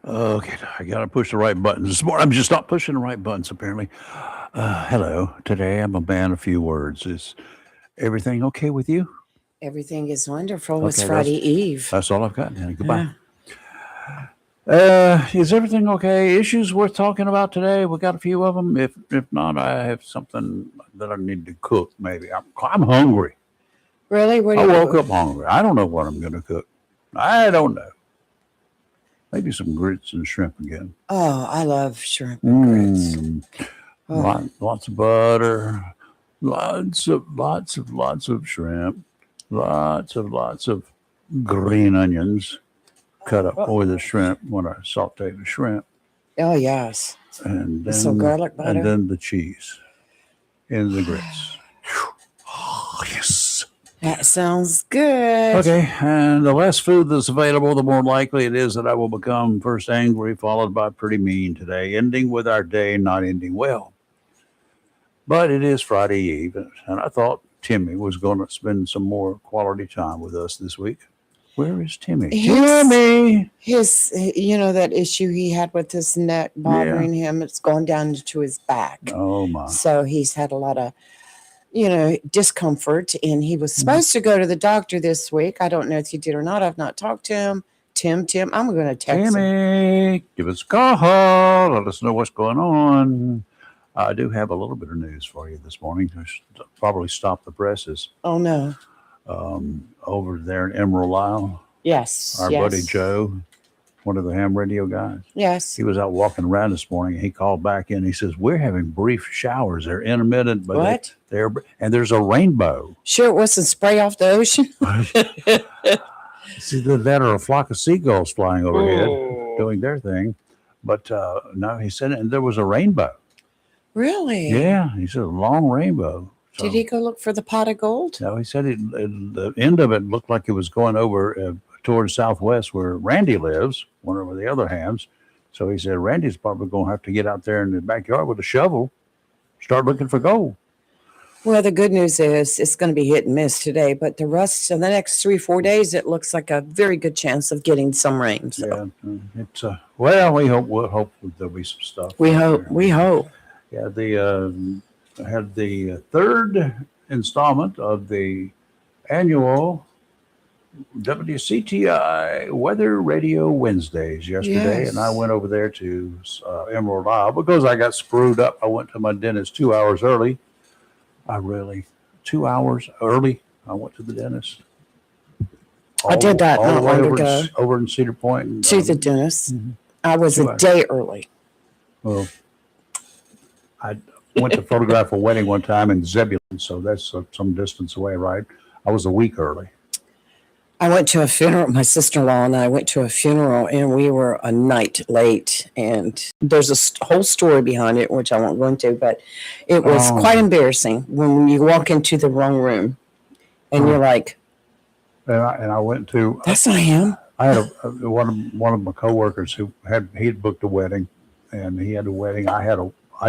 Okay, I got to push the right buttons. This morning, I'm just not pushing the right buttons, apparently. Hello. Today, I'm a man of few words. Is everything okay with you? Everything is wonderful. It's Okay, Friday Eve. that's all I've got. Now. Goodbye. Yeah. Is everything okay? Issues worth talking about today? We got a few of them. If not, I have something that I need to cook. Maybe I'm hungry. Really? What I do woke you? up hungry. I don't know what I'm going to cook. I don't know. Maybe some grits and shrimp again. Oh, I love shrimp and grits. Mmm. Oh, Lots of butter, lots of shrimp, lots of green onions cut up oh, with the shrimp when I saute the shrimp, oh yes. and Some then garlic and butter. then the cheese in the grits. Oh, yes. That sounds good. Okay, and the less food that's available, the more likely it is that I will become first angry, followed by pretty mean today, ending with our day not ending well. But it is Friday Eve, and I thought Timmy was going to spend some more quality time with us this week. Where is Timmy? His Timmy! that issue he had with his neck Yeah. bothering him, it's gone down to his back. Oh, my. So he's had a lot of, discomfort. And he was supposed to go to the doctor this week. I don't know if he did or not. I've not talked to him. Tim, I'm going to text him. Timmy, give us a call. Let us know what's going on. I do have a little bit of news for you this morning to probably stop the presses. Oh, no. Over there in Emerald Isle, Yes. our yes. buddy Joe, one of the ham radio guys, Yes. he was out walking around this morning. He called back in. He says, "We're having brief showers. They're intermittent, but What? they're and there's a rainbow." Sure, it wasn't spray off the ocean. It's either that or a flock of seagulls flying overhead Oh. doing their thing. But no, he said, and there was a rainbow. Really? Yeah, he said a long rainbow. So, Did he go look for the pot of gold? no, he said the end of it looked like it was going over towards southwest where Randy lives, one of the other hams. So he said Randy's probably going to have to get out there in the backyard with a shovel, start looking for gold. Well, the good news is it's going to be hit and miss today, but the rest of the next 3-4 days, it looks like a very good chance of getting some rain. So Yeah, it's well, we'll hope there'll be some stuff. we out hope. there. We hope. Yeah, I had the third installment of the annual WCTI Weather Radio Wednesdays yesterday, and I Yes. went over there to Emerald Isle because I got screwed up. I went to my dentist 2 hours early. 2 hours early. I went to the dentist. I did that all not the way long over ago. over in Cedar Point. And, To the dentist. mhm. I was Two a hours. day early. Well, I went to photograph a wedding one time in Zebulon, so that's some distance away, right? I was a week early. I went to a funeral. My sister-in-law and I went to a funeral, and we were a night late. And there's a whole story behind it, which I won't go into, but it was Oh. quite embarrassing when you walk into the wrong room, and Oh. you're like, And I went to "That's not him." I had one of my coworkers who he'd booked a wedding, and he had a wedding. I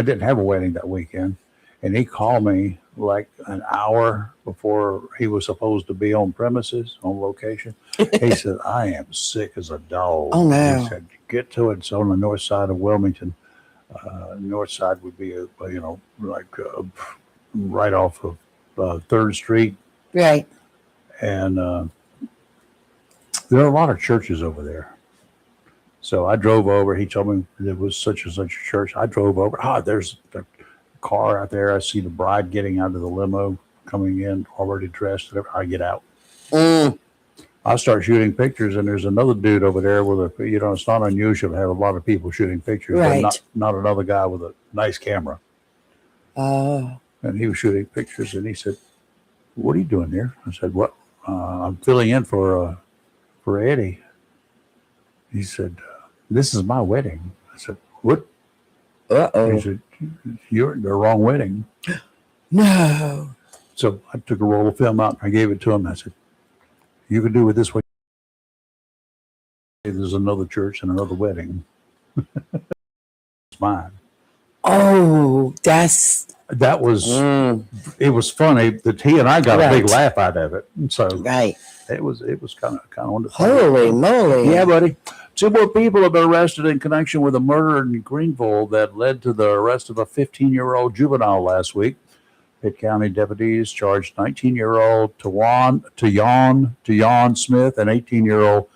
didn't have a wedding that weekend, and he called me like an hour before he was supposed to be on premises on location. He said, "I am sick as a dog." Oh, no. He said, "Get to it. It's on the north side of Wilmington. North side would be right off of Third Street, Right. and there are a lot of churches over there." So I drove over. He told me there was such and such a church. I drove over. There's the car out there. I see the bride getting out of the limo, coming in, already dressed. I get out. Mm. I start shooting pictures, and there's another dude over there with it's not unusual to have a lot of people shooting pictures, Right. but not another guy with a nice camera. Oh. And he was shooting pictures, and he said, "What are you doing here?" I said, "What? I'm filling in for Eddie." He said, "This is my wedding." I said, "What?" He Uh-oh. said, "You're at the wrong wedding." No. So I took a roll of film out and I gave it to him. I said, "You can do it this way. There's another church and another wedding. It's mine." Oh, That was it was funny that he and I got a big Right. laugh out of it. And so right. it was kind of on the Holy moly. Yeah, buddy. Two more people have been arrested in connection with a murder in Greenville that led to the arrest of a 15-year-old juvenile last week. Pitt County deputies charged 19-year-old Tayon Smith and 18-year-old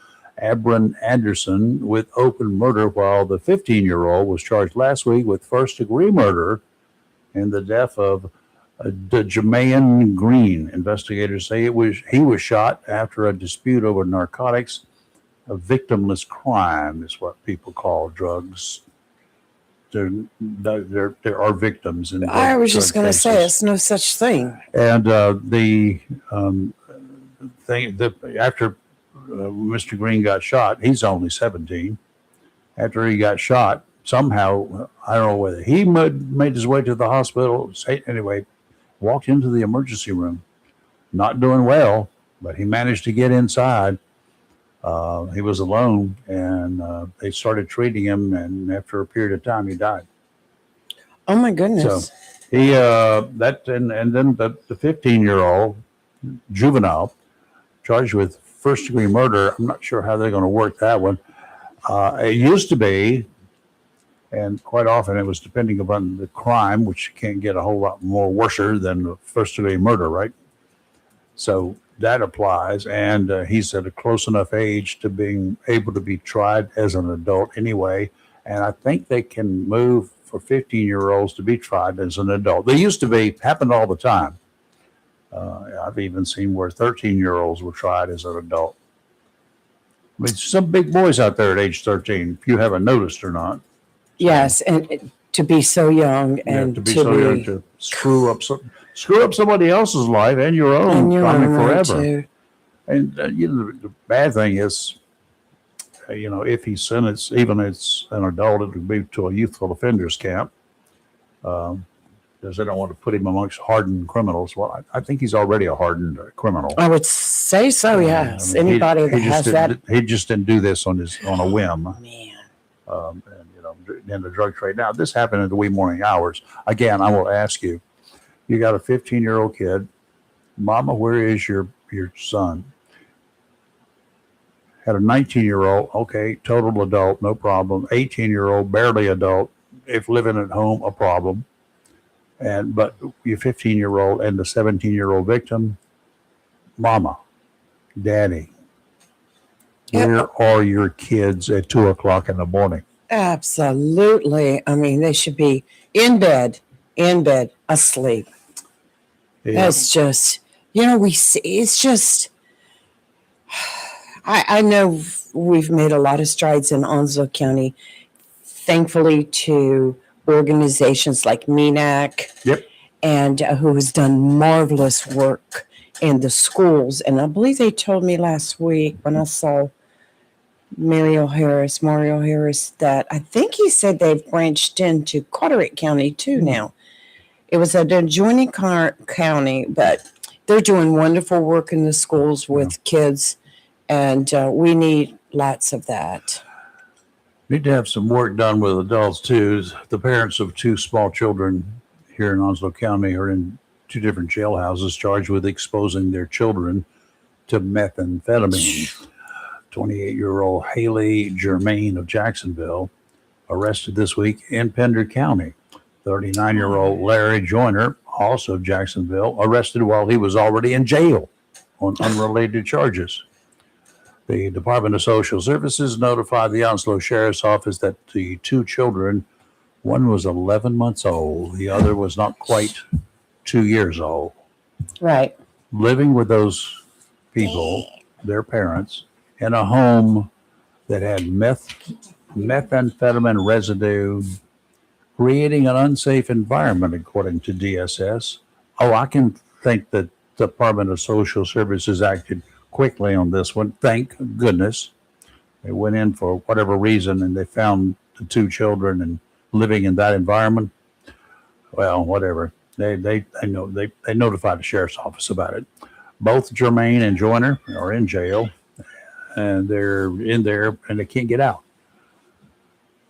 Abram Anderson with open murder, while the 15-year-old was charged last week with first-degree murder in the death of Jermaine Green. Investigators say he was shot after a dispute over narcotics. A victimless crime is what people call drugs. There are victims in I was just going to say, cases. it's no such thing. And the thing that after Mr. Green got shot, he's only 17. After he got shot, somehow, I don't know whether he made his way to the hospital. Anyway, walked into the emergency room, not doing well, but he managed to get inside. He was alone, and they started treating him, and after a period of time, he died. Oh my goodness! So he and then the 15-year-old juvenile charged with first-degree murder. I'm not sure how they're going to work that one. It used to be, and quite often it was depending upon the crime, which can't get a whole lot more worser than the first-degree murder, right? So that applies, and he's at a close enough age to being able to be tried as an adult anyway. And I think they can move for 15-year-olds to be tried as an adult. They used to be, happened all the time. I've even seen where 13-year-olds were tried as an adult. I mean, some big boys out there at age 13, if you haven't noticed or not. Yes, and to be so young and to be so young to screw up somebody else's life and your own, and your own forever. too. And the bad thing is, if he's sentenced, even as an adult, it would be to a youthful offenders camp, because they don't want to put him amongst hardened criminals. Well, I think he's already a hardened criminal. I would say so. Yes, anybody that has that. He just didn't do this on a whim. Man. In the drug trade. Now, this happened in the wee morning hours. Again, I will ask you, you got a 15-year-old kid. Mama, where is your son? Had a 19-year-old, okay, total adult, no problem. 18-year-old, barely adult, if living at home, a problem. But your 15-year-old and the 17-year-old victim, Mama, Daddy, where are your kids at 2:00 in the morning? Absolutely. I mean, they should be in bed, asleep. Yeah. That's just, we see, it's just, I know we've made a lot of strides in Onslow County, thankfully to organizations like MENAC, Yep. and who has done marvelous work in the schools. And I believe they told me last week when I saw Mario Harris, that I think he said they've branched into Carteret County too now. It was an adjoining county, but they're doing wonderful work in the schools with kids, and we need lots of that. Need to have some work done with adults too. The parents of two small children here in Onslow County are in two different jailhouses charged with exposing their children to methamphetamine. 28-year-old Haley Germain of Jacksonville arrested this week in Pender County. 39-year-old Larry Joyner, also of Jacksonville, arrested while he was already in jail on unrelated charges. The Department of Social Services notified the Onslow Sheriff's Office that the two children, one was 11 months old, the other was not quite 2 years old. Right. Living with those people, their parents, in a home that had methamphetamine residue, creating an unsafe environment, according to DSS. Oh, I can think that the Department of Social Services acted quickly on this one. Thank goodness. They went in for whatever reason and they found the two children and living in that environment. Well, whatever. They notified the sheriff's office about it. Both Germain and Joyner are in jail. And they're in there and they can't get out.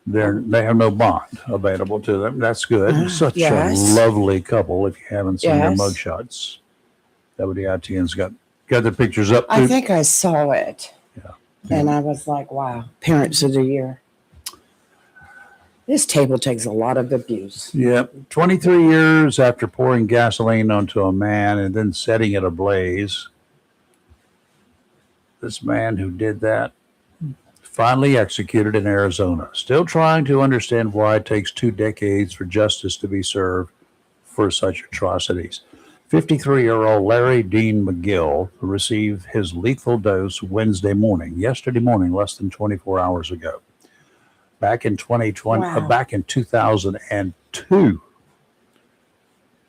They have no bond available to them. That's good. Such a lovely couple. If you haven't seen their mugshots, WITN's got their pictures up. I think I saw it. Yeah. And I was like, wow, Parents of the Year. This table takes a lot of abuse. Yep. 23 years after pouring gasoline onto a man and then setting it ablaze, this man who did that finally executed in Arizona. Still trying to understand why it takes 2 decades for justice to be served for such atrocities. 53-year-old Larry Dean McGill received his lethal dose yesterday morning, less than 24 hours ago. Back in 2002,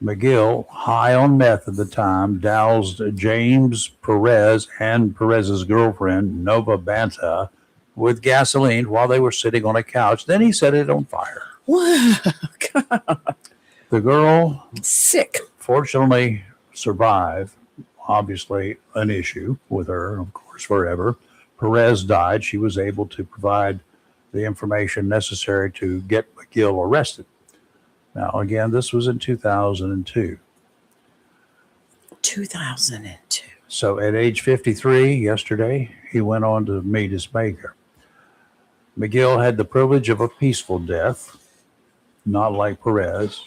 McGill, high on meth at the time, doused James Perez and Perez's girlfriend, Nova Banta, with gasoline while they were sitting on a couch. Then he set it on fire. Wow. The girl, Sick. fortunately, survived. Obviously, an issue with her, of course, forever. Perez died. She was able to provide the information necessary to get McGill arrested. Now, again, this was in 2002. 2002. So at age 53, yesterday, he went on to meet his maker. McGill had the privilege of a peaceful death, not like Perez,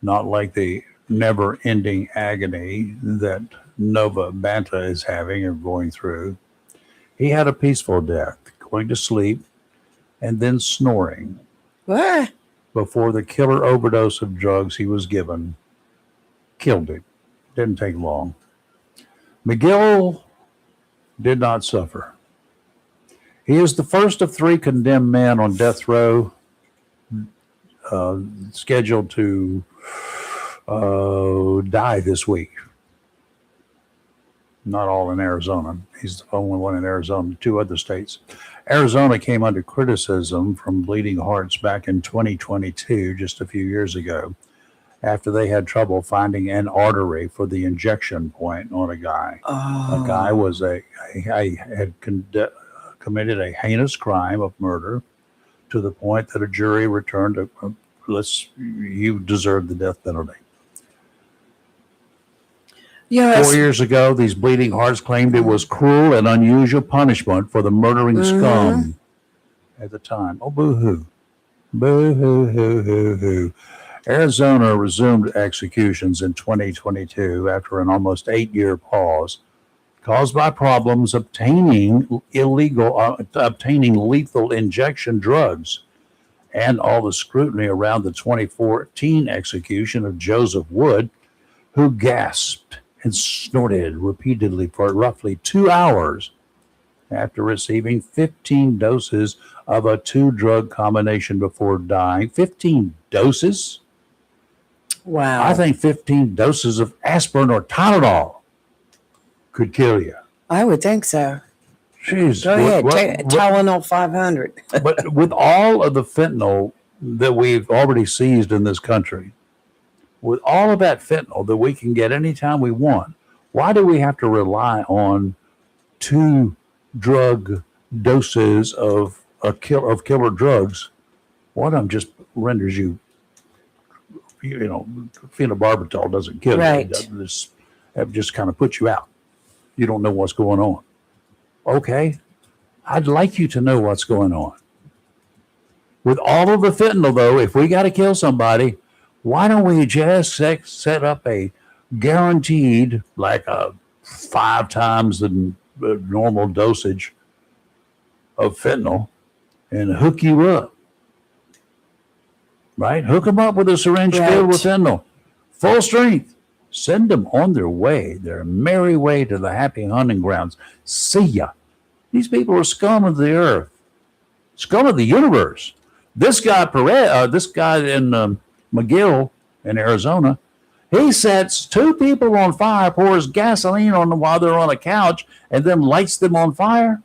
not like the never-ending agony that Nova Banta is having or going through. He had a peaceful death, going to sleep and then snoring What? before the killer overdose of drugs he was given killed him. Didn't take long. McGill did not suffer. He is the first of 3 condemned men on death row scheduled to die this week. Not all in Arizona. He's the only one in Arizona, 2 other states. Arizona came under criticism from Bleeding Hearts back in 2022, just a few years ago, after they had trouble finding an artery for the injection point on a guy. Oh. A guy had committed a heinous crime of murder to the point that a jury returned you deserve the death penalty. Yes. 4 years ago, these Bleeding Hearts claimed it was cruel and unusual punishment for the murdering scum at the time. Oh, boo-hoo. Boo-hoo-hoo-hoo-hoo. Arizona resumed executions in 2022 after an almost 8-year pause caused by problems obtaining lethal injection drugs and all the scrutiny around the 2014 execution of Joseph Wood, who gasped and snorted repeatedly for roughly 2 hours after receiving 15 doses of a 2-drug combination before dying. 15 doses? Wow. I think 15 doses of aspirin or Tylenol could kill you. I would think so. Jeez. Go ahead. Take Tylenol 500. But with all of the fentanyl that we've already seized in this country, with all of that fentanyl that we can get anytime we want, why do we have to rely on 2 drug doses of killer drugs? One of them just renders you, phenobarbital doesn't kill Right. you. It just kind of puts you out. You don't know what's going on. Okay, I'd like you to know what's going on. With all of the fentanyl, though, if we got to kill somebody, why don't we just set up a guaranteed, like a 5 times the normal dosage of fentanyl and hook you up? Right? Hook them up with a syringe filled with fentanyl. Full strength. Send them on their merry way to the happy hunting grounds. See ya. These people are scum of the earth. Scum of the universe. This guy in McGill in Arizona, he sets 2 people on fire, pours gasoline on them while they're on a couch, and then lights them on fire.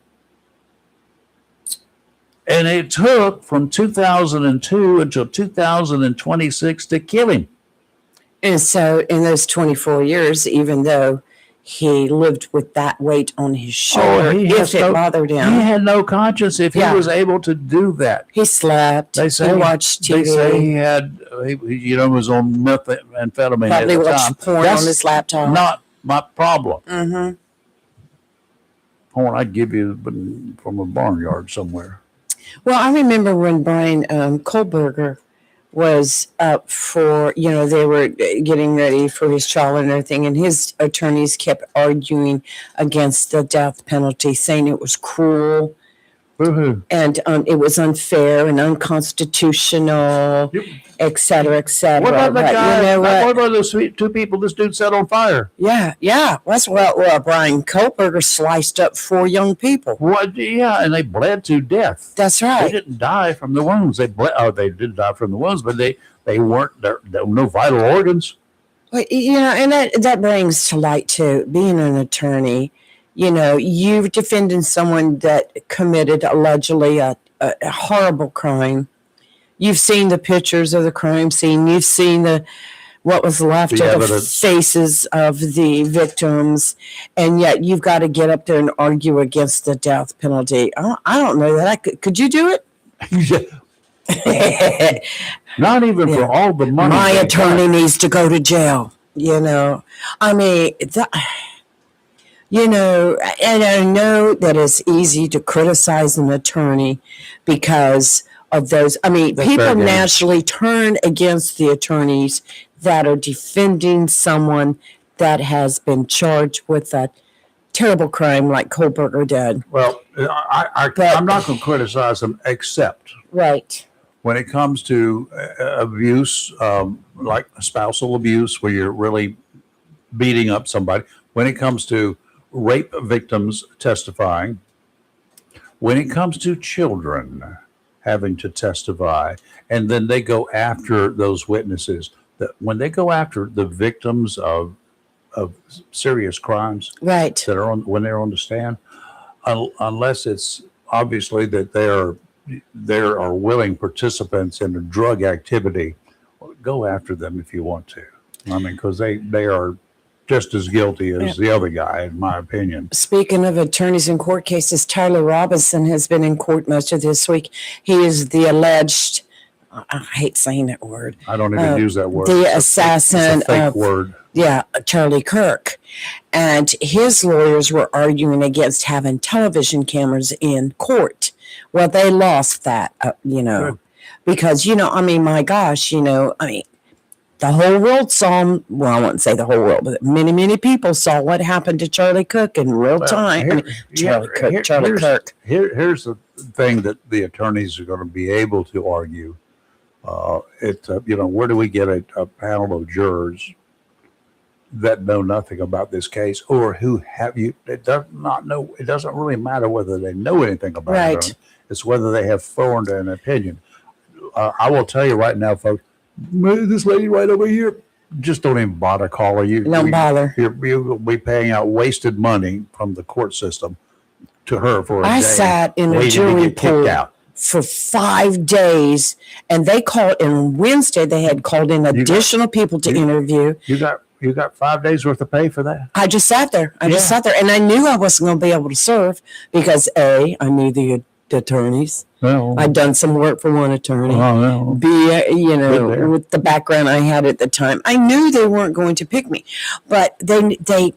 And it took from 2002 until 2026 to kill him. And so in those 24 years, even though he lived with that weight on his shoulder, if it bothered him. He had no conscience if he was able to do that. He slept. He watched TV. They say he was on methamphetamine Probably at the watched time. porn on his laptop. Not my problem. Mm-hmm. horn I'd give you from a barnyard somewhere. Well, I remember when Brian Kohlberger was up for, they were getting ready for his trial and everything, and his attorneys kept arguing against the death penalty, saying it was cruel. Woo-hoo. And it was unfair and unconstitutional, Yep. et cetera, et cetera. What about the But guy? you know What about those two people this dude set on fire? Yeah. That's what Brian Kohlberger sliced up 4 young people. What? Yeah, and they bled to death. That's They right. didn't die from the wounds. They bled. Oh, they did die from the wounds, but they weren't. There were no vital organs. Well, and that brings to light, too, being an attorney. You're defending someone that committed allegedly a horrible crime. You've seen the pictures of the crime scene. You've seen what was left The of the evidence. faces of the victims, and yet you've got to get up there and argue against the death penalty. I don't know that I could. Could you do it? Not even for all the money. My they attorney got. needs to go to jail. I mean, and I know that it's easy to criticize an attorney because of those. I mean, That's people fair game. naturally turn against the attorneys that are defending someone that has been charged with a terrible crime like Kohlberger did. Well, I'm not going to criticize them, except Right. when it comes to abuse, like spousal abuse, where you're really beating up somebody. When it comes to rape victims testifying, when it comes to children having to testify, and then they go after those witnesses. When they go after the victims of serious crimes Right. that are when they're on the stand, unless it's obviously that there are willing participants in a drug activity, go after them if you want to. I mean, because they are just as guilty as the other guy, in my opinion. Speaking of attorneys in court cases, Tyler Robinson has been in court most of this week. He is the alleged, I hate saying that word, I don't even use that word. the It's a assassin fake of word. Charlie Kirk. And his lawyers were arguing against having television cameras in court. Well, they lost that, Good. because, I mean, my gosh, the whole world saw, well, I wouldn't say the whole world, but many, many people saw what happened to Charlie Cook in real time. Charlie Kirk. Here's the thing that the attorneys are going to be able to argue. Where do we get a panel of jurors that know nothing about this case, or who have you? It does not know. It doesn't really matter whether they know anything about it. Right. It's whether they have formed an opinion. I will tell you right now, folks. This lady right over here, just don't even bother calling you. Don't bother. You'll be paying out wasted money from the court system to her for a day. I sat in a waiting to jury get kicked pool out. for 5 days, and they called. And Wednesday they had called in additional people to interview. You got 5 days worth of pay for that. I just sat there. Just sat there, and I knew I wasn't going to be able to serve because I knew the attorneys. Well, I'd done some work for one attorney. well. B, with the background I had at the time, I knew they weren't going to pick me, but they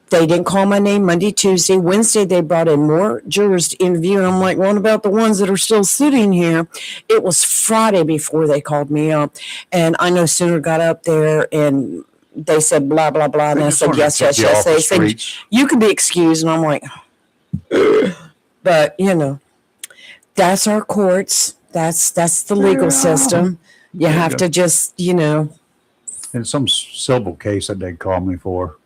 didn't call my name Monday, Tuesday, Wednesday. They brought in more jurors to interview, and I'm like, what about the ones that are still sitting here? It was Friday before they called me up, and I no sooner got up there and they said blah blah blah, and I said yes. They said you can be excused, and I'm like, but that's our courts. That's the legal system. You have to just, In some civil case that they called me for,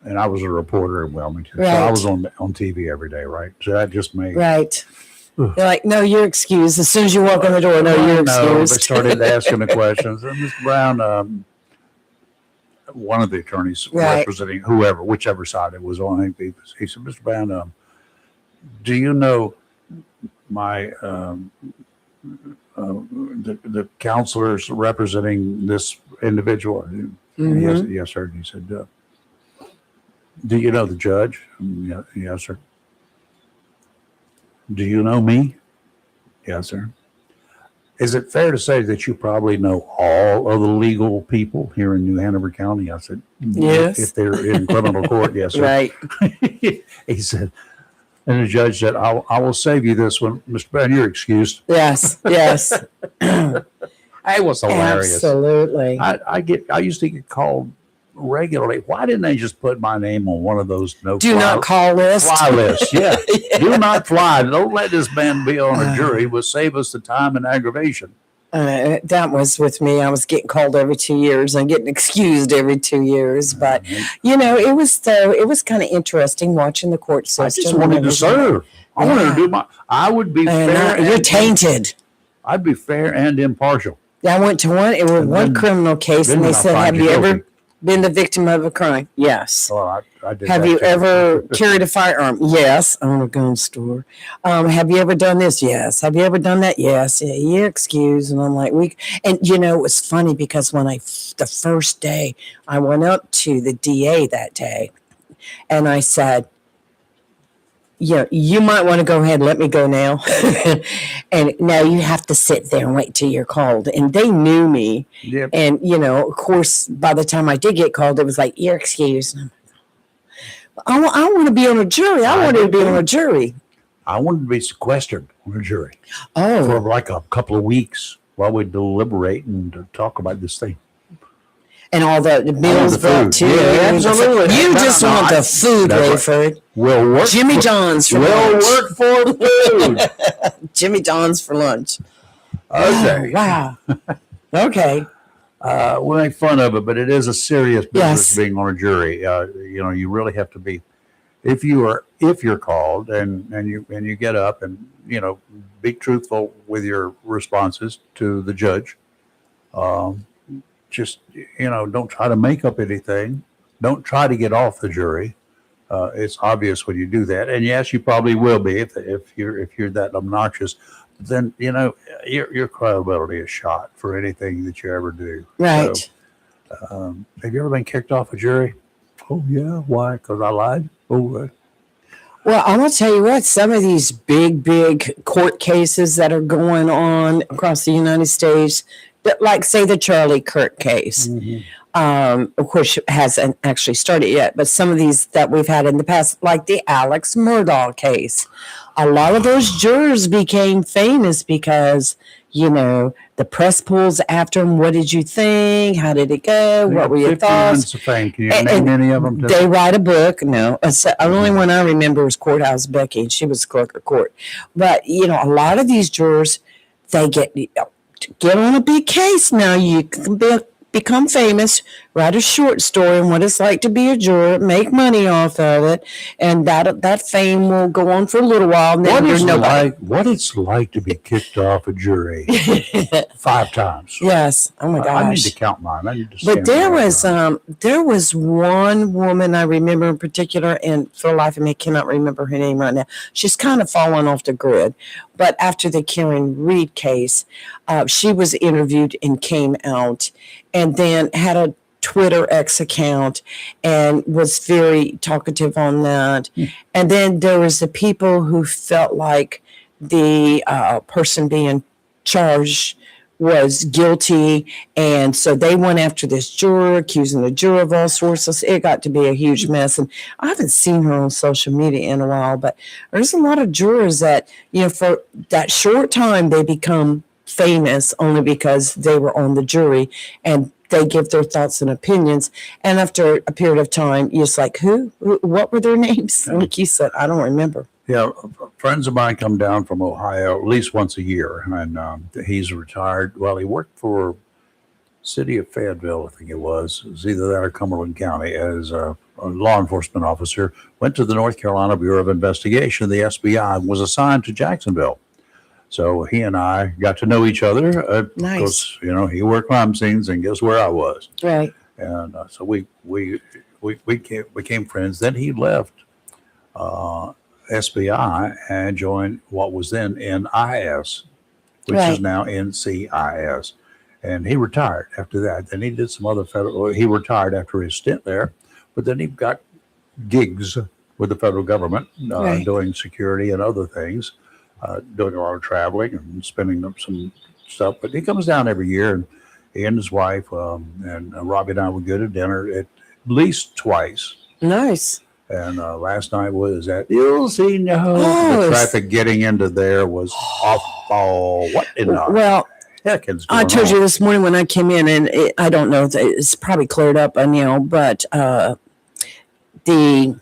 and I was a reporter in Wilmington, so I was on TV every day, right? So that just made right. They're like, no, you're excused. As soon as you walk in the door, no, you're excused. They started asking the questions. And Mr. Brown, one of the attorneys representing whichever side it was on, he said, Mr. Brown, do you know my the counselors representing this individual? Mm-hmm. Yes, sir. And he said, do you know the judge? Yes, sir. Do you know me? Yes, sir. Is it fair to say that you probably know all of the legal people here in New Hanover County? I said, yes. If they're in criminal court, yes, sir. Right. He said, And the judge said, I will save you this one, Mr. Brown. You're excused. Yes, yes. It was hilarious. Absolutely. I used to get called regularly. Why didn't they just put my name on one of those Do not call list? fly lists? Yeah. Do not fly. Don't let this man be on a jury. It will save us the time and aggravation. That was with me. I was getting called every 2 years and getting excused every 2 years. But it was kind of interesting watching the court system. I just wanted to serve. I wanted to do my. I would be fair. You're tainted. I'd be fair and impartial. I went to one criminal case, and they said, "Have you ever been the victim of a crime?" Yes. Oh, I did. Have you ever carried a firearm? Yes. I own a gun store. Have you ever done this? Yes. Have you ever done that? Yes. Yeah, you're excused. And I'm like, it was funny because when the first day I went up to the DA that day, and I said, you might want to go ahead and let me go now. And now you have to sit there and wait till you're called. And they knew me. Yep. And, of course, by the time I did get called, it was like, you're excused. And I want to be on a jury. I wanted to be on a jury. I wanted to be sequestered on a jury. Oh. For like a couple of weeks while we deliberate and talk about this thing. And all the meals brought too. Yeah, absolutely. You just want the food, Rayford. Right. Jimmy John's for lunch. Work for food. Jimmy John's for lunch. Okay. Oh, wow. Okay. We make fun of it, but it is a serious business being on a jury. You really have to be, if you're called and you get up and be truthful with your responses to the judge. Just don't try to make up anything. Don't try to get off the jury. It's obvious when you do that, and yes, you probably will be if you're that obnoxious. Then your credibility is shot for anything that you ever do. Right. So, have you ever been kicked off a jury? Oh yeah. Why? Because I lied. Oh. Well, I'm gonna tell you what. Some of these big court cases that are going on across the United States, like say the Charlie Kirk case. Mm-hmm. Of course, hasn't actually started yet, but some of these that we've had in the past, like the Alex Murdaugh case, a lot of those jurors became famous because, the press pulls after them. What did you think? How did it go? What were your thoughts? Of fame. Can you name any of them? They write a book. No, the only one I remember is Courthouse Becky, and she was clerk of court. But, a lot of these jurors, they get on a big case now. You can become famous, write a short story on what it's like to be a juror, make money off of it, and that fame will go on for a little while. What it's like to be kicked off a jury 5 times. Yes. Oh my gosh. I need to count mine. I need to. But there was one woman I remember in particular, and for the life of me, I cannot remember her name right now. She's kind of fallen off the grid. But after the Karen Reed case, she was interviewed and came out, and then had a Twitter X account and was very talkative on that. And then there was the people who felt like the person being charged was guilty, and so they went after this juror, accusing the juror of all sorts. It got to be a huge mess, and I haven't seen her on social media in a while, but there's a lot of jurors that, for that short time, they become famous only because they were on the jury, and they give their thoughts and opinions, and after a period of time, you're just like, what were their names? Like you said, I don't remember. Yeah, friends of mine come down from Ohio at least once a year, and he's retired. Well, he worked for city of Fayetteville, I think it was. It was either that or Cumberland County as a law enforcement officer. Went to the North Carolina Bureau of Investigation, the FBI, and was assigned to Jacksonville. So he and I got to know each other. Nice. Because, he worked crime scenes, and guess where I was? Right. And so we became friends. Then he left SBI and joined what was then NIS, which is now NCIS. And he retired after that. Then he did some other he retired after his stint there, but then he got gigs with the federal government doing security and other things, doing a lot of traveling and spending up some stuff. But he comes down every year, and he and his wife and Robbie and I would go to dinner at least twice. Nice. And last night was at you'll see no. Oh, The traffic getting into there was awful. What in the well, heck is I going told on? you this morning when I came in, and I don't know, it's probably cleared up by now, but the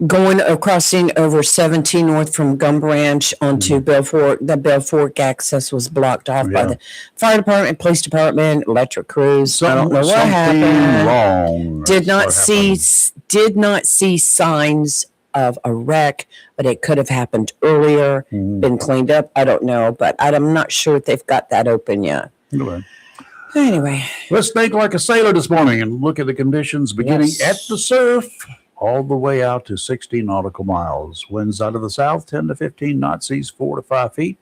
going crossing over 17 north from Gum Branch onto Belfort, the Belfort access was blocked off by Yeah. the fire department, police department, electric crews. I don't know what Something happened. wrong. Did not What see happened? did not see signs of a wreck, but it could have happened earlier, been cleaned up. I don't know, but I'm not sure if they've got that open yet. Anyway, Anyway, let's think like a sailor this morning and look at the conditions beginning Yes. at the surf all the way out to 60 nautical miles. Winds out of the south 10 to 15 knots, seas 4 to 5 feet.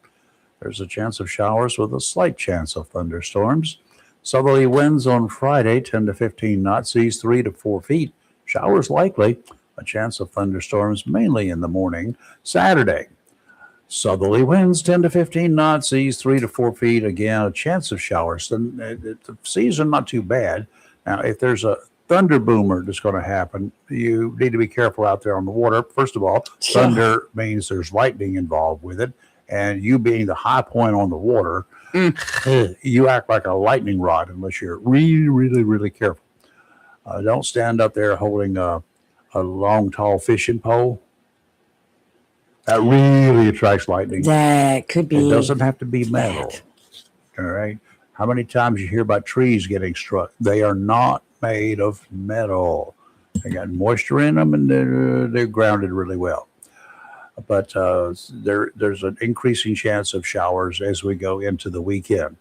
There's a chance of showers with a slight chance of thunderstorms. Southerly winds on Friday 10 to 15 knots, seas 3 to 4 feet. Showers likely. A chance of thunderstorms mainly in the morning. Saturday, southerly winds 10 to 15 knots, seas 3 to 4 feet. Again, a chance of showers. The seas are not too bad. Now, if there's a thunder boomer that's going to happen, you need to be careful out there on the water. First of all, thunder means there's lightning involved with it. And you being the high point on the water, you act like a lightning rod unless you're really, really, really careful. Don't stand up there holding a long, tall fishing pole. That really attracts lightning. that could be. It doesn't have to be metal. bad. All right. How many times you hear about trees getting struck? They are not made of metal. They got moisture in them, and they're grounded really well. But there's an increasing chance of showers as we go into the weekend.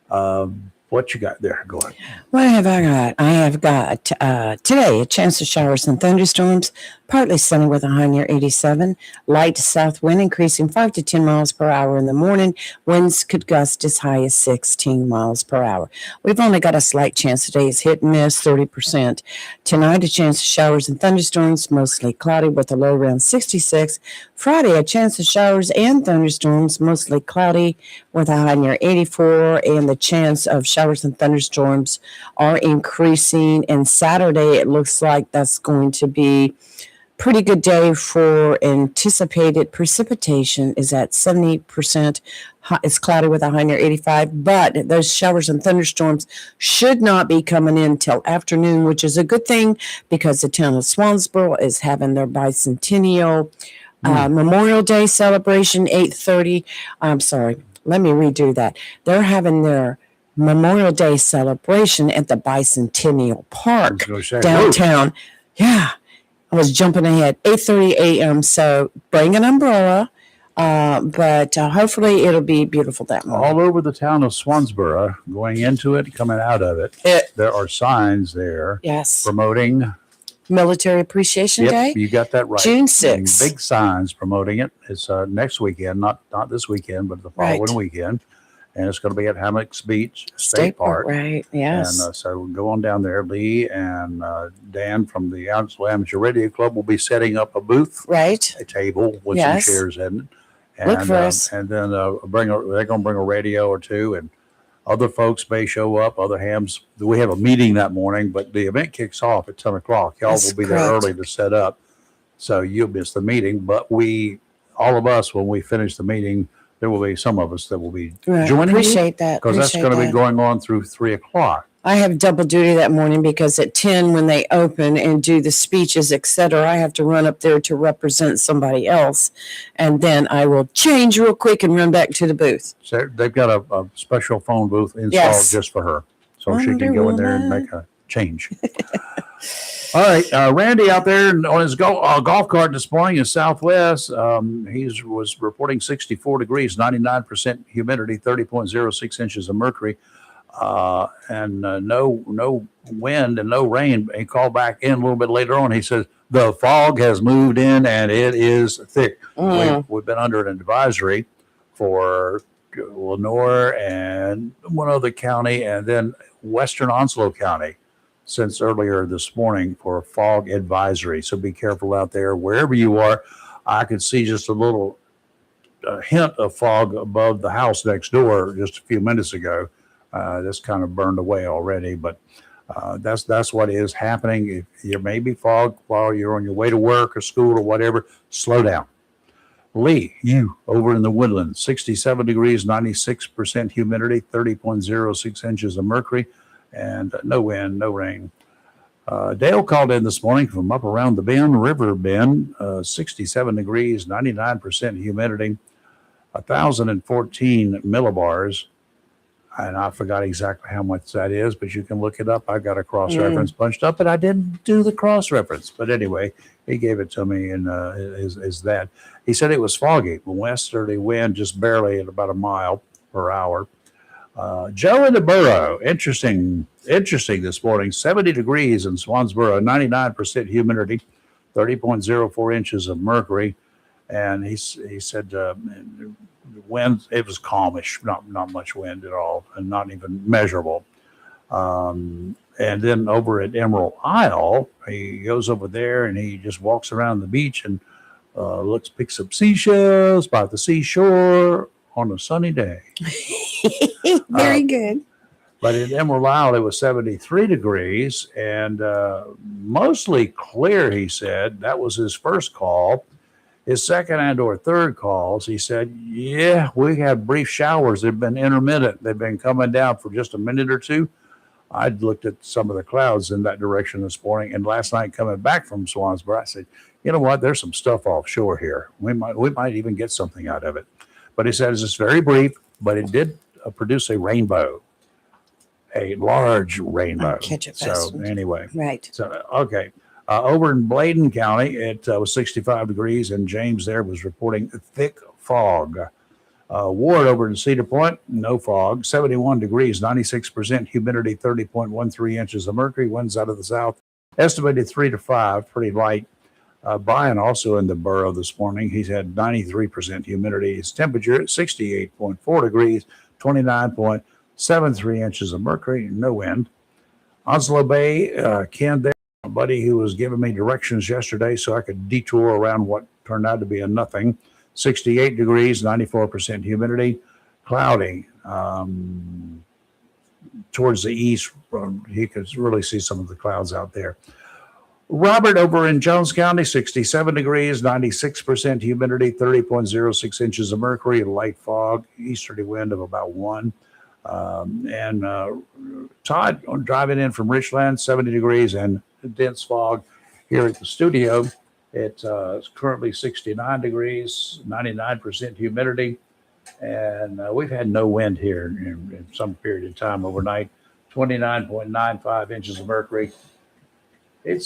What you got there? Go ahead. What have I got? I have got today a chance of showers and thunderstorms, partly sunny with a high near 87. Light south wind increasing 5 to 10 miles per hour in the morning. Winds could gust as high as 16 miles per hour. We've only got a slight chance today. It's hit and miss, 30%. Tonight, a chance of showers and thunderstorms, mostly cloudy with a low around 66. Friday, a chance of showers and thunderstorms, mostly cloudy with a high near 84. And the chance of showers and thunderstorms are increasing. And Saturday, it looks like that's going to be pretty good day for anticipated precipitation is at 70%. It's cloudy with a high near 85, but those showers and thunderstorms should not be coming in till afternoon, which is a good thing because the town of Swansboro is having their bicentennial Memorial Day celebration, 8:30. I'm sorry, let me redo that. They're having their Memorial Day celebration at the Bicentennial Park downtown. Yeah, I was jumping ahead. 8:30 a.m. So bring an umbrella, but hopefully it'll be beautiful that morning. All over the town of Swansboro, going into it, coming out of it, there are signs there Yes. promoting. Military Appreciation Day. You got that right. June 6th. Big signs promoting it. It's next weekend, not this weekend, but the following weekend. And it's going to be at Hammocks Beach State Park. Right, yes. And so we'll go on down there. Lee and Dan from the Amateur Radio Club will be setting up a booth, right. a table with some chairs in it. And, Look for us. And then they're going to bring a radio or two, and other folks may show up, other hams. We have a meeting that morning, but the event kicks off at 10 o'clock. Y'all will be there early to set up, so you'll miss the meeting. But all of us, when we finish the meeting, there will be some of us that will be joining. Appreciate that. Because that's going to be going on through 3 o'clock. I have double duty that morning because at 10 when they open and do the speeches, etc., I have to run up there to represent somebody else. And then I will change real quick and run back to the booth. So they've got a special phone booth installed just for her. So she can go in there and make a change. All right. Randy out there on his golf cart this morning in Southwest. He was reporting 64 degrees, 99% humidity, 30.06 inches of mercury. And no wind and no rain. He called back in a little bit later on. He says the fog has moved in and it is thick. We've been under an advisory for Lenore and one other county, and then Western Onslow County since earlier this morning for a fog advisory. So be careful out there wherever you are. I could see just a little hint of fog above the house next door just a few minutes ago. That's kind of burned away already, but That's what is happening. If there may be fog while you're on your way to work or school or whatever, slow down. Lee, you over in the woodlands, 67 degrees, 96% humidity, 30.06 inches of mercury, and no wind, no rain. Dale called in this morning from up around the Bend, River Bend, 67 degrees, 99% humidity, 1,014 millibars. And I forgot exactly how much that is, but you can look it up. I got a cross reference punched up, but I didn't do the cross reference. But anyway, he gave it to me, and is that he said it was foggy, westerly wind just barely at about a mile per hour. Joe in the Borough, interesting this morning. 70 degrees in Swansboro, 99% humidity, 30.04 inches of mercury, and he said. Wind, it was calmish, not much wind at all, and not even measurable. And then over at Emerald Isle, he goes over there and he just walks around the beach and picks up seashells by the seashore on a sunny day. Very good. But at Emerald Isle, it was 73 degrees and mostly clear, he said. That was his first call. His second and or third calls, he said, yeah, we had brief showers. They've been intermittent. They've been coming down for just a minute or two. I'd looked at some of the clouds in that direction this morning. And last night coming back from Swansboro, I said, you know what? There's some stuff offshore here. We might even get something out of it. But he says it's very brief, but it did produce a rainbow, a large rainbow. I'll catch it fast. So anyway. Right. So, okay. Over in Bladen County, it was 65 degrees, and James there was reporting thick fog. Ward over in Cedar Point, no fog, 71 degrees, 96% humidity, 30.13 inches of mercury, winds out of the south, estimated 3 to 5, pretty light. Brian also in the borough this morning, he's had 93% humidity. His temperature at 68.4 degrees, 29.73 inches of mercury, no wind. Onslow Bay, Ken there. A buddy who was giving me directions yesterday so I could detour around what turned out to be a nothing. 68 degrees, 94% humidity, cloudy. Towards the east, you could really see some of the clouds out there. Robert over in Jones County, 67 degrees, 96% humidity, 30.06 inches of mercury, light fog, easterly wind of about 1. Todd driving in from Richland, 70 degrees and dense fog here at the studio. It's currently 69 degrees, 99% humidity, and we've had no wind here in some period of time overnight. 29.95 inches of mercury. It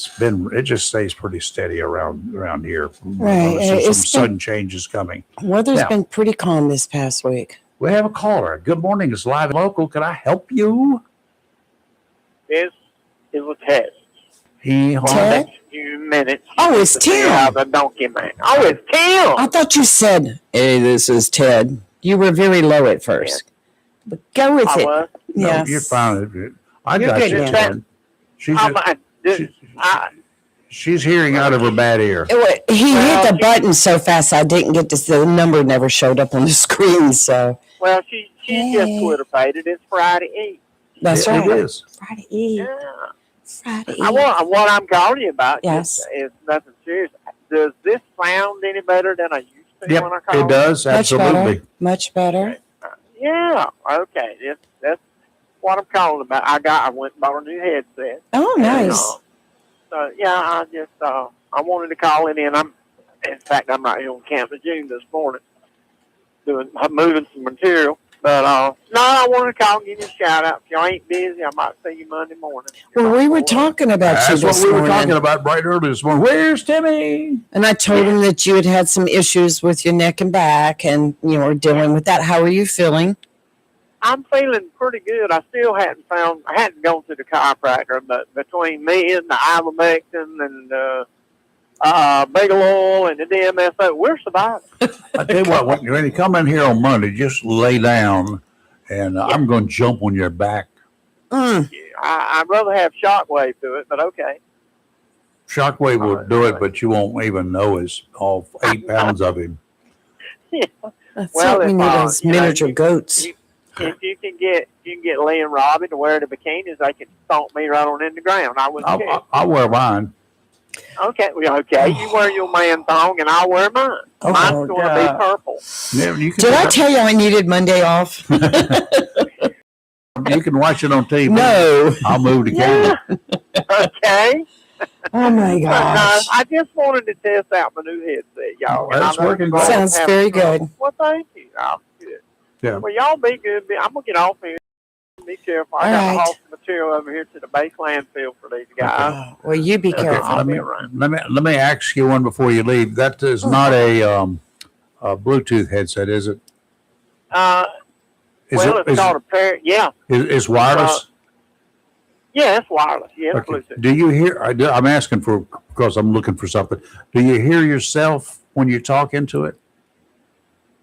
just stays pretty steady around here. Right. Some sudden changes coming. Weather's been pretty calm this past week. We have a caller. Good morning. It's live and local. Can I help you? This is a test. Ted? Next few minutes. Oh, it's Tim. The donkey man. Oh, it's Tim. I thought you said, hey, this is Ted. You were very low at first. Yeah. But go with it. Was. Yeah. No, you're fine. I got you, Ted. She's hearing out of her bad ear. He hit the button so fast I didn't get to see. The number never showed up on the screen. So. Well, she just Twitter pated. It's Friday Eve. That's right. It is. Friday Eve. Yeah. Friday Eve. What I'm calling you about yes. is nothing serious. Does this sound any better than I used to when I call it does. Absolutely. Much better. Yeah. Okay. That's what I'm calling about. I went and bought a new headset. Oh, nice. So yeah, I wanted to call it in. I'm right here on Camp Lejeune this morning, moving some material. But no, I wanted to call and give you a shout out. If y'all ain't busy, I might see you Monday morning. Well, we were talking about you this morning. That's what we were talking about right early this morning. Where's Timmy? And I told him that you had some issues with your neck and back, and you were dealing with that. How are you feeling? I'm feeling pretty good. I still I hadn't gone to the chiropractor, but between me and the ivermectin and Bigeloil and the DMSO, we're surviving. I tell you what, when you come in here on Monday, just lay down, and I'm going to jump on your back. Mm. Yeah, I'd rather have Shockwave do it, but okay. Shockwave will do it, but you won't even know it's all 8 pounds of him. Yeah. That's what we need those miniature goats. if you can get Lee and Robbie to wear the bikinis, they can stomp me right on in the ground. I wouldn't care. I'll wear mine. Okay, okay. You wear your man thong, and I'll wear mine. Oh, Mine's going to be purple. Yeah, you can Did I tell you I needed Monday off? You can watch it on TV. No. I'll move the camera. Okay. Oh my gosh. I just wanted to test out my new headset, y'all. Well, that's working great. Sounds very good. Well, thank you. Oh, good. Yeah. Well, y'all be good. I'm going to get off here. Be careful. I got to haul some material over here to the base landfill for these guys. Oh, well, you be Okay, careful. let me ask you one before you leave. That is not a Bluetooth headset, is it? It's called a pair. Yeah. It's wireless. Yeah, it's wireless. Yeah, it's Okay. Bluetooth. Do you hear? I'm asking because I'm looking for something. Do you hear yourself when you talk into it?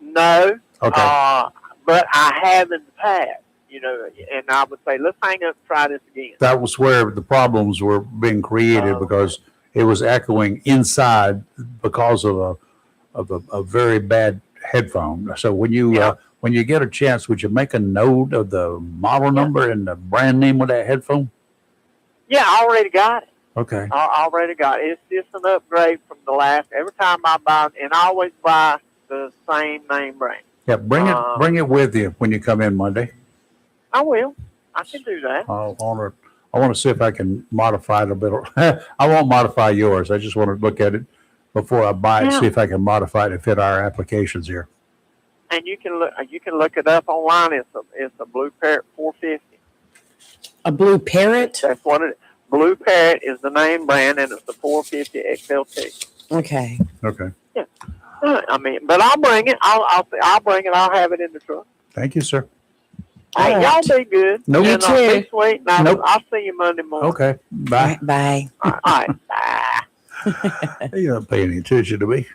No. Okay. But I have in the past, and I would say, let's hang up and try this again. That was where the problems were being created because it was echoing inside because of a very bad headphone. So when you get a chance, would you make a note of the model number and the brand name of that headphone? Yeah, I already got it. Okay. I already got it. It's just an upgrade from the last. Every time I buy, and I always buy the same name brand. Yeah, bring it with you when you come in Monday. I will. I can do that. I want to see if I can modify it a bit. I won't modify yours. I just want to look at it before I buy it, see if I can modify it to fit our applications here. And you can look it up online. It's a Blue Parrot 450. A blue parrot? That's what it is. Blue Parrot is the name brand, and it's the 450 XLT. Okay. Okay. Yeah. But I'll bring it. I'll bring it. I'll have it in the truck. Thank you, sir. Hey, y'all be good. Nope. And, You too. be sweet. And I'll see you Monday morning. Okay. Bye. Bye. All right. Bye. You don't pay any attention to me.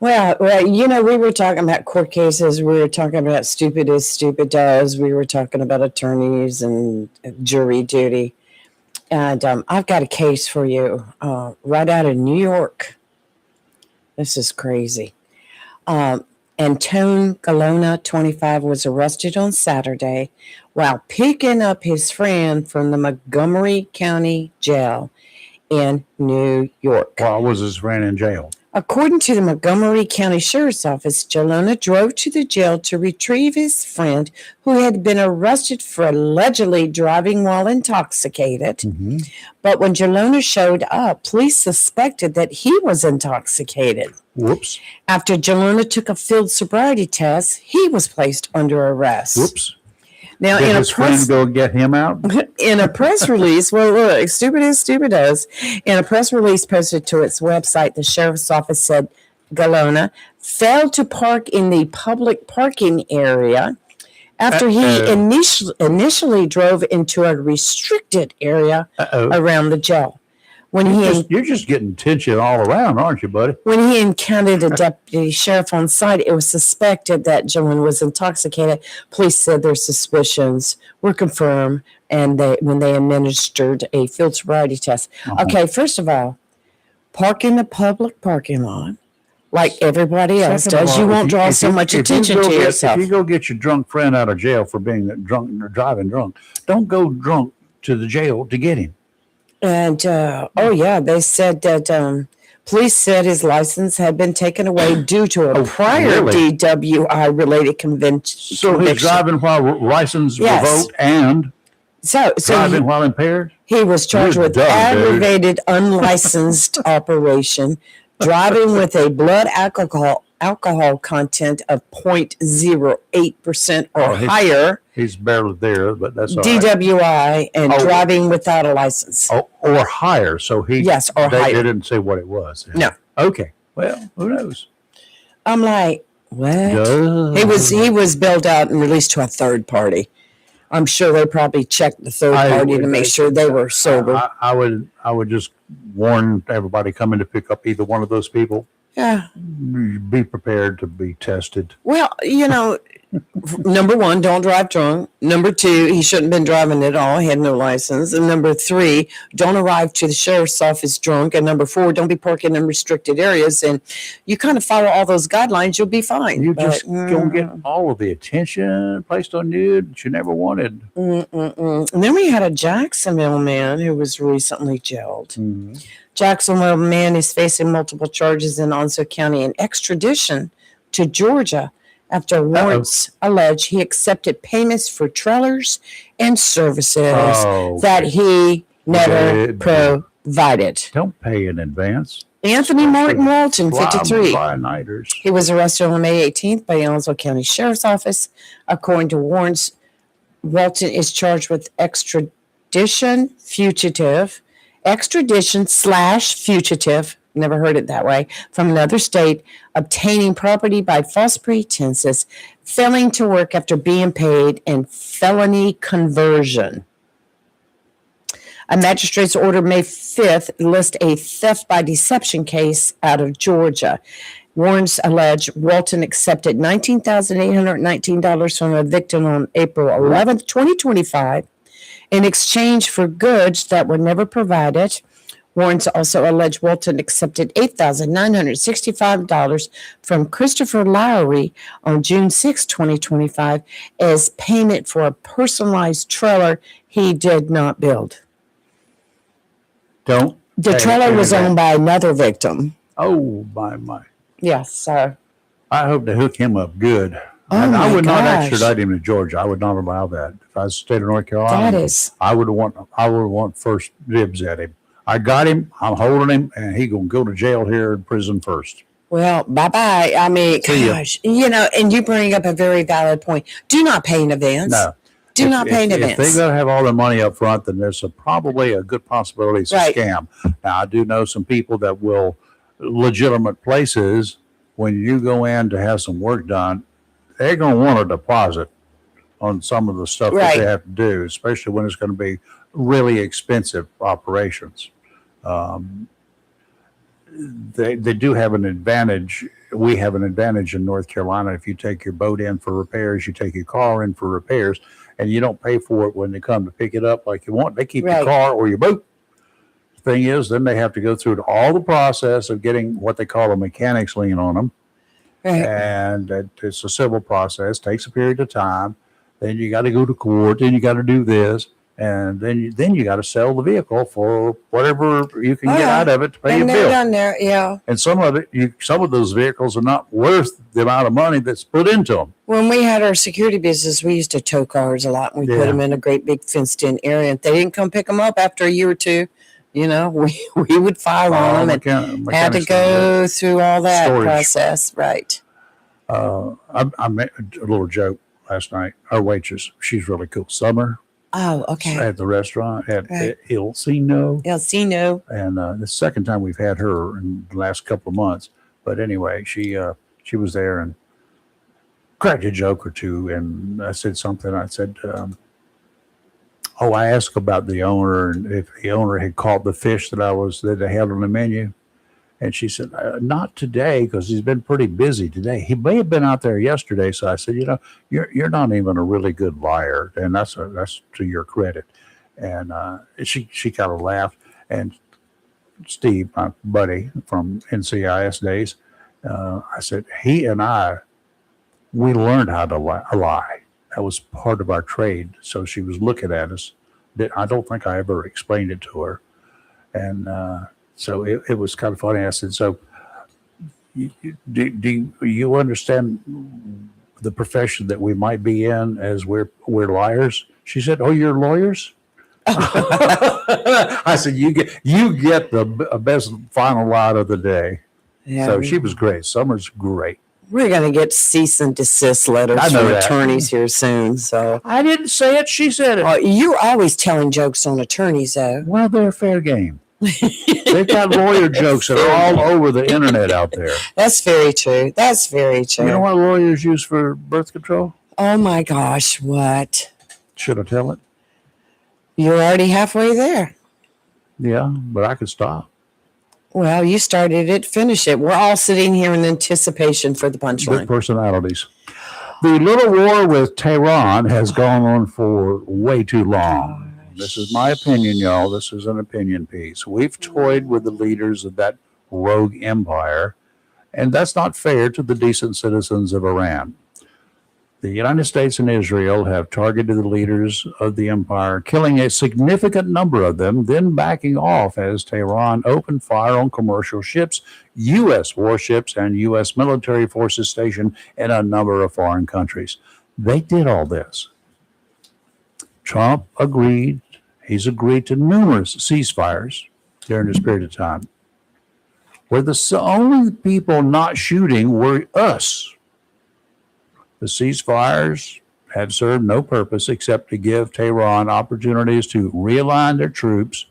Well, we were talking about court cases. We were talking about stupid as stupid does. We were talking about attorneys and jury duty. And I've got a case for you right out of New York. This is crazy. Antone Galona, 25, was arrested on Saturday while picking up his friend from the Montgomery County Jail in New York. Why was his friend in jail? According to the Montgomery County Sheriff's Office, Gelona drove to the jail to retrieve his friend who had been arrested for allegedly driving while intoxicated. Mm-hmm. But when Gelona showed up, police suspected that he was intoxicated. Whoops. After Gelona took a field sobriety test, he was placed under arrest. Whoops. Now, Did his friend go get him out? in a press release, well, look, stupid as stupid does. In a press release posted to its website, the sheriff's office said Galona failed to park in the public parking area after he initially drove into a restricted area around the jail. You're just getting tension all around, aren't you, buddy? When he encountered a deputy sheriff on site, it was suspected that Gillen was intoxicated. Police said their suspicions were confirmed, and when they administered a field sobriety test. Okay, first of all, park in the public parking lot like everybody else does. You won't draw so much attention to yourself. If you go get your drunk friend out of jail for being drunk or driving drunk, don't go drunk to the jail to get him. And, they said that police said his license had been taken away due to a prior DWI-related conviction. So he's driving while license revoked and driving while impaired? He was charged with aggravated unlicensed operation, driving with a blood alcohol content of 0.08% or higher. He's barely there, but that's all DWI right. and driving without a license. Or higher. So higher. They didn't say what it was. No. Okay. Well, who knows? I'm like, what? He was bailed out and released to a third party. I'm sure they probably checked the third party to make sure they were sober. I would just warn everybody coming to pick up either one of those people. Yeah. Be prepared to be tested. Well, Number one, don't drive drunk. Number two, he shouldn't have been driving at all. He had no license. And number three, don't arrive to the sheriff's office drunk. And number four, don't be parking in restricted areas. And you kind of follow all those guidelines, you'll be fine. You just don't get all of the attention placed on you that you never wanted. And then we had a Jacksonville man who was recently jailed. Mm-hmm. Jacksonville man is facing multiple charges in Onslow County and extradition to Georgia after warrants allege he accepted payments for trailers and services that he never provided. Don't pay in advance. Anthony Martin Walton, 53. Fly-nighters. He was arrested on May 18th by Onslow County Sheriff's Office. According to warrants, Walton is charged with extradition /fugitive, never heard it that way, from another state, obtaining property by false pretenses, failing to work after being paid, and felony conversion. A magistrate's order May 5th lists a theft by deception case out of Georgia. Warrants allege Walton accepted $19,819 from a victim on April 11th, 2025, in exchange for goods that were never provided. Warrants also allege Walton accepted $8,965 from Christopher Lowry on June 6, 2025, as payment for a personalized trailer he did not build. The trailer was owned by another victim. Oh, my. Yes, sir. I hope to hook him up good. Oh, and I would not gosh. extradite him to Georgia. I would not allow that. If I was the state of North Carolina, I would want first dibs at him. I got him. I'm holding him, and he gonna go to jail here in prison first. Well, bye-bye. I mean, gosh, and you bring up a very valid point. Do not pay in advance. No. Do not pay in advance. If they're going to have all their money up front, then there's probably a good possibility it's a scam. Now, I do know some people that will, legitimate places, when you go in to have some work done, they're going to want a deposit on some of the stuff that they have to do, especially when it's going to be really expensive operations. They do have an advantage. We have an advantage in North Carolina. If you take your boat in for repairs, you take your car in for repairs, and you don't pay for it when they come to pick it up like you want. They keep your car or your boat. The thing is, then they have to go through all the process of getting what they call a mechanic's lien on them. And it's a civil process, takes a period of time. Then you got to go to court. Then you got to do this. And then you got to sell the vehicle for whatever you can get out of it to pay your bill. Down there, and some of those vehicles are not worth the amount of money that's put into them. When we had our security business, we used to tow cars a lot, and we put them in a great big fenced-in area. If they didn't come pick them up after a year or two, we would file on them and had to go through all that process. Right. I made a little joke last night. Our waitress, she's really cool. Summer. Oh, okay. At the restaurant at El Cino. And the second time we've had her in the last couple of months. But anyway, she was there and cracked a joke or two. And I said something. I said, I asked about the owner and if the owner had caught the fish that they had on the menu. And she said, not today, because he's been pretty busy today. He may have been out there yesterday. So I said, you're not even a really good liar. And that's to your credit. And she kind of laughed. And Steve, my buddy from NCIS days, I said, he and we learned how to lie. That was part of our trade. So she was looking at us. I don't think I ever explained it to her. And so it was kind of funny. I said, so do you understand the profession that we might be in as we're liars? She said, oh, you're lawyers? I said, you get the best final lie of the day. Yeah. So she was great. Summer's great. We're going to get cease and desist letters from attorneys here soon. So I didn't say it. She said it. You're always telling jokes on attorneys, though. Well, they're fair game. They've got lawyer jokes that are all over the internet out there. That's very true. You know what lawyers use for birth control? Oh, my gosh. What? Should I tell it? You're already halfway there. Yeah, but I could stop. Well, you started it, finish it. We're all sitting here in anticipation for the punchline. Good personalities. The little war with Tehran has gone on for way too long. This is my opinion, y'all. This is an opinion piece. We've toyed with the leaders of that rogue empire, and that's not fair to the decent citizens of Iran. The United States and Israel have targeted the leaders of the empire, killing a significant number of them, then backing off as Tehran opened fire on commercial ships, U.S. warships, and U.S. military forces stationed in a number of foreign countries. They did all this. Trump agreed. He's agreed to numerous ceasefires during this period of time, where the only people not shooting were us. The ceasefires have served no purpose except to give Tehran opportunities to realign their troops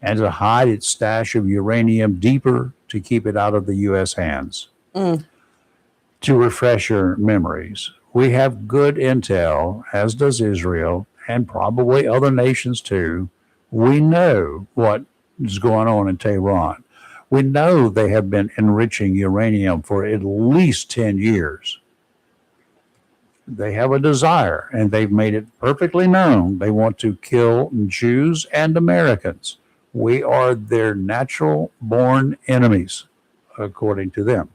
and to hide its stash of uranium deeper to keep it out of the U.S. hands. To refresh your memories, we have good intel, as does Israel, and probably other nations too. We know what is going on in Tehran. We know they have been enriching uranium for at least 10 years. They have a desire, and they've made it perfectly known. They want to kill Jews and Americans. We are their natural-born enemies, according to them.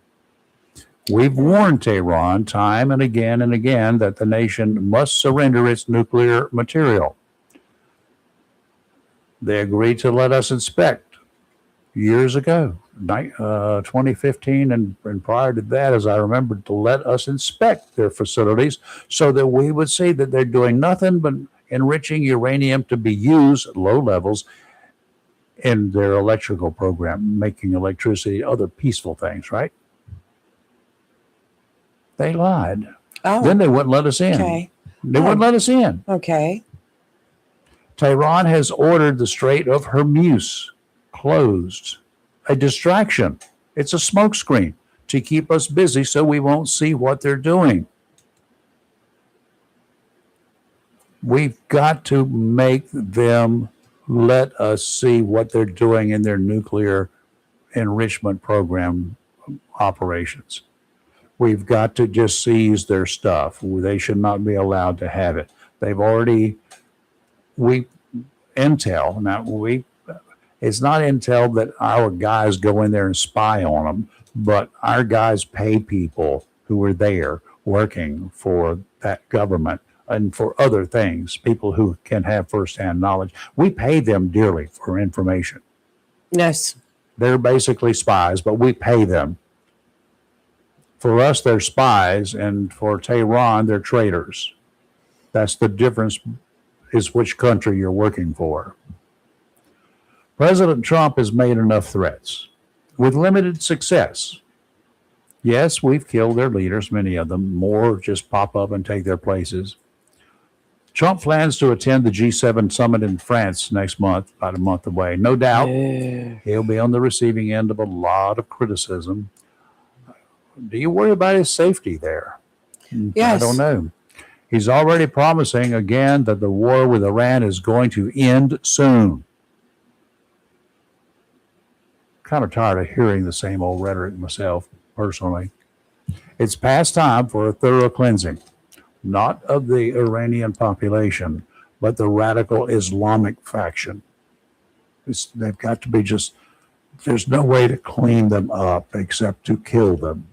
We've warned Tehran time and again that the nation must surrender its nuclear material. They agreed to let us inspect years ago, 2015, and prior to that, as I remember, to let us inspect their facilities so that we would see that they're doing nothing but enriching uranium to be used at low levels in their electrical program, making electricity, other peaceful things, right? They lied. Oh, Then they wouldn't let us in. okay. They wouldn't let us in. Okay. Tehran has ordered the Strait of Hormuz closed. A distraction. It's a smokescreen to keep us busy so we won't see what they're doing. We've got to make them let us see what they're doing in their nuclear enrichment program operations. We've got to just seize their stuff. They should not be allowed to have it. They've already, it's not intel that our guys go in there and spy on them, but our guys pay people who are there working for that government and for other things, people who can have firsthand knowledge. We pay them dearly for information. Yes. They're basically spies, but we pay them. For us, they're spies, and for Tehran, they're traitors. That's the difference, is which country you're working for. President Trump has made enough threats with limited success. Yes, we've killed their leaders, many of them. More just pop up and take their places. Trump plans to attend the G7 summit in France next month, about a month away. No doubt he'll be on the receiving end of a lot of criticism. Do you worry about his safety there? Yes. I don't know. He's already promising again that the war with Iran is going to end soon. Kind of tired of hearing the same old rhetoric myself, personally. It's past time for a thorough cleansing, not of the Iranian population, but the radical Islamic faction. They've got to be there's no way to clean them up except to kill them.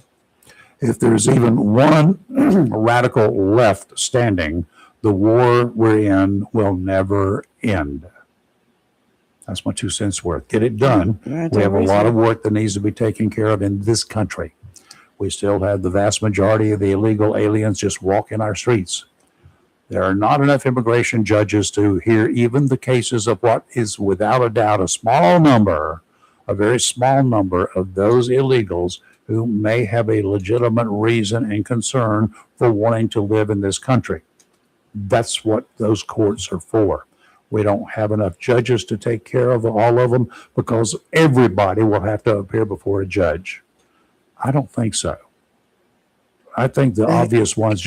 If there's even one radical left standing, the war we're in will never end. That's my 2 cents worth. Get it done. We have a lot of work that needs to be taken care of in this country. We still have the vast majority of the illegal aliens just walking our streets. There are not enough immigration judges to hear even the cases of what is without a doubt a very small number of those illegals who may have a legitimate reason and concern for wanting to live in this country. That's what those courts are for. We don't have enough judges to take care of all of them because everybody will have to appear before a judge. I don't think so. I think the obvious ones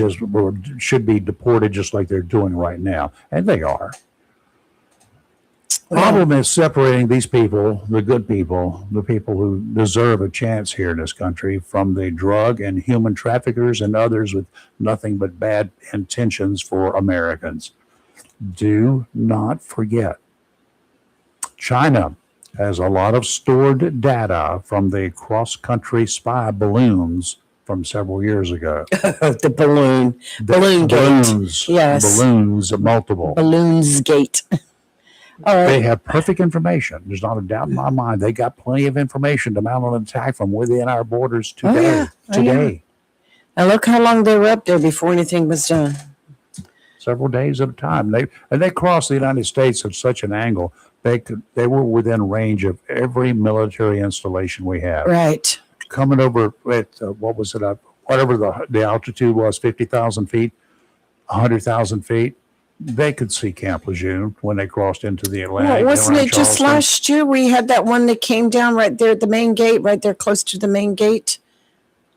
should be deported just like they're doing right now, and they are. Problem is separating these people, the good people, the people who deserve a chance here in this country, from the drug and human traffickers and others with nothing but bad intentions for Americans. Do not forget, China has a lot of stored data from the cross-country spy balloons from several years ago. The balloon gate. Balloons, Yes. balloons, multiple. Balloons gate. All right. They have perfect information. There's not a doubt in my mind. They got plenty of information to mount an attack from within our borders today. Today. And look how long they were up there before anything was done. Several days at a time. They crossed the United States at such an angle they were within range of every military installation we have. Right. Coming over at what was it? Whatever the altitude was, 50,000 feet, 100,000 feet. They could see Camp Lejeune when they crossed into the Atlantic. Well, wasn't it just Charleston. last year we had that one that came down right there at the main gate, right there close to the main gate?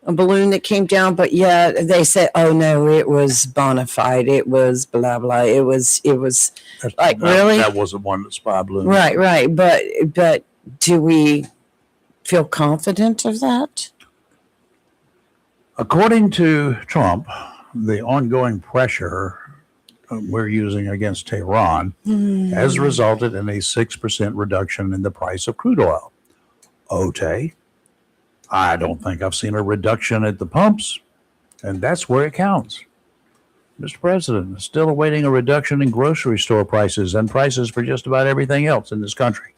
A balloon that came down, but yeah, they said, "Oh no, it was bona fide. It was blah blah. It was like really." That wasn't one that spy balloon. Right. But do we feel confident of that? According to Trump, the ongoing pressure we're using against Tehran has resulted in a 6% reduction in the price of crude oil. Okay. I don't think I've seen a reduction at the pumps, and that's where it counts. Mr. President, still awaiting a reduction in grocery store prices and prices for just about everything else in this country.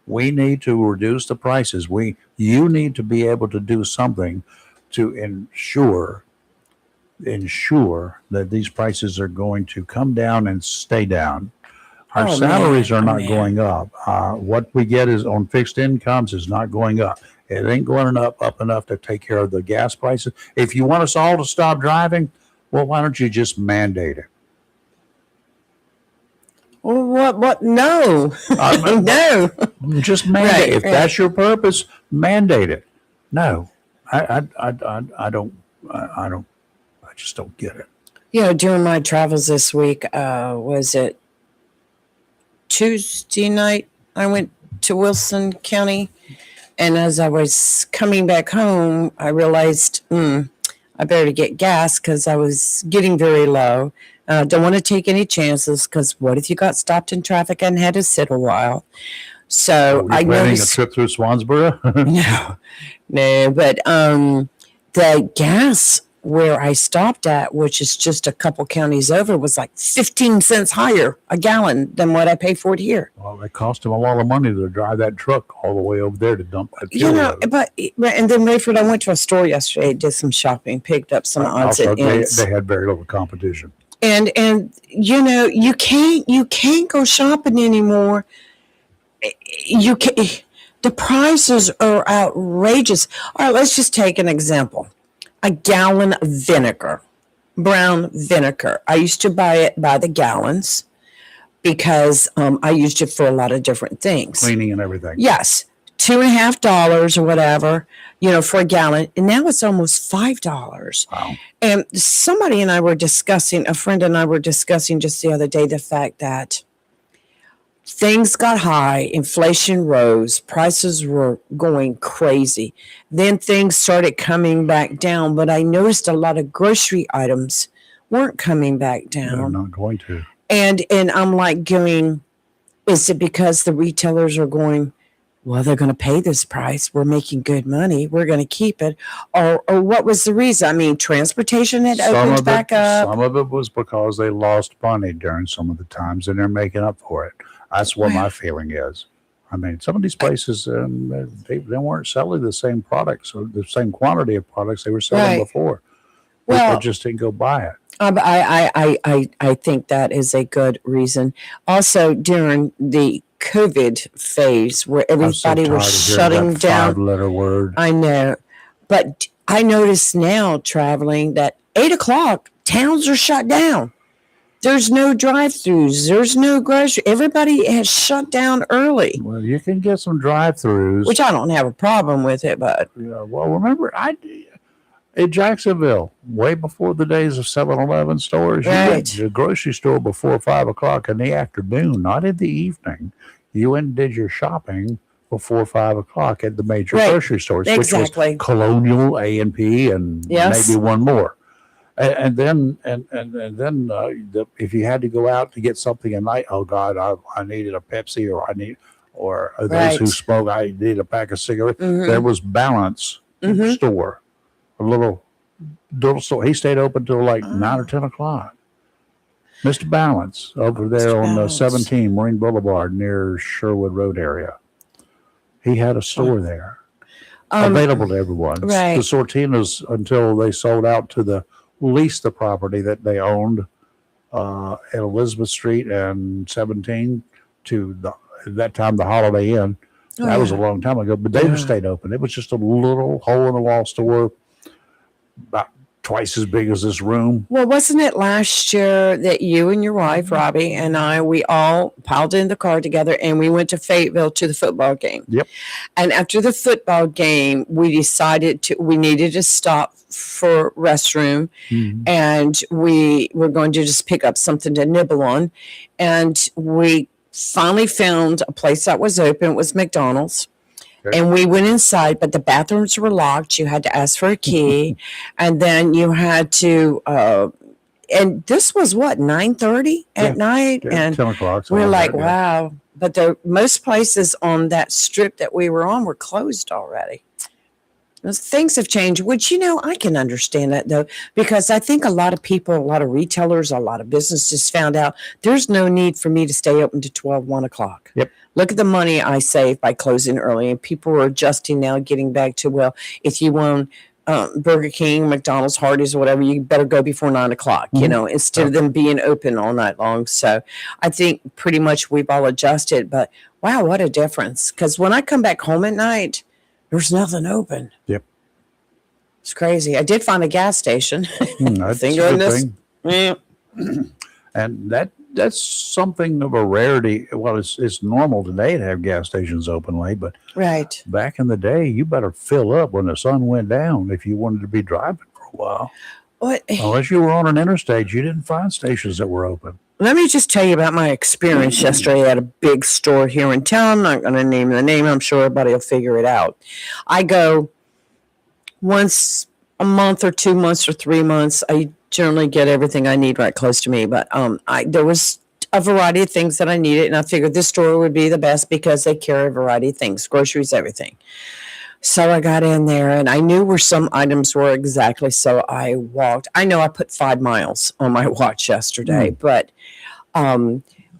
We need to reduce the prices. You need to be able to do something to ensure that these prices are going to come down and stay down. Our salaries are not going up. What we get is on fixed incomes is not going up. It ain't going up enough to take care of the gas prices. If you want us all to stop driving, well, why don't you just mandate it? Well, what? No, no. Just mandate. If that's your purpose, mandate it. No, I don't. I just don't get it. You know, during my travels this week, was it Tuesday night? I went to Wilson County, and as I was coming back home, I realized I better get gas because I was getting very low. Don't want to take any chances because what if you got stopped in traffic and had to sit a while? So I planning noticed a trip through Swansboro. no, but the gas where I stopped at, which is just a couple counties over, was like 15 cents higher a gallon than what I pay for it here. Well, it cost them a lot of money to drive that truck all the way over there to dump that fuel. You know, but and then Rayford, I went to a store yesterday, did some shopping, picked up some odds Also, and ends. they had very little competition. And you know, you can't go shopping anymore. You can't. The prices are outrageous. All right, let's just take an example. A gallon of vinegar, brown vinegar. I used to buy it by the gallons because I used it for a lot of different things. Cleaning and everything. Yes, $2.50 or whatever, you know, for a gallon. And now it's almost $5. Wow. And somebody and I were discussing, a friend and I were discussing just the other day, the fact that things got high, inflation rose, prices were going crazy. Then things started coming back down, but I noticed a lot of grocery items weren't coming back down. They're not going to. And I'm like going, is it because the retailers are going, well, they're going to pay this price. We're making good money. We're going to keep it. Or what was the reason? I mean, transportation had opened back up. Some of it was because they lost money during some of the times, and they're making up for it. That's what my feeling is. I mean, some of these places, they weren't selling the same products or the same quantity of products they were selling before. Well, People just didn't go buy it. I think that is a good reason. Also, during the COVID phase where everybody was shutting down. 5-letter word. I know. But I notice now traveling that 8 o'clock, towns are shut down. There's no drive-thrus. There's no grocery. Everybody has shut down early. Well, you can get some drive-thrus. Which I don't have a problem with it, but. Yeah, well, remember, in Jacksonville, way before the days of 7-Eleven stores, you Right. went to the grocery store before 5 o'clock in the afternoon, not in the evening. You went and did your shopping before 5 o'clock at the major Right. grocery stores, which Exactly. was Colonial, A&P, and Yes. maybe one more. And then if you had to go out to get something at night, oh God, I needed a Pepsi, or those who Right. smoke, I need a pack of cigarettes. Mhm. There was Balance Mhm. store, a little store. He stayed open till like Oh. 9 or 10 o'clock. Mr. Balance over there Mr. on Balance. 17 Marine Boulevard near Sherwood Road area. He had a store there available to everyone. right. The Sortinas, until they sold out to the lease the property that they owned at Elizabeth Street and 17 to at that time the Holiday Inn. Oh, That was a yeah. long time ago, but they Yeah. stayed open. It was just a little hole in the wall store, about twice as big as this room. Well, wasn't it last year that you and your wife, Robbie, and we all piled in the car together and we went to Fayetteville to the football game? Yep. And after the football game, we decided we needed to stop for restroom, and we were going to just pick up something to nibble on. And we finally found a place that was open. It was McDonald's. Okay. And we went inside, but the bathrooms were locked. You had to ask for a key, and then you had to. And this was what 9:30 at night, Yeah, and 10 o'clock. we're something like, that, yeah. wow. But most places on that strip that we were on were closed already. Things have changed, which, I can understand that though, because I think a lot of people, a lot of retailers, a lot of businesses found out there's no need for me to stay open to 12, 1 o'clock. Yep. Look at the money I saved by closing early. And people are adjusting now, getting back to, well, if you own Burger King, McDonald's, Hardee's, or whatever, you better go before 9 o'clock, instead of them being open all night long. So I think pretty much we've all adjusted, but wow, what a difference. Because when I come back home at night, there's nothing open. Yep. It's crazy. I did find a gas station. That's Thank a good goodness. thing. Yeah. And that's something of a rarity. Well, it's normal today to have gas stations open late, but Right. back in the day, you better fill up when the sun went down if you wanted to be driving for a while. What? Unless you were on an interstate, you didn't find stations that were open. Let me just tell you about my experience yesterday at a big store here in town. I'm not going to name the name. I'm sure everybody will figure it out. I go once a month or 2 months or 3 months. I generally get everything I need right close to me. But there was a variety of things that I needed, and I figured this store would be the best because they carry a variety of things, groceries, everything. So I got in there, and I knew where some items were exactly. So I walked. I know I put 5 miles on my watch yesterday, but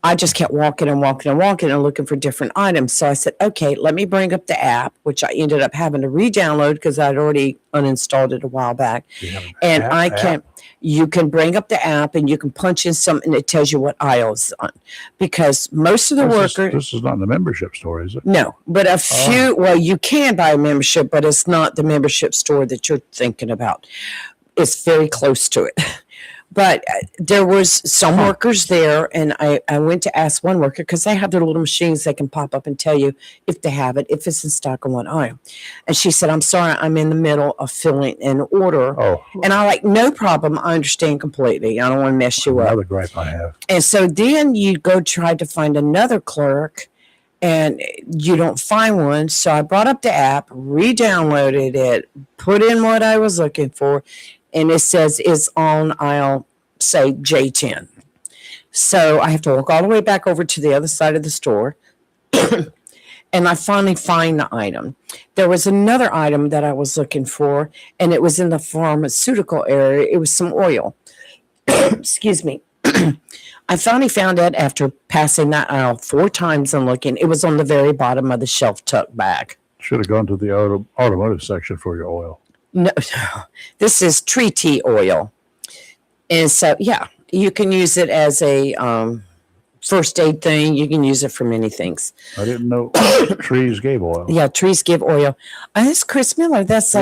I just kept walking and walking and walking and looking for different items. So I said, okay, let me bring up the app, which I ended up having to re-download because I'd already uninstalled it a while back. And you can bring up the app and you can punch in something that tells you what aisle is on. Because most of the workers. This is not the membership store, is it? No, but a few, well, you can buy a membership, but it's not the membership store that you're thinking about. It's very close to it. But there was some workers there, and I went to ask one worker because they have their little machines that can pop up and tell you if they have it, if it's in stock on what aisle. And she said, I'm sorry, I'm in the middle of filling an order. Oh, And I like, no problem. I understand completely. I don't want to mess you up. another gripe I have. And so then you go try to find another clerk and you don't find one. So I brought up the app, re-downloaded it, put in what I was looking for, and it says it's on aisle, say, J10. So I have to walk all the way back over to the other side of the store. And I finally find the item. There was another item that I was looking for, and it was in the pharmaceutical area. It was some oil. Excuse me. I finally found it after passing that aisle 4 times and looking. It was on the very bottom of the shelf tucked back. Should have gone to the automotive section for your oil. No, this is tree tea oil. And so, yeah, you can use it as a first aid thing. You can use it for many things. I didn't know trees gave oil. Yeah, trees give oil. This is Chris Miller. That's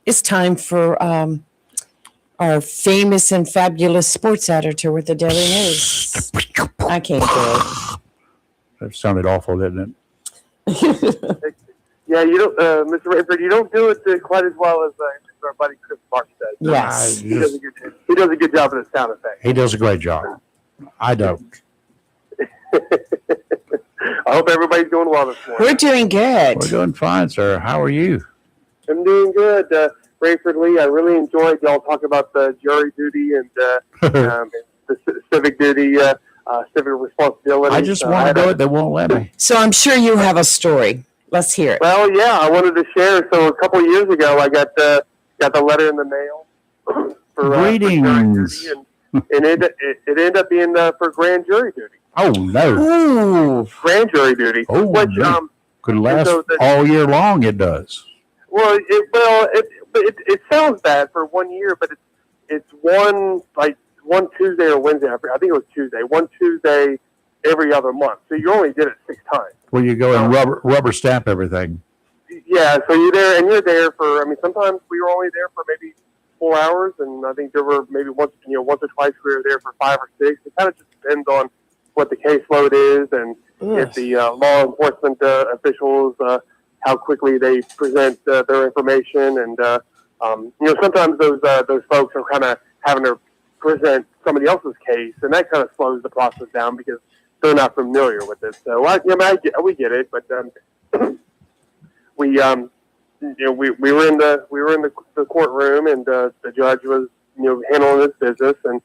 it's time for our famous and fabulous sports editor with the Daily News. I can't do it. That sounded awful, didn't it? Yeah, you don't, Mr. Rayford, you don't do it quite as well as our buddy Chris Marks does. Yes. He does a good job of the sound effect. He does a great job. I don't. I hope everybody's doing well this morning. We're doing good. We're doing fine, sir. How are you? I'm doing good. Rayford Lee, I really enjoyed y'all talking about the jury duty and the civic duty, civic responsibility. I just want to do it. They won't let me. So I'm sure you have a story. Let's hear it. Well, yeah, I wanted to share. So a couple of years ago, I got the letter in the mail for Greetings. jury duty, and it ended up being for grand jury duty. Oh, no. Ooh. Grand jury duty, Oh, which no. Could last so all year long. It does. well, it sounds bad for 1 year, but it's one Tuesday or Wednesday. I think it was Tuesday. One Tuesday every other month. So you only did it 6 times. Where you go and rubber stamp everything. Yeah, so you're there for. I mean, sometimes we were only there for maybe 4 hours, and I think there were maybe once or twice we were there for 5 or 6. It kind of just depends on what the caseload is, and if the law enforcement officials how quickly they present their information, and sometimes those folks are kind of having to present somebody else's case, and that kind of slows the process down because they're not familiar with it. So we get it, but we were in the courtroom, and the judge was handling his business, and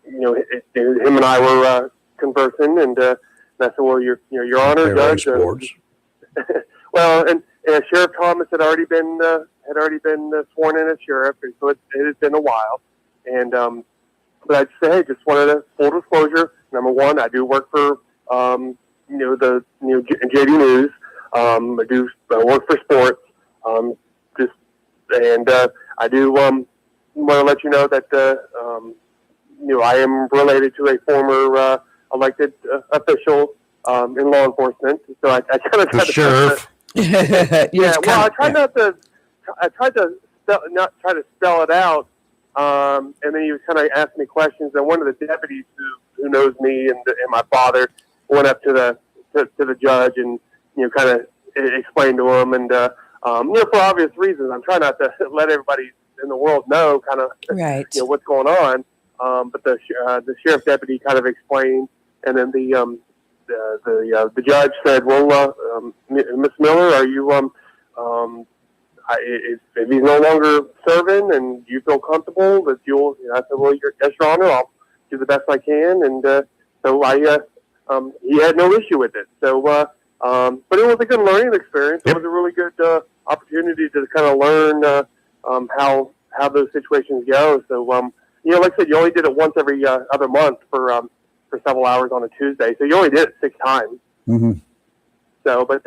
him and I were conversing, and I said, "Well, Your Honor, Judge." Well, and Sheriff Thomas had already been sworn in as sheriff, and so it has been a while. And but I just said, "Hey, just wanted a full disclosure. Number one, I do work for JD News. I work for sports. I do want to let you know that I am related to a former elected official in law enforcement. So I kind of The sheriff. yeah. Well, I tried to not try to spell it out. And then he was kind of asking me questions. And one of the deputies who knows me and my father went up to the judge and kind of explained to him. And for obvious reasons, I'm trying not to let everybody in the world know kind of Right. What's going on. But the sheriff deputy kind of explained, and then the judge said, "Well, Miss Miller, are you if he's no longer serving and you feel comfortable that you'll?" I said, "Well, yes, Your Honor, I'll do the best I can." And so he had no issue with it. So, but it was a good learning experience. It was a really good opportunity to kind of learn how those situations go. So, like I said, you only did it once every other month for several hours on a Tuesday. So you only did it 6 times. Mm-hmm. So, but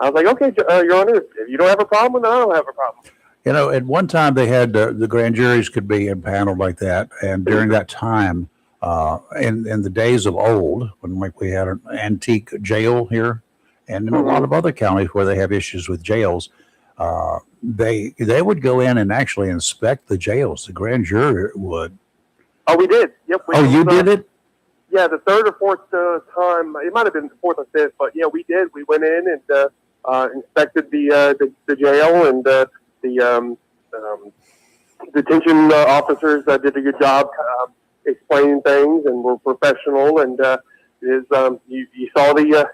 I was like, "Okay, Your Honor, if you don't have a problem, then I don't have a problem." At one time they had the grand juries could be impaneled like that, and during that time, in the days of old, when we had an antique jail here, and in a lot of other counties where they have issues with jails, they would go in and actually inspect the jails. The grand jury would. Oh, we did. Yep. You did it? Yeah, the 3rd or 4th time. It might have been the 4th or 5th, but yeah, we did. We went in and inspected the jail, and the detention officers did a good job explaining things and were professional. And you saw the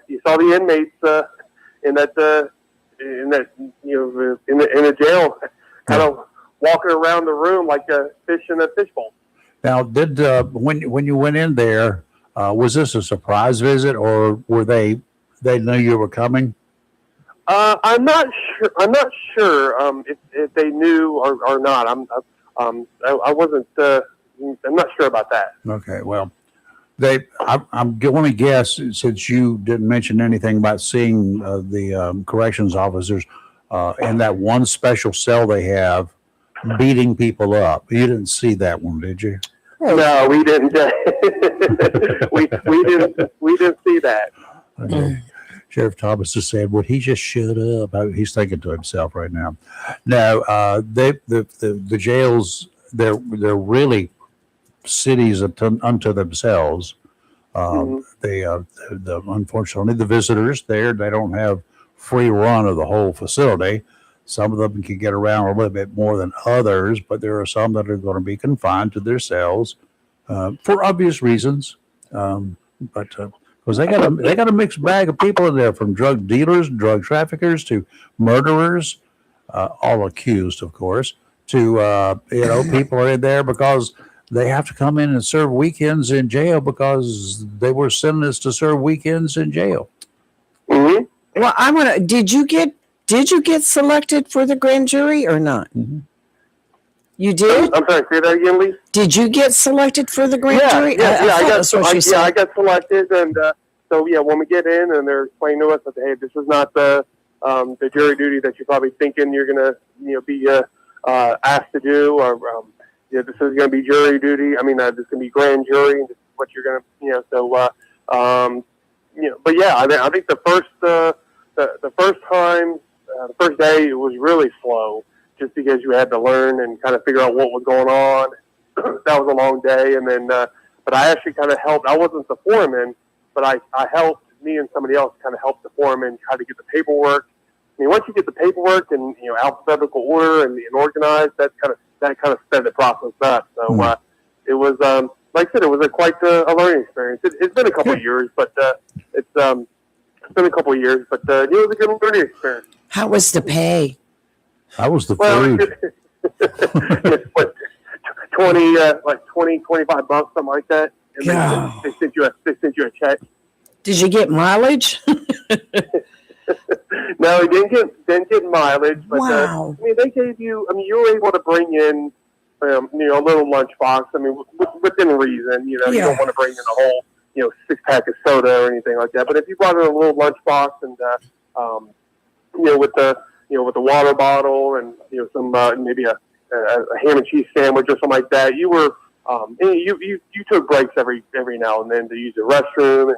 inmates in the jail, kind of walking around the room like a fish in a fishbowl. Now, did when you went in there, was this a surprise visit, or were they knew you were coming? I'm not sure if they knew or not. I wasn't. I'm not sure about that. Okay, well, I'm going to guess, since you didn't mention anything about seeing the corrections officers in that one special cell they have beating people up. You didn't see that one, did you? No, we didn't. we didn't see that. Okay. Sheriff Thomas is saying, "Would he just shut up?" He's thinking to himself right now. No, the jails, they're really cities unto themselves. They unfortunately, the visitors there, they don't have free run of the whole facility. Some of them can get around a little bit more than others, but there are some that are going to be confined to their cells for obvious reasons. But because they got a mixed bag of people in there, from drug dealers, drug traffickers, to murderers, all accused, of course. To people are in there because they have to come in and serve weekends in jail because they were sentenced to serve weekends in jail. Mm-hmm. Well, I want to. Did you get selected for the grand jury or not? Mm-hmm. You did? I'm sorry, say that again, Lee. Did you get selected for the grand jury? I got selected, and so when we get in and they're explaining to us that, hey, this is not the jury duty that you're probably thinking you're gonna be asked to do, or this is gonna be jury duty. I mean, this is gonna be grand jury, and this is what you're gonna But yeah, I think the first time, the first day, it was really slow, just because you had to learn and kind of figure out what was going on. That was a long day, and then but I actually kind of helped. I wasn't the foreman, but I helped. Me and somebody else kind of helped the foreman try to get the paperwork. I mean, once you get the paperwork in alphabetical order and organized, that kind of sped the process up. So it was like I said, it was quite a learning experience. It's been a couple of years, but it was a good learning experience. How was the pay? How was the food? What, 25 bucks, something like that. And then they sent you a check. Did you get mileage? No, he didn't get mileage, but wow. they gave you. I mean, you were able to bring in, a little lunchbox. I mean, within reason. You don't want to bring in a whole, 6-pack of soda or anything like that. But if you brought in a little lunchbox and, with the water bottle and some maybe a ham and cheese sandwich or something like that, you were you took breaks every now and then to use the restroom, and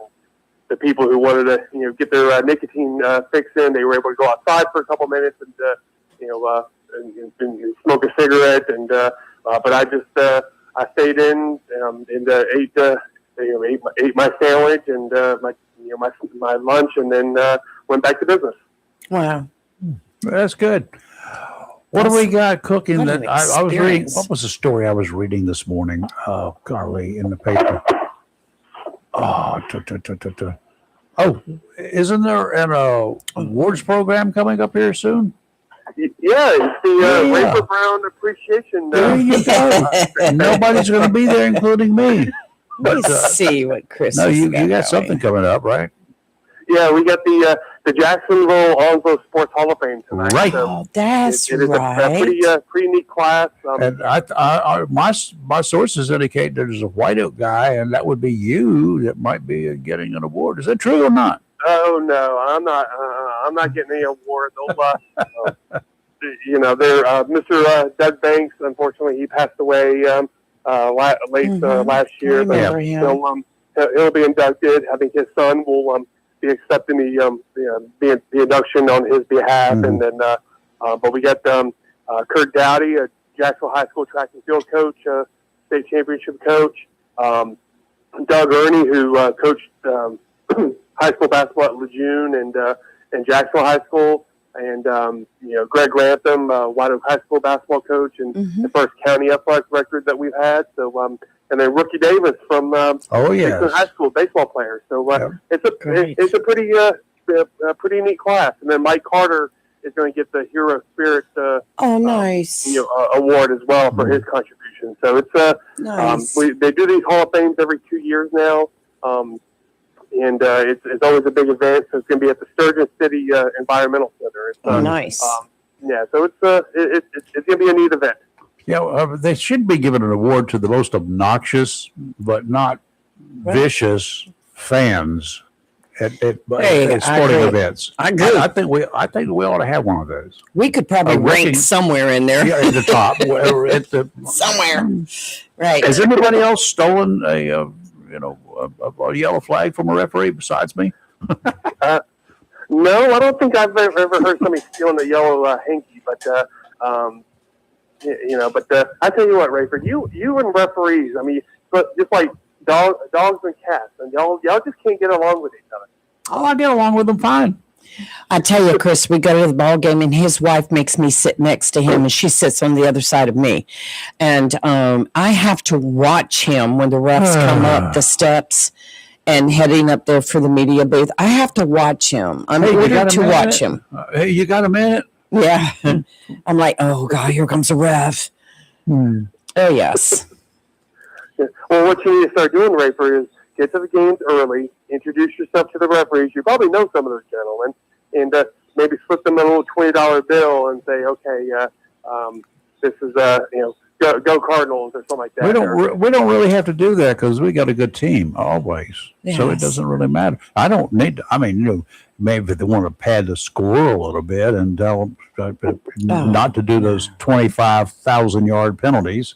the people who wanted to get their nicotine fix in, they were able to go outside for a couple minutes and and smoke a cigarette, and but I just I stayed in and ate my sandwich and my lunch, and then went back to business. Wow. That's good. What do we got cooking? What That an I was reading. experience. What was the story I was reading this morning, Carly, in the paper? Oh, isn't there an awards program coming up here soon? Yeah, it's the Raper Brown Appreciation. There you go. Nobody's going to be there, including me. Let's see what Chris. No, you going. got something coming up, right? Yeah, we got the Jacksonville Onslow Sports Hall of Fame tonight. Right. So Oh, that's it is right. a pretty neat class. And my sources indicate there's a whiteout guy, and that would be you that might be getting an award. Is that true or not? Oh no, I'm not. I'm not getting any award. Mr. Doug Banks. Unfortunately, he passed away late last year. I remember him. So he'll be inducted. I think his son will be accepting the induction on his behalf, and then but we got Kurt Dowdy, a Jacksonville High School track and field coach, state championship coach. Doug Ernie, who coached high school basketball at Lejeune and Jacksonville High School, and Greg Grantham, White Oak High School basketball coach, and the first county athletic record that we've had. So and then Rookie Davis from Dixon High School baseball player. So it's a pretty neat class. And then Mike Carter is going to get the Hero Spirit Nice. award as well for his contribution. So it's Nice. they do these Hall of Fames every 2 years now. And it's always a big event, so it's going to be at the Sturgeon City Environmental Center. It's, Nice. So it's going to be a neat event. Yeah, they should be giving an award to the most obnoxious but not vicious fans at sporting events. I agree. I think we ought to have one of those. We could probably rank somewhere in there. Yeah, at the top, wherever at the Somewhere. Right. Has anybody else stolen a yellow flag from a referee besides me? No, I don't think I've ever heard somebody stealing a yellow hanky, but I tell you what, Rayford, you and referees, I mean, but just like dogs and cats, and y'all just can't get along with each other. Oh, I get along with them fine. I tell you, Chris, we go to the ball game, and his wife makes me sit next to him, and she sits on the other side of me. And I have to watch him when the refs come up the steps and heading up there for the media booth. I have to watch him. I'm ordered to watch him. Hey, you got a minute? Yeah. I'm like, oh, God, here comes the ref. Oh, yes. Well, what you need to start doing, Rafer, is get to the games early, introduce yourself to the referees. You probably know some of those gentlemen, and maybe slip them a little $20 bill and say, okay, this is go Cardinals or something like that. We don't really have to do that because we got a good team always, so it Yes. doesn't really matter. I don't need to. I mean, maybe they want to pad the score a little bit and tell them not to do those 25,000-yard penalties.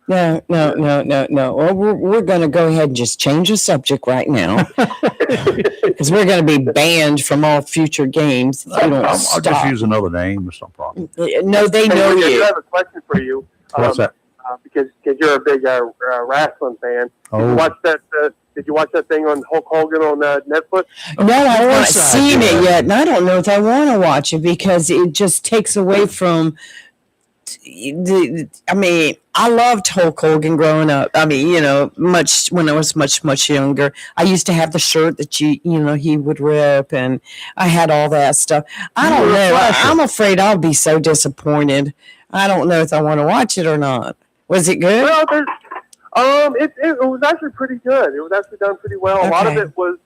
No. Well, we're going to go ahead and just change the subject right now because we're going to be banned from all future games if you don't I'll stop. just use another name. It's no problem. No, they Hey, know Richard, I you. have a question for you. What's that? Because you're a big wrestling fan. Oh. Did you watch that thing on Hulk Hogan on Netflix? No, I haven't course I seen did. it yet, and I don't know if I want to watch it because it just takes away from I mean, I loved Hulk Hogan growing up. I mean, much when I was much younger. I used to have the shirt that he would rip, and I had all that stuff. I don't know. I'm afraid I'll be so disappointed. I don't know if I want to watch it or not. Was it good? Well, it was actually pretty good. It was actually done pretty well. A lot of Okay. it was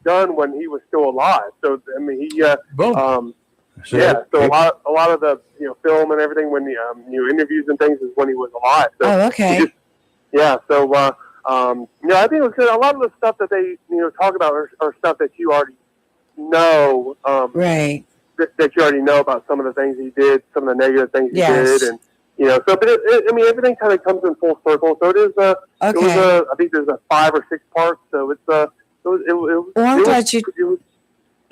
done when he was still alive. So I mean, he So, So a lot of the film and everything when the interviews and things is when he was alive. So Oh, okay. So I think it was good. A lot of the stuff that they talk about are stuff that you already know. Right. That you already know about some of the things he did, some of the negative things he Yes. did, and So, but I mean, everything kind of comes in full circle. So it is. It was I think there's a 5 or 6 parts. So it's Well,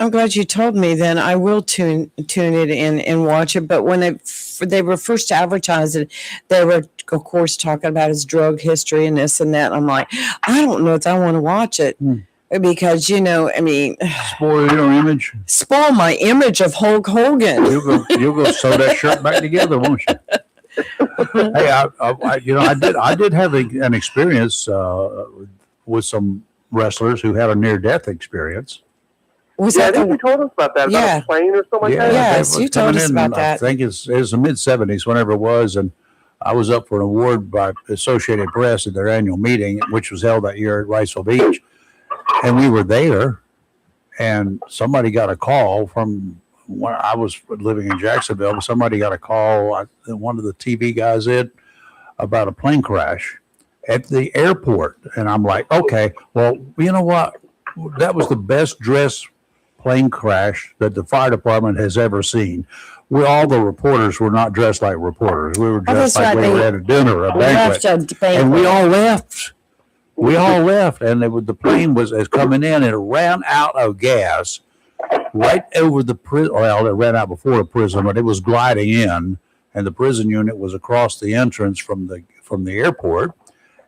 I'm glad you told me. Then I will tune it in and watch it. But when they were first advertising, they were of course talking about his drug history and this and that. I'm like, I don't know if I want to watch it because I mean, spoil your image. Spoil my image of Hulk Hogan. You'll go sew that shirt back together, won't you? Hey, I did have an experience with some wrestlers who had a near-death experience. Was I that think you told us about that, about a plane or something like that. Yes, you told us about that. I think it was the mid-'70s, whenever it was, and I was up for an award by Associated Press at their annual meeting, which was held that year at Riceville Beach, and we were there, and somebody got a call from when I was living in Jacksonville. Somebody got a call, one of the TV guys did, about a plane crash at the airport, and I'm like, okay, well, you know what? That was the best dressed plane crash that the fire department has ever seen. All the reporters were not dressed like reporters. We were dressed like we were at a dinner or a banquet. And we all left. And the plane was coming in, and it ran out of gas right over the prison. Well, it ran out before the prison, but it was gliding in, and the prison unit was across the entrance from the airport.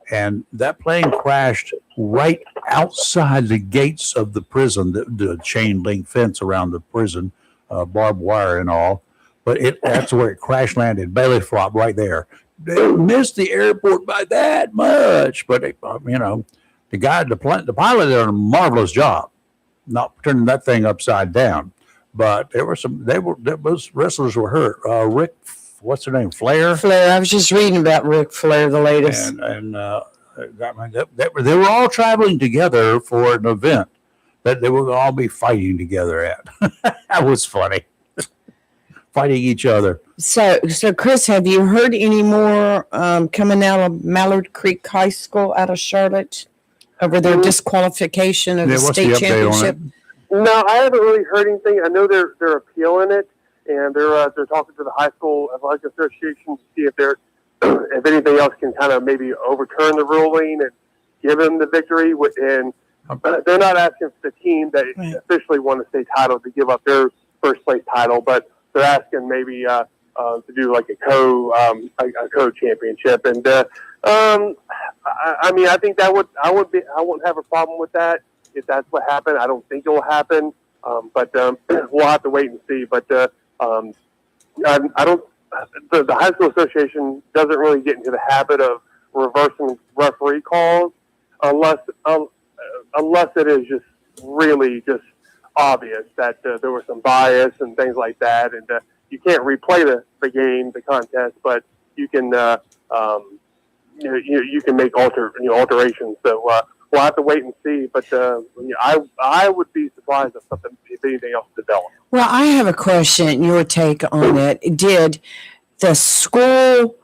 And that plane crashed right outside the gates of the prison, the chain link fence around the prison, barbed wire and all. But that's where it crash landed, belly flop right there. They missed the airport by that much. But, the pilot did a marvelous job, not turning that thing upside down. But those wrestlers were hurt. Rick, what's her name? Flair. I was just reading about Ric Flair, the latest. And they were all traveling together for an event that they would all be fighting together at. That was funny. Fighting each other. So Chris, have you heard any more coming out of Mallard Creek High School out of Charlotte over their disqualification of the state championship? No, I haven't really heard anything. I know they're appealing it, and they're talking to the high school athletic association to see if anything else can kind of maybe overturn the ruling and give them the victory. And they're not asking for the team that officially won the state title to give up their first place title, but they're asking maybe to do like a co-championship. And I mean, I think I wouldn't have a problem with that. if that's what happened. I don't think it will happen, but we'll have to wait and see. But I don't. The high school association doesn't really get into the habit of reversing referee calls unless it is just really just obvious that there was some bias and things like that, and you can't replay the game, the contest, but you can you can make alterations. So we'll have to wait and see. But I would be surprised if anything else develops. Well, I have a question, your take on it. Did the school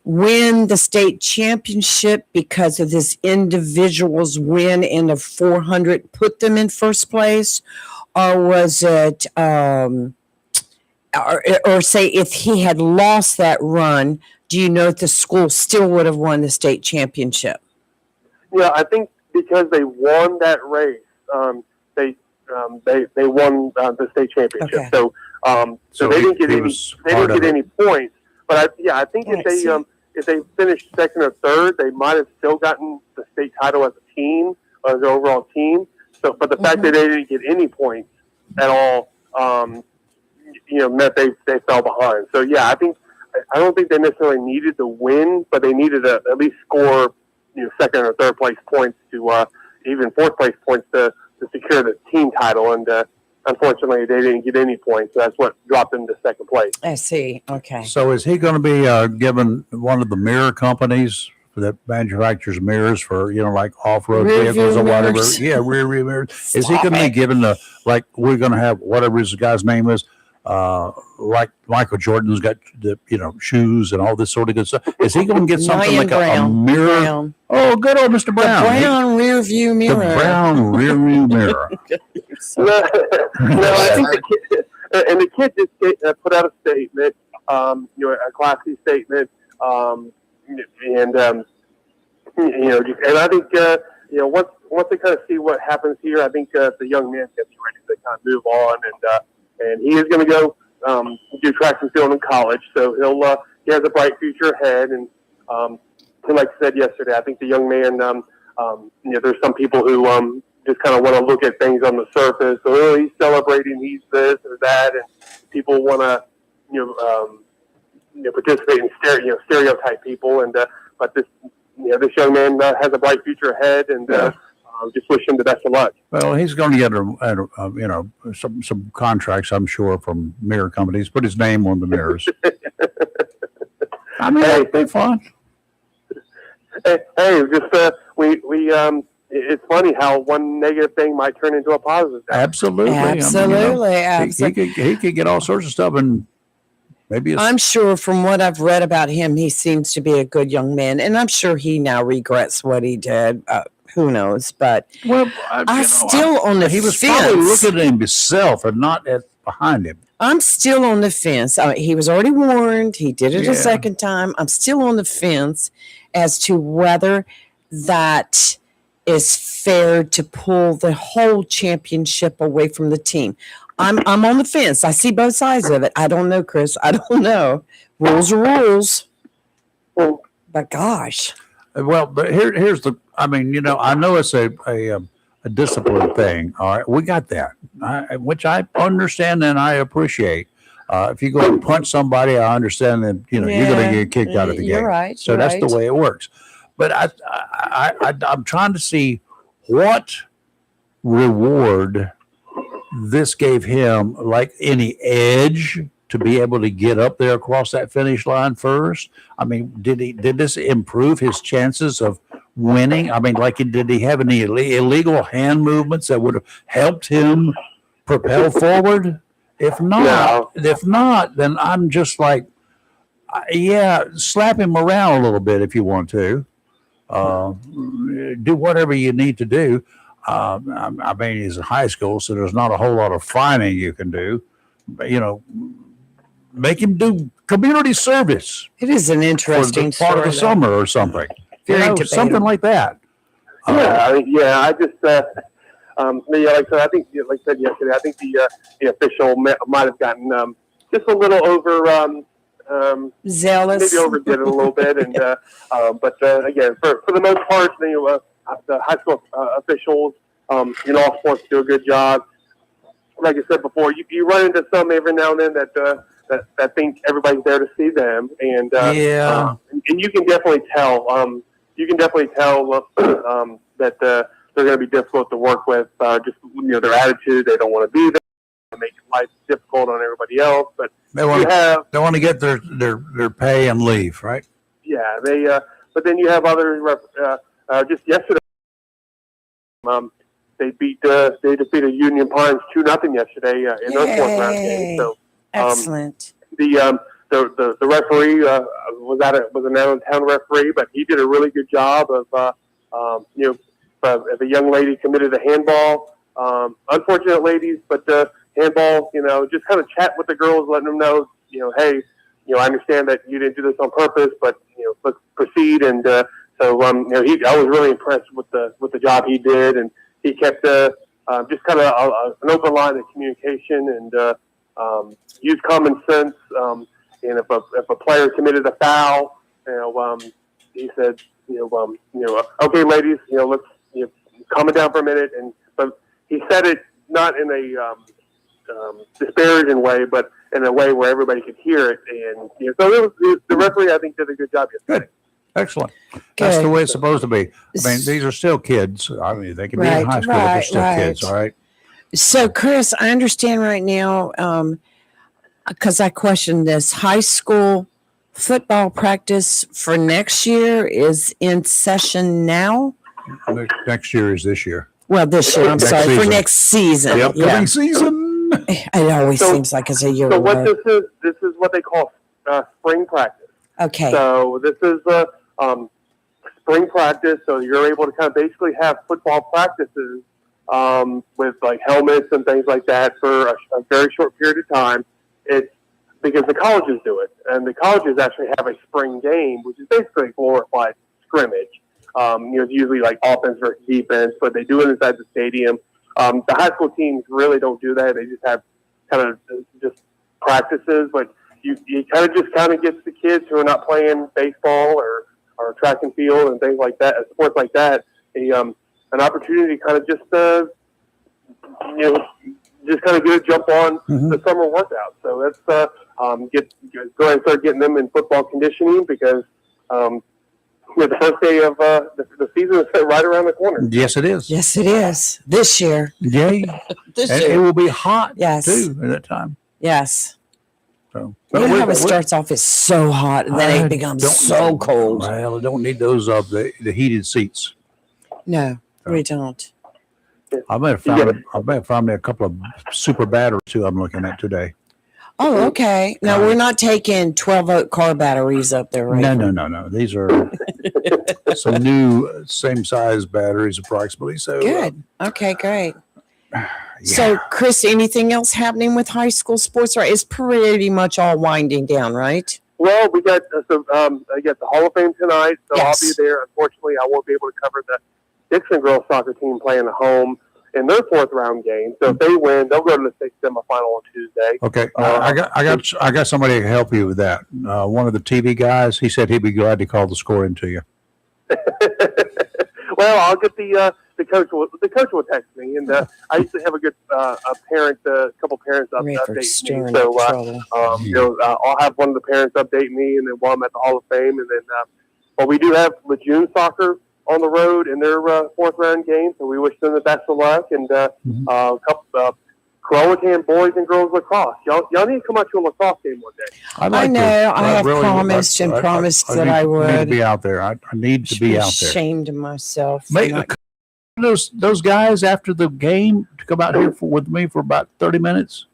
win the state championship because of this individual's win in the 400 put them in first place? Or was it, or say if he had lost that run, do you know if the school still would have won the state championship? Yeah, I think because they won that race, they won the state championship. Okay. So they didn't get any points. But I think if they finished second or third, they might have still gotten the state title as a team, as an overall team. So, but the fact that they didn't get any points at all, meant they fell behind. So I don't think they necessarily needed to win, but they needed to at least score, second or third place points to even fourth place points to secure the team title. And unfortunately, they didn't get any points. So that's what dropped them to second place. I see. Okay. So is he going to be given one of the mirror companies that manufactures mirrors for, like off-road vehicles or whatever? Mirrors. Yeah, rear mirrors. Is he going to be given we're going to have whatever his guy's name is, like Michael Jordan's got the, shoes and all this sort of good stuff. Is he going to get something like a mirror? Brown. Oh, good old Mr. Brown. The brown rear view mirror. The brown rear view mirror. I think the kid just put out a statement, a classy statement, and I think once they kind of see what happens here, I think the young man gets ready to kind of move on, and he is going to go do track and field in college, so he has a bright future ahead, and like I said yesterday, I think the young man, there's some people who just kind of want to look at things on the surface. So he's celebrating, he's this or that, and people want to, participate in stereotype people. And but this, this young man has a bright future ahead, and just wish him the best of luck. Well, he's going to get some contracts, I'm sure, from mirror companies. Put his name on the mirrors. I mean, it'll be fun. Hey, just it's funny how one negative thing might turn into a positive. Absolutely. He could get all sorts of stuff, and maybe I'm sure from what I've read about him, he seems to be a good young man, and I'm sure he now regrets what he did. Who knows? But he was probably looking at himself and not behind him. I'm still on the fence. He was already warned. He did it a second time. I'm still on the fence as to whether that is fair to pull the whole championship away from the team. I'm on the fence. I see both sides of it. I don't know, Chris. I don't know. Rules are rules. But gosh. Well, but here's the. I mean, I know it's a discipline thing. All right, we got that, which I understand and I appreciate. If you go and punch somebody, I understand that you're going to get kicked out of the game. You're right. So that's the way it works. But I'm trying to see what reward this gave him, like any edge to be able to get up there across that finish line first. I mean, did this improve his chances of winning? I mean, did he have any illegal hand movements that would have helped him propel forward? If not, then I'm just like, slap him around a little bit if you want to. Do whatever you need to do. I mean, he's in high school, so there's not a whole lot of fining you can do. But, make him do community service. It is an interesting part of the summer or something. Something like that. I just, like I said, I think, like I said yesterday, I think the official might have gotten just a little over zealous, maybe overdid it a little bit, and but again, for the most part, the high school officials in all sports do a good job. Like I said before, you run into some every now and then that think everybody's there to see them, and and you can definitely tell. That they're going to be difficult to work with. Just their attitude, they don't want to be there, make life difficult on everybody else. But they want to get their pay and leave, right? Yeah, they. But then you have others. Just yesterday, they defeated Union Pines 2-0 yesterday in their fourth round game. So excellent. The referee was an out-of-town referee, but he did a really good job of if a young lady committed a handball, unfortunate ladies, but handball, just kind of chat with the girls, letting them know, hey, I understand that you didn't do this on purpose, but let's proceed. And I was really impressed with the job he did, and he kept just kind of an open line of communication and used common sense. And if a player committed a foul, he said, okay, ladies, let's calm it down for a minute. But he said it not in a disparaging way, but in a way where everybody could hear it. And so the referee, I think, did a good job yesterday. Good. Excellent. That's the way it's supposed to be. I mean, these are still kids. I mean, they can be in high school, but they're still kids, all right? So, Chris, I understand right now, because I questioned this, high school football practice for next year is in session now? Next year is this year. Well, this year, I'm Next sorry, season. for next season. The upcoming season. It always seems like it's a year So away. what this is what they call spring practice. Okay. So this is spring practice. So you're able to kind of basically have football practices with like helmets and things like that for a very short period of time. It's because the colleges do it, and the colleges actually have a spring game, which is basically a glorified scrimmage. It's usually like offense versus defense, but they do it inside the stadium. The high school teams really don't do that. They just have kind of just practices, but you kind of gets the kids who are not playing baseball or track and field and things like that, sports like that, an opportunity to kind of just kind of get a jump on the summer workout. So that's go ahead and start getting them in football conditioning because the first day of the season is right around the corner. Yes, it is. Yes, it is. This year. Yay. This And year. it will be hot, Yes. too, at that time. Yes. So, You know how it starts off, it's so hot, and then it becomes so cold. Well, I don't need those the heated seats. No, we don't. I may have found me a couple of super batteries, too, I'm looking at today. Oh, okay. No, we're not taking 12-volt car batteries up there, right? No. These are some new same size batteries approximately. So Good. Okay, great. Yeah. So, Chris, anything else happening with high school sports? Or it's pretty much all winding down, right? Well, we got I got the Hall of Fame tonight, so Yes. I'll be there. Unfortunately, I won't be able to cover the Dixon girls soccer team playing at home in their fourth round game. So if they win, they'll go to the sixth semifinal on Tuesday. Okay, I got somebody to can help you with that. One of the TV guys, he said he'd be glad to call the score into you. Well, I'll get the coach. The coach will text me, and I used to have a good a couple parents update me. So I'll have one of the parents update me, and then while I'm at the Hall of Fame, and then well, we do have Lejeune soccer on the road in their fourth round game, so we wish them the best of luck. And Croatan boys and girls lacrosse. Y'all need to come out to a lacrosse game one day. I know. I have promised that I would. I need to be out there. I need to be out there. Ashamed of myself. Those guys after the game to come out here with me for about 30 minutes.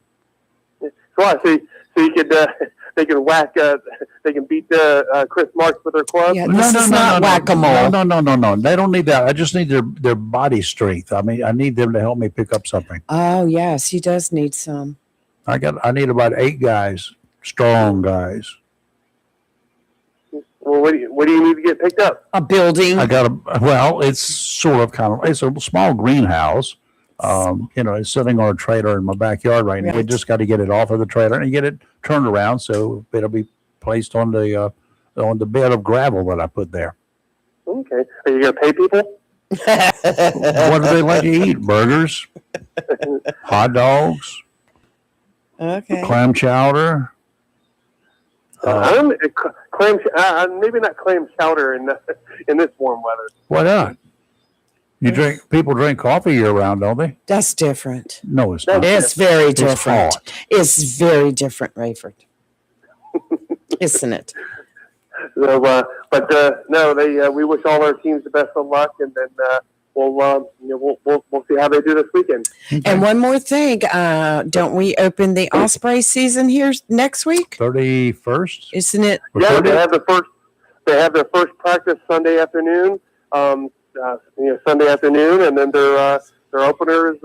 So you could they can whack they can beat Chris Marks with their club. Yeah, this is not whack-a-mole. No. They don't need that. I just need their body strength. I mean, I need them to help me pick up something. Oh yes, he does need some. I need about 8 guys, strong guys. Well, what do you need to get picked up? A building. It's sort of it's a small greenhouse. It's sitting on a trailer in my backyard right now. We just got to get it off of the trailer and get it turned around so it'll be placed on the bed of gravel that I put there. Okay. Are you going to pay people? What do they like to eat? Burgers, hot dogs, Okay. clam chowder. Maybe not clam chowder in this warm weather. Why not? People drink coffee year round, don't they? That's different. No, it's not. It's very It's different. hot. It's very different, Rayford. Isn't it? So, no, we wish all our teams the best of luck, and then we'll see how they do this weekend. And one more thing, don't we open the Osprey season here next week? 31st? Isn't it? Or Yeah, 30th? they have their first practice Sunday afternoon. Sunday afternoon, and then their opener is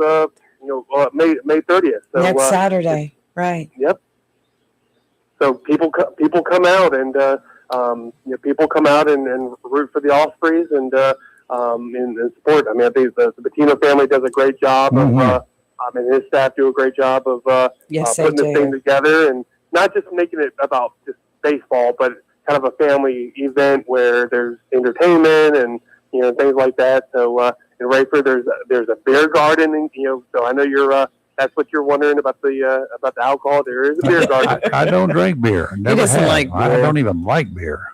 May 30th. So, Next Saturday, right? Yep. So people come out and people come out and root for the Ospreys and support. I mean, I think the Bettino family does a great job of, and his staff do a great job of Yes, putting they this do. thing together, and not just making it about just baseball, but kind of a family event where there's entertainment and things like that. So in Rayford, there's a beer garden, and so I know you're. That's what you're wondering about the alcohol. There is a beer garden, I don't drink beer. Never doesn't have. like I beer. don't even like beer.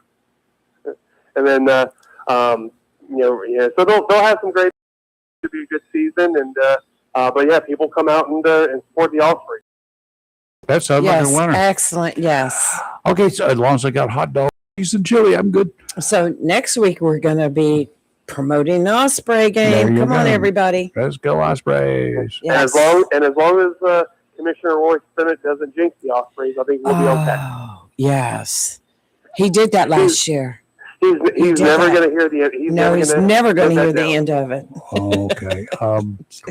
and then so they'll have some great. It'll be a good season, and but yeah, people come out and support the Ospreys. That sounds like Yes, a winner. excellent. Yes. Okay, so as long as I got hot dogs and chili, I'm good. So next week we're going to be promoting the Osprey There game. you Come on, go. everybody. Let's go Ospreys. Yes. And as long as Commissioner Roy Bennett doesn't jinx the Ospreys, I think we'll be okay. Oh, yes. He did that last year. He's did never that. going to hear the end. He's Never going to live hear that the down. end of it. Okay.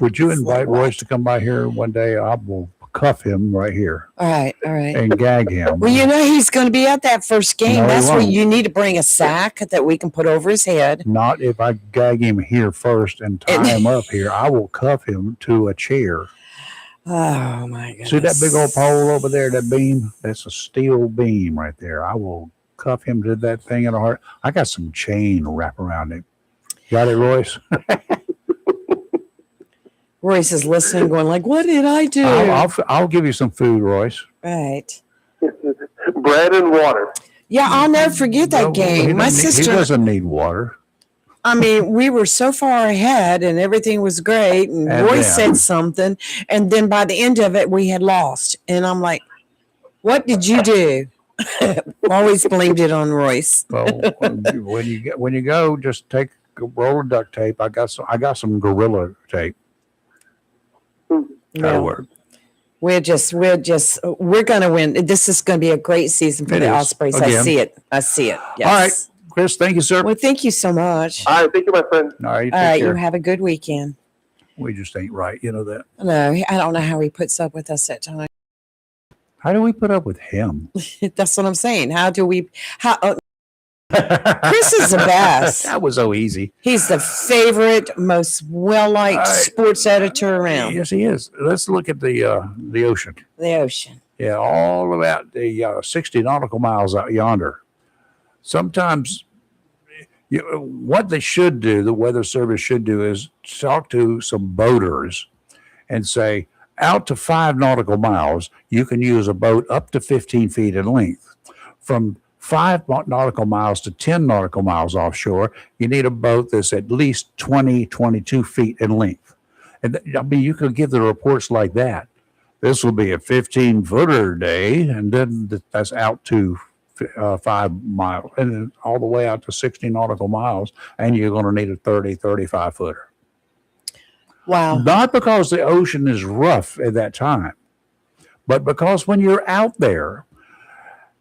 Would you invite Royce to come by here one day? I will cuff him right here All right. and gag him. Well, he's going to be at that first game. No, he That's where won't. you need to bring a sack that we can put over his head. Not if I gag him here first and tie him up here. I will cuff him to a chair. Oh, my goodness. See that big old pole over there, that beam? That's a steel beam right there. I will cuff him to that thing in a heart. I got some chain wrap around him. Got it, Royce? Royce is listening, going like, what did I do? I'll give you some food, Royce. Right. Bread and water. Yeah, I'll never forget that No, game. My he sister, doesn't need water. I mean, we were so far ahead and everything was great. And And Royce then- said something. And then by the end of it, we had lost. And I'm like, what did you do? Always blamed it on Royce. Well, when you go, just take a roll of duct tape. I got some Gorilla tape. That'll No, work. we're going to win. This is going to be a great season for It the is. Ospreys. Again. I see it. Yes. All right, Chris. Thank you, sir. Well, thank you so much. All right, thank you, my friend. All right, you All take right. You care. have a good weekend. We just ain't right. You know that. No, I don't know how he puts up with us at times. How do we put up with him? That's what I'm saying. Chris is the best. That was so easy. He's the favorite, most well-liked All right. sports editor around Yes, he is. Let's look at the ocean. the ocean. Yeah, all about the 60 nautical miles out yonder. Sometimes, what they should do, the Weather Service should do, is talk to some boaters and say, out to 5 nautical miles, you can use a boat up to 15 feet in length. From 5 nautical miles to 10 nautical miles offshore, you need a boat that's at least 20, 22 feet in length. And I mean, you could give the reports like that. This will be a 15-footer day, and then that's out to 5 miles, and then all the way out to 60 nautical miles, and you're going to need a 30, 35-footer. Wow. Not because the ocean is rough at that time, but because when you're out there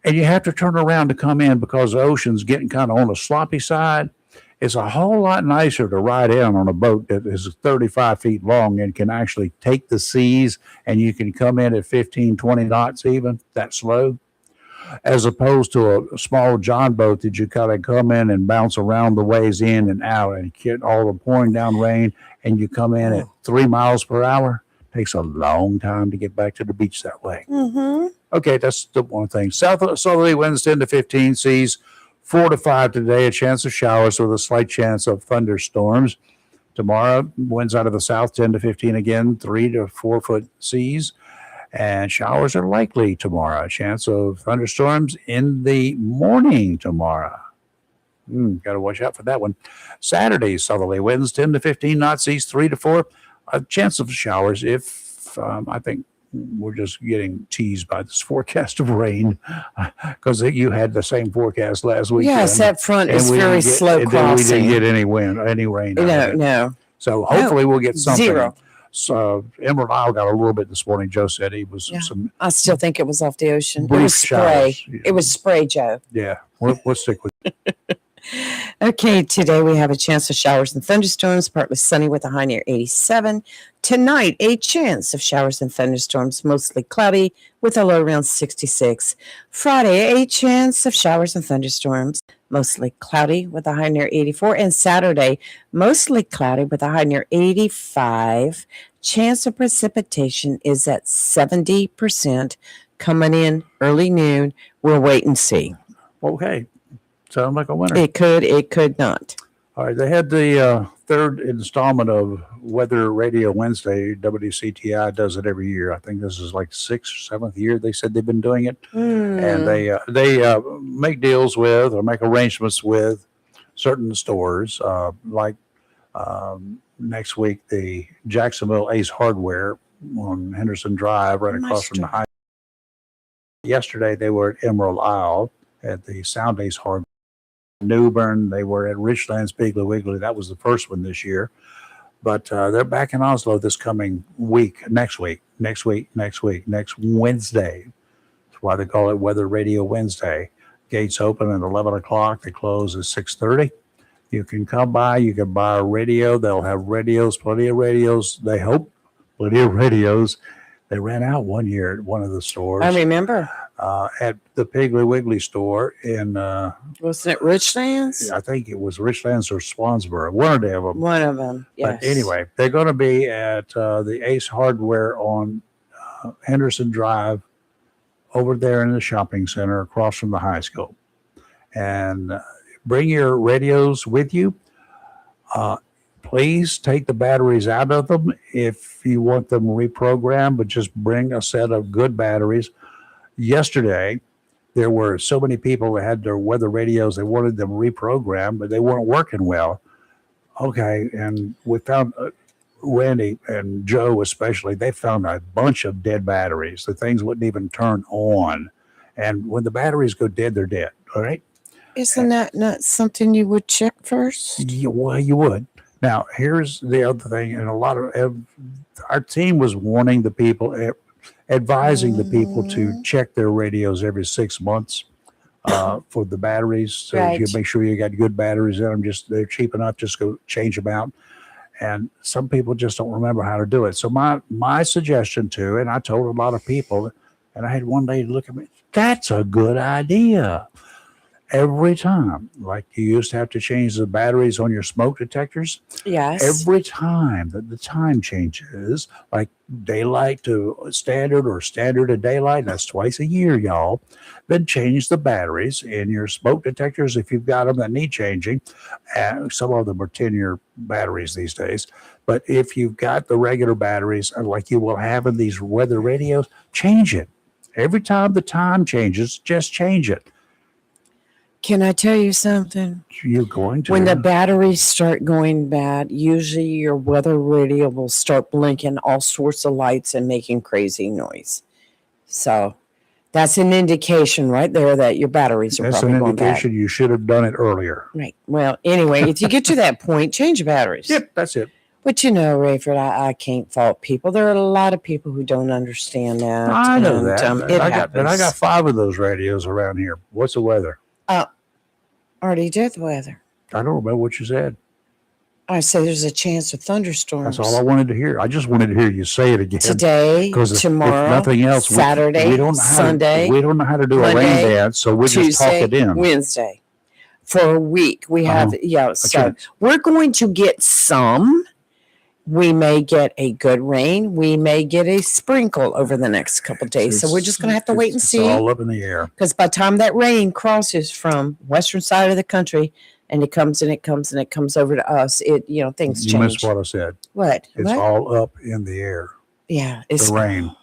and you have to turn around to come in because the ocean's getting kind of on the sloppy side, it's a whole lot nicer to ride in on a boat that is 35 feet long and can actually take the seas, and you can come in at 15, 20 knots even, that slow, as opposed to a small John boat that you kind of come in and bounce around the ways in and out and get all the pouring down rain, and you come in at 3 miles per hour. Takes a long time to get back to the beach that way. Mm-hmm. Okay, that's the one thing. Southerly winds 10 to 15, seas 4 to 5 today, a chance of showers with a slight chance of thunderstorms. Tomorrow, winds out of the south 10 to 15 again, 3 to 4 foot seas. And showers are likely tomorrow. A chance of thunderstorms in the morning tomorrow. Got to watch out for that one. Saturday, southerly winds 10 to 15 knots east, 3 to 4. A chance of showers if I think we're just getting teased by this forecast of rain because you had the same forecast last week. Yes, that front is we very didn't get- slow and crossing. we didn't get any wind, any rain. out of it. No. So hopefully we'll get something. Zero. So Emerald Isle got a little bit this morning. Joe said he was Yeah. some I still think it was off the ocean. It brief was spray. showers. It was spray, Joe. Yeah, we'll stick with Okay, today we have a chance of showers and thunderstorms, partly sunny with a high near 87. Tonight, a chance of showers and thunderstorms, mostly cloudy with a low around 66. Friday, a chance of showers and thunderstorms, mostly cloudy with a high near 84. And Saturday, mostly cloudy with a high near 85. Chance of precipitation is at 70%, coming in early noon. We'll wait and see. Okay. Sound like a winner. It could not. All right. They had the third installment of Weather Radio Wednesday. WCTI does it every year. I think this is like 6th or 7th year they said they've been doing it. And they make deals with or make arrangements with certain stores. Like next week, the Jacksonville Ace Hardware on Henderson Drive, right across from the high. Yesterday, they were at Emerald Isle at the Sound Ace Hardware. Newbern, they were at Richlands Piggly Wiggly. That was the first one this year. But they're back in Oslo this coming week, next Wednesday. That's why they call it Weather Radio Wednesday. Gates open at 11 o'clock. They close at 6:30. You can come by. You can buy a radio. They'll have radios, plenty of radios. They hope plenty of radios. They ran out one year at one of the stores. I remember. At the Piggly Wiggly store in, Wasn't it Richlands? I think it was Richlands or Swansboro, one of them. One of them. Yes. But anyway, they're going to be at the Ace Hardware on Henderson Drive over there in the shopping center across from the high school. And bring your radios with you. Please take the batteries out of them if you want them reprogrammed, but just bring a set of good batteries. Yesterday, there were so many people that had their weather radios, they wanted them reprogrammed, but they weren't working well. Okay, and we found Randy and Joe especially, they found a bunch of dead batteries. The things wouldn't even turn on. And when the batteries go dead, they're dead, all right? Isn't that not something you would check first? Well, you would. Now, here's the other thing, and a lot of our team was warning the people, advising the people to check their radios every 6 months for the batteries. So Right. you make sure you got good batteries in them. They're cheap enough. Just go change them out. And some people just don't remember how to do it. So my suggestion too, and I told a lot of people, and I had one lady look at me. That's a good idea. Every time, like you used to have to change the batteries on your smoke detectors. Yes. Every time that the time changes, like daylight to standard or standard to daylight, that's twice a year, y'all. Then change the batteries in your smoke detectors if you've got them that need changing. And some of them are 10-year batteries these days. But if you've got the regular batteries, like you will have in these weather radios, change it. Every time the time changes, just change it. Can I tell you something? You're going to. When the batteries start going bad, usually your weather radio will start blinking all sorts of lights and making crazy noise. So that's an indication right there that your batteries are That's probably an going bad. indication you should have done it earlier. Right. Well, anyway, if you get to that point, change your batteries. Yep, that's it. But you know, Rayford, I can't fault people. There are a lot of people who don't understand that. I know and, that. It I happens. got 5 of those radios around here. What's the weather? Already did the weather. I don't remember what you said. I say there's a chance of thunderstorms. That's all I wanted to hear. I just wanted to hear you say it again. Today, Because if tomorrow, nothing else, Saturday, we don't know Sunday, we don't know how to do a rain Monday, dance, so we just talk Tuesday, it in. Wednesday. For a week, we have, so Okay. we're going to get some. We may get a good rain. We may get a sprinkle over the next couple of days. So we're just going to have to wait and It's see. all up in the air. Because by the time that rain crosses from western side of the country and it comes and it comes and it comes over to us. Things You change. missed what I said. What? It's What? all up in the air. Yeah, it's The rain.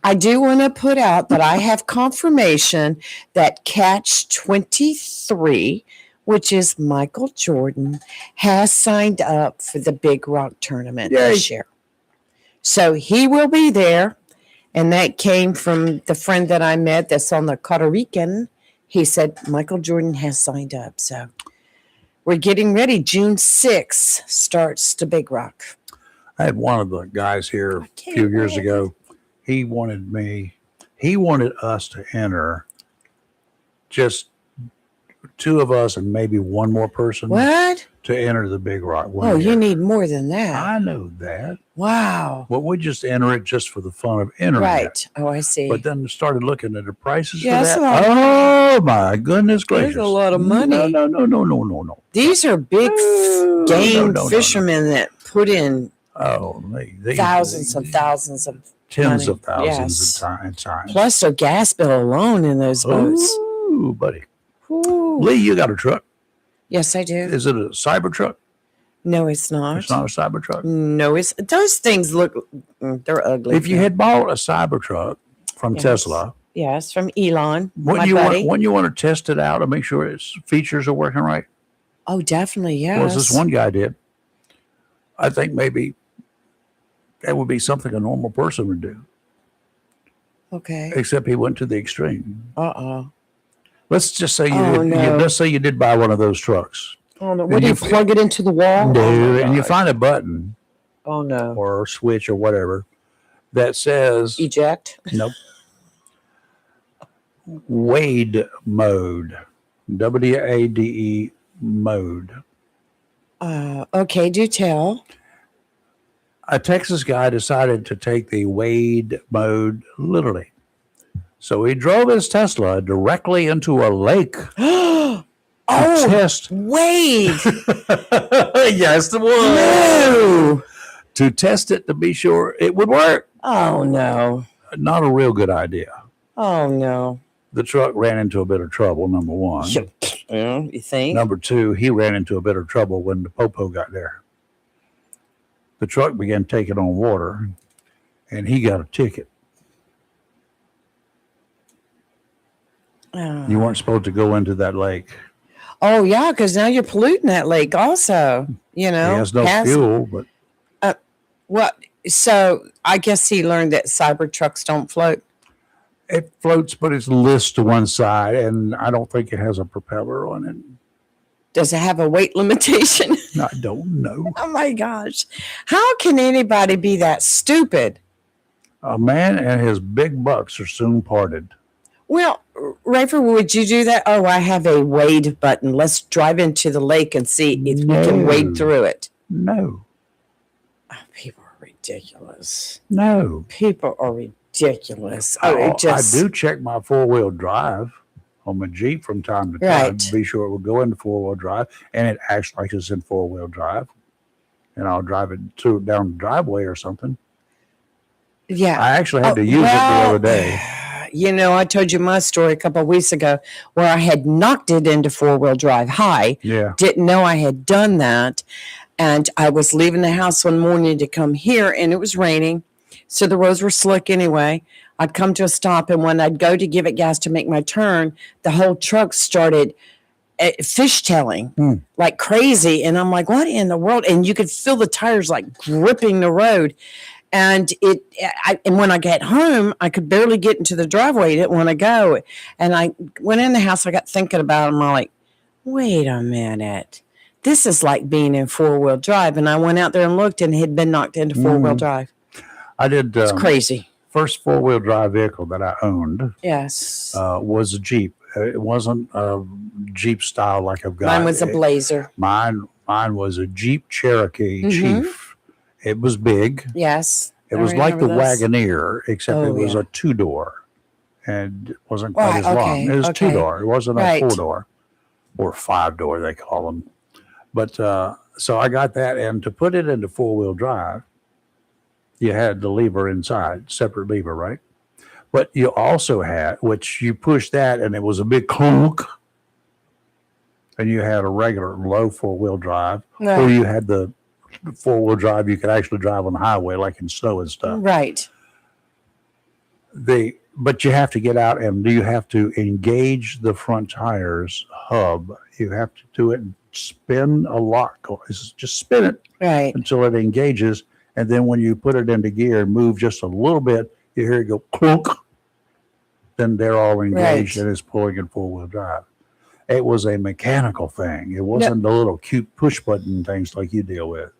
I do want to put out that I have confirmation that Catch 23, which is Michael Jordan, has signed up for the Big Rock tournament this year. So he will be there. And that came from the friend that I met that's on the Costa Rican. He said Michael Jordan has signed up. So we're getting ready. June 6th starts the Big Rock. I had one of the guys here a can't few years wait. ago. He wanted us to enter, just two of us and maybe one more person What? to enter the Big Rock. Oh, you need more than that. I know that. Wow. Well, we just enter it just for the fun of entering it. Right. Oh, I see. But then started looking at the prices Yeah, for that's that. a lot of Oh my goodness gracious! There's a lot of money. No. These are big No, game no. fishermen that put in Oh, thousands and thousands of tens money. of thousands Yes. of times. plus their gas bill alone in those boats. Ooh, buddy. Ooh. Lee, you got a truck. Yes, I do. Is it a cyber truck? No, it's not. It's not a cyber truck. No, it's those things look. They're ugly. If you had bought a cyber truck from Yes. Tesla, yes, from Elon, my wouldn't buddy. you want to test it out and make sure its features are working right? Oh, definitely, yes. Well, this one guy did. I think maybe that would be something a normal person would do, Okay. except he went to the extreme. Let's just say let's say you did buy one of those trucks. Oh no! What do you plug it into the wall? No, Oh, my and you God. find a button Oh no! or a switch or whatever that says Eject. nope. Wade mode. WADE mode. Okay, do tell. A Texas guy decided to take the Wade mode literally. So he drove his Tesla directly into a lake to Oh, test. Wade! Yes, the one. No! To test it to be sure it would work. Oh no! Not a real good idea. Oh no! The truck ran into a bit of trouble, number one. Yeah, you think? Number two, he ran into a bit of trouble when the popo got there. The truck began taking on water, and he got a ticket. You weren't supposed to go into that lake. Oh yeah, because now you're polluting that lake. Also, you know, He has no fuel, but What? So I guess he learned that cyber trucks don't float. it floats, but it's list to one side, and I don't think it has a propeller on it. Does it have a weight limitation? I don't know. Oh my gosh. How can anybody be that stupid? A man and his big bucks are soon parted. Well, Rafer, would you do that? Oh, I have a wade button. Let's drive into the lake and see if we can wade through it. No. Oh, people are ridiculous. No. People are ridiculous. Oh, it just. I do check my four-wheel drive on my Jeep from time to time Right. to be sure it will go into four-wheel drive, and it acts like it's in four-wheel drive. And I'll drive it down the driveway or something. Yeah. I actually had to use it the other day. You know, I told you my story a couple of weeks ago where I had knocked it into four-wheel drive high. Yeah. Didn't know I had done that. And I was leaving the house one morning to come here, and it was raining. So the roads were slick anyway. I'd come to a stop, and when I'd go to give it gas to make my turn, the whole truck started fishtailing like crazy. And I'm like, what in the world? And you could feel the tires like gripping the road. And and when I got home, I could barely get into the driveway. I didn't want to go. And I went in the house. I got thinking about it. I'm like, wait a minute. This is like being in four-wheel drive. And I went out there and looked, and it had been knocked into four-wheel drive. I did. It's crazy. First four-wheel drive vehicle that I owned Yes. was a Jeep. It wasn't a Jeep style like I've got. Mine was a Blazer. Mine was a Jeep Cherokee Mhm. Chief. It was big. Yes. It I was like the remember those. Wagoneer, except Oh, it was yeah. a two-door, and it wasn't quite Right, as long. okay, It was okay. two-door. It wasn't Right. a four-door or five-door, they call them. But so I got that, and to put it into four-wheel drive, you had the lever inside, separate lever, right? But you also had, which you pushed that, and it was a big clunk. and you had a regular low 4-wheel drive, or Right. you had the 4-wheel drive you could actually drive on the highway, like in snow and stuff. Right. But you have to get out and you have to engage the front tires hub. You have to do it and spin a lock. Just spin it Right. until it engages. And then when you put it into gear and move just a little bit, you hear it go clunk. Then they're all engaged Right. and it's pulling in 4-wheel drive. It was a mechanical thing. It wasn't the little cute push button things like you deal with.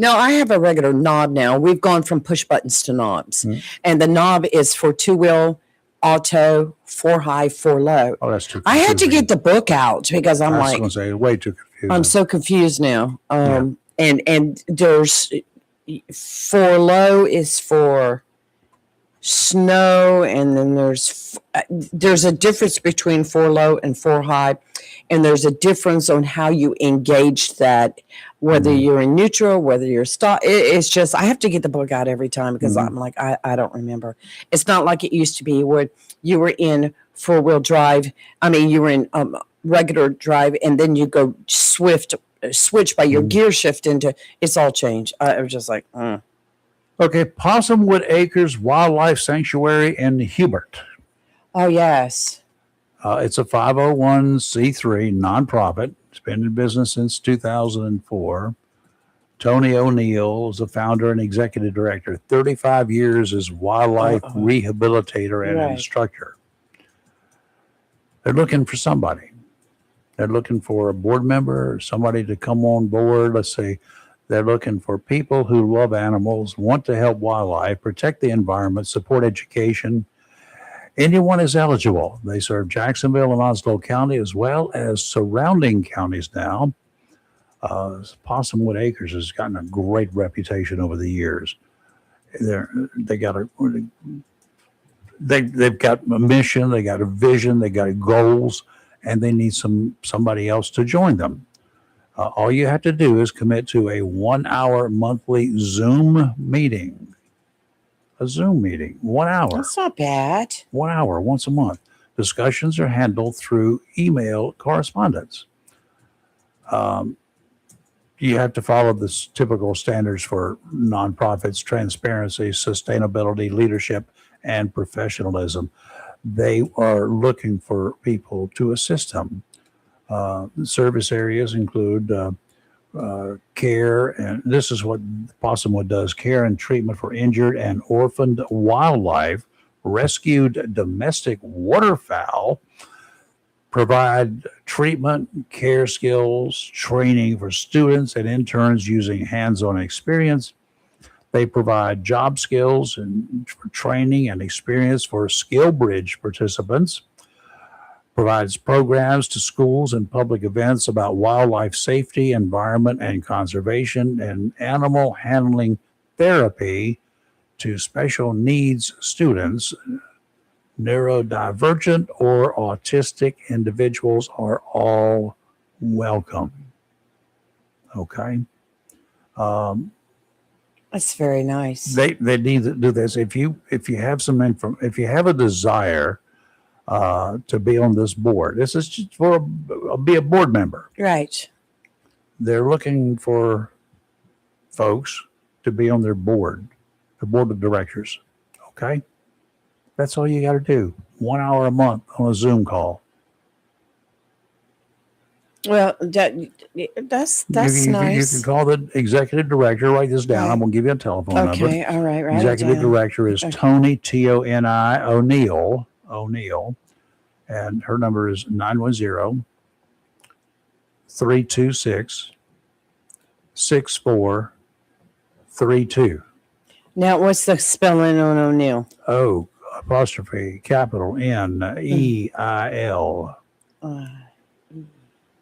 No, I have a regular knob now. We've gone from push buttons to knobs. And the knob is for 2-wheel, auto, 4 high, 4 low. Oh, that's too confusing. I had to get the book out because I'm I was like, going to say, way too confusing. I'm so confused now. And there's 4 low is for snow, and then there's a difference between 4 low and 4 high, and there's a difference on how you engage that, whether you're in neutral, whether you're stop. It's just I have to get the book out every time because I'm like I don't remember. It's not like it used to be where you were in 4-wheel drive. I mean, you were in regular drive, and then you go switch by your gear shift into. It's all changed. I was just like. Okay, Possumwood Acres Wildlife Sanctuary in Hubert. Oh, yes. It's a 501c3 nonprofit. It's been in business since 2004. Tony O'Neill is the founder and executive director. 35 years as wildlife rehabilitator and Right. instructor. They're looking for somebody. They're looking for a board member or somebody to come on board. Let's say they're looking for people who love animals, want to help wildlife, protect the environment, support education. Anyone is eligible. They serve Jacksonville and Onslow County as well as surrounding counties now. Possumwood Acres has gotten a great reputation over the years. They've got a mission, they got a vision, they got goals, and they need somebody else to join them. All you have to do is commit to a 1-hour monthly Zoom meeting. A Zoom meeting, 1 hour. That's not bad. 1 hour once a month. Discussions are handled through email correspondence. You have to follow the typical standards for nonprofits: transparency, sustainability, leadership, and professionalism. They are looking for people to assist them. Service areas include care, and this is what Possumwood does: care and treatment for injured and orphaned wildlife, rescued domestic waterfowl, provide treatment, care skills, training for students and interns using hands-on experience. They provide job skills and training and experience for Skill Bridge participants. Provides programs to schools and public events about wildlife safety, environment and conservation, and animal handling therapy to special needs students. Neurodivergent or autistic individuals are all welcome. Okay. That's very nice. They need to do this. If you have if you have a desire to be on this board, this is just for be a board member. Right. They're looking for folks to be on their board, the board of directors. Okay, that's all you got to do. 1 hour a month on a Zoom call. Well, that's nice. You can call the executive director. Write this down. Right. I'm going to give you a telephone number. Okay. All right. Right. Executive director is Tony Toni O'Neill, and her number is 910-326-6432. Now, what's the spelling on O'Neill? O apostrophe capital N-E-I-L.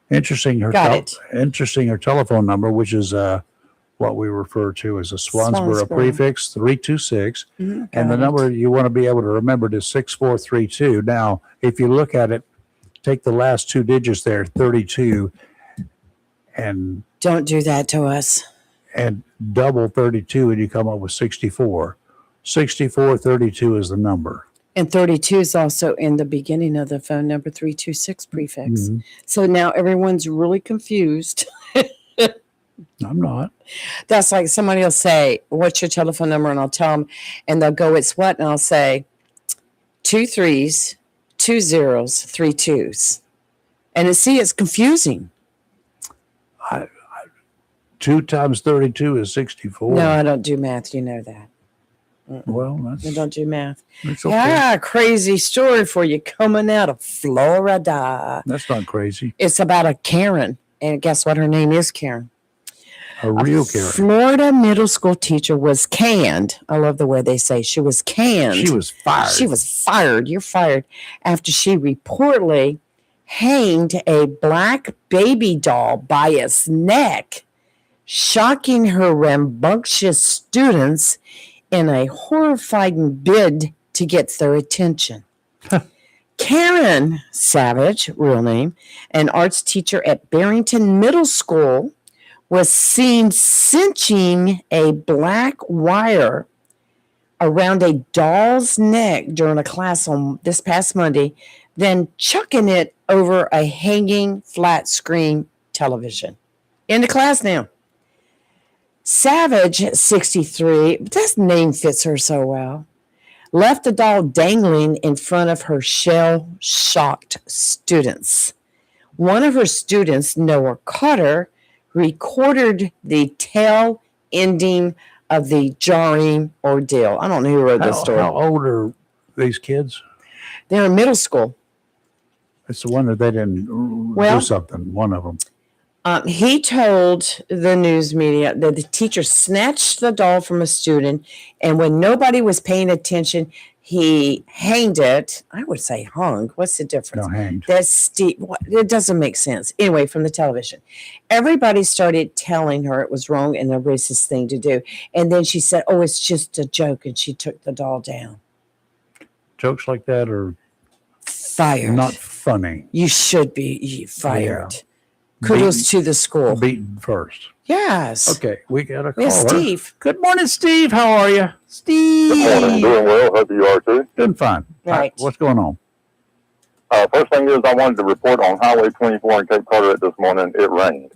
Interesting. Her telephone number, which is what we refer to as a Swansboro prefix, 326. And the number you want to be able to remember is 6432. Now, if you look at it, take the last 2 digits there, 32, and don't do that to us. And double 32, and you come up with 64. 6432 is the number. And 32 is also in the beginning of the phone number 326 prefix. Mhm. So now everyone's really confused. I'm not. That's like somebody will say, "What's your telephone number?" And I'll tell them, and they'll go, "It's what?" And I'll say, 2 3s, 2 zeros, 3 2s. And it's confusing. 2 times 32 is 64. No, I don't do math. You know that. Well, I that's don't do math. okay. Yeah, crazy story for you coming out of Florida. That's not crazy. It's about a Karen. And guess what? Her name is Karen. A real Karen. Florida middle school teacher was canned. I love the way they say she was canned. She was fired. She was fired. You're fired after she reportedly hanged a black baby doll by its neck, shocking her rambunctious students in a horrifying bid to get their attention. Karen Savage, real name, an arts teacher at Barrington Middle School, was seen cinching a black wire around a doll's neck during a class on this past Monday, then chucking it over a hanging flat screen television. In the class now. Savage, 63, that name fits her so well, left the doll dangling in front of her shell-shocked students. One of her students, Noah Carter, recorded the tail ending of the jarring ordeal. I don't know who wrote this story. How old are these kids? They're in middle school. It's the one that they didn't do something, one of them. He told the news media that the teacher snatched the doll from a student, and when nobody was paying attention, he hanged it. I would say hung. What's the difference? No, hanged. That's Steve. It doesn't make sense. Anyway, from the television, everybody started telling her it was wrong and a racist thing to do. And then she said, "Oh, it's just a joke," and she took the doll down. Jokes like that are Fired. not funny. You should be fired. Kudos to the school. Beaten first. Yes. Okay, we got a Yes, caller. Steve. Good morning, Steve. How are you? Steve. Good morning. Doing well. Hope you are too. Doing fine. Right. What's going on? First thing is I wanted to report on Highway 24 in Cape Carteret this morning. It rained.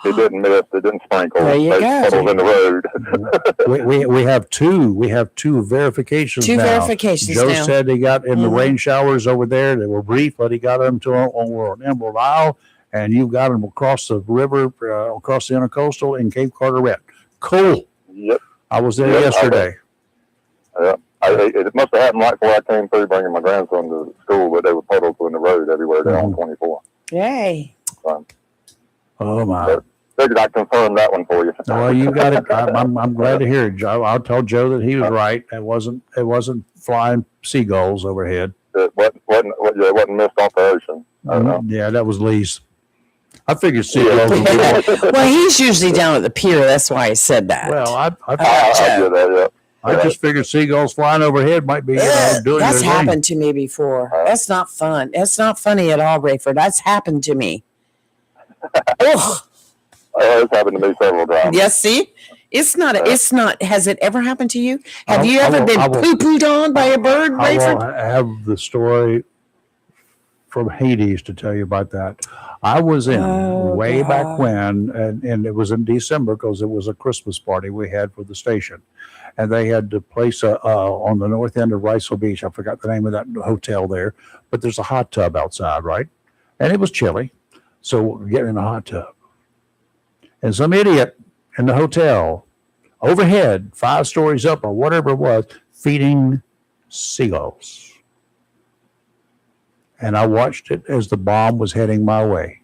It didn't miss. It didn't sprinkle. There you There's go. puddles in the road. we have two. We have two verifications Two now. verifications Joe now. said he got in the Mhm. rain showers over there. They were brief, but he got them to on Emerald Isle, and you got them across the river, across the intercoastal in Cape Carteret. Cool. Yep. I was there Yep, yesterday. It must have happened right before I came through bringing my grandson to school, but there were puddles in the road everywhere down on 24. Yay. Oh my! Figured I'd confirm that one for you. Well, you got it. I'm glad to hear it, Joe. I'll tell Joe that he was right. It wasn't flying seagulls overhead. It wasn't missed off the ocean. I don't know. Yeah, that was Lee's. I figured seagulls would be more. Well, he's usually down at the pier. That's why I said that. Well, I I get that, yeah. I just figured seagulls flying overhead might be, doing That's their happened to me before. That's not fun. That's not funny at all, Rayford. That's happened to me. Ugh. It's happened to me several times. Yes, see? It's not, has it ever happened to you? Have you I ever will- been I will- poo-pooed on by a bird, I will Rayford? have the story from Hades to tell you about that. I was in way God. back when, and it was in December because it was a Christmas party we had for the station. And they had the place on the north end of Riceville Beach. I forgot the name of that hotel there, but there's a hot tub outside, right? And it was chilly. So we get in the hot tub. And some idiot in the hotel overhead, 5 stories up or whatever it was, feeding seagulls. And I watched it as the bomb was heading my way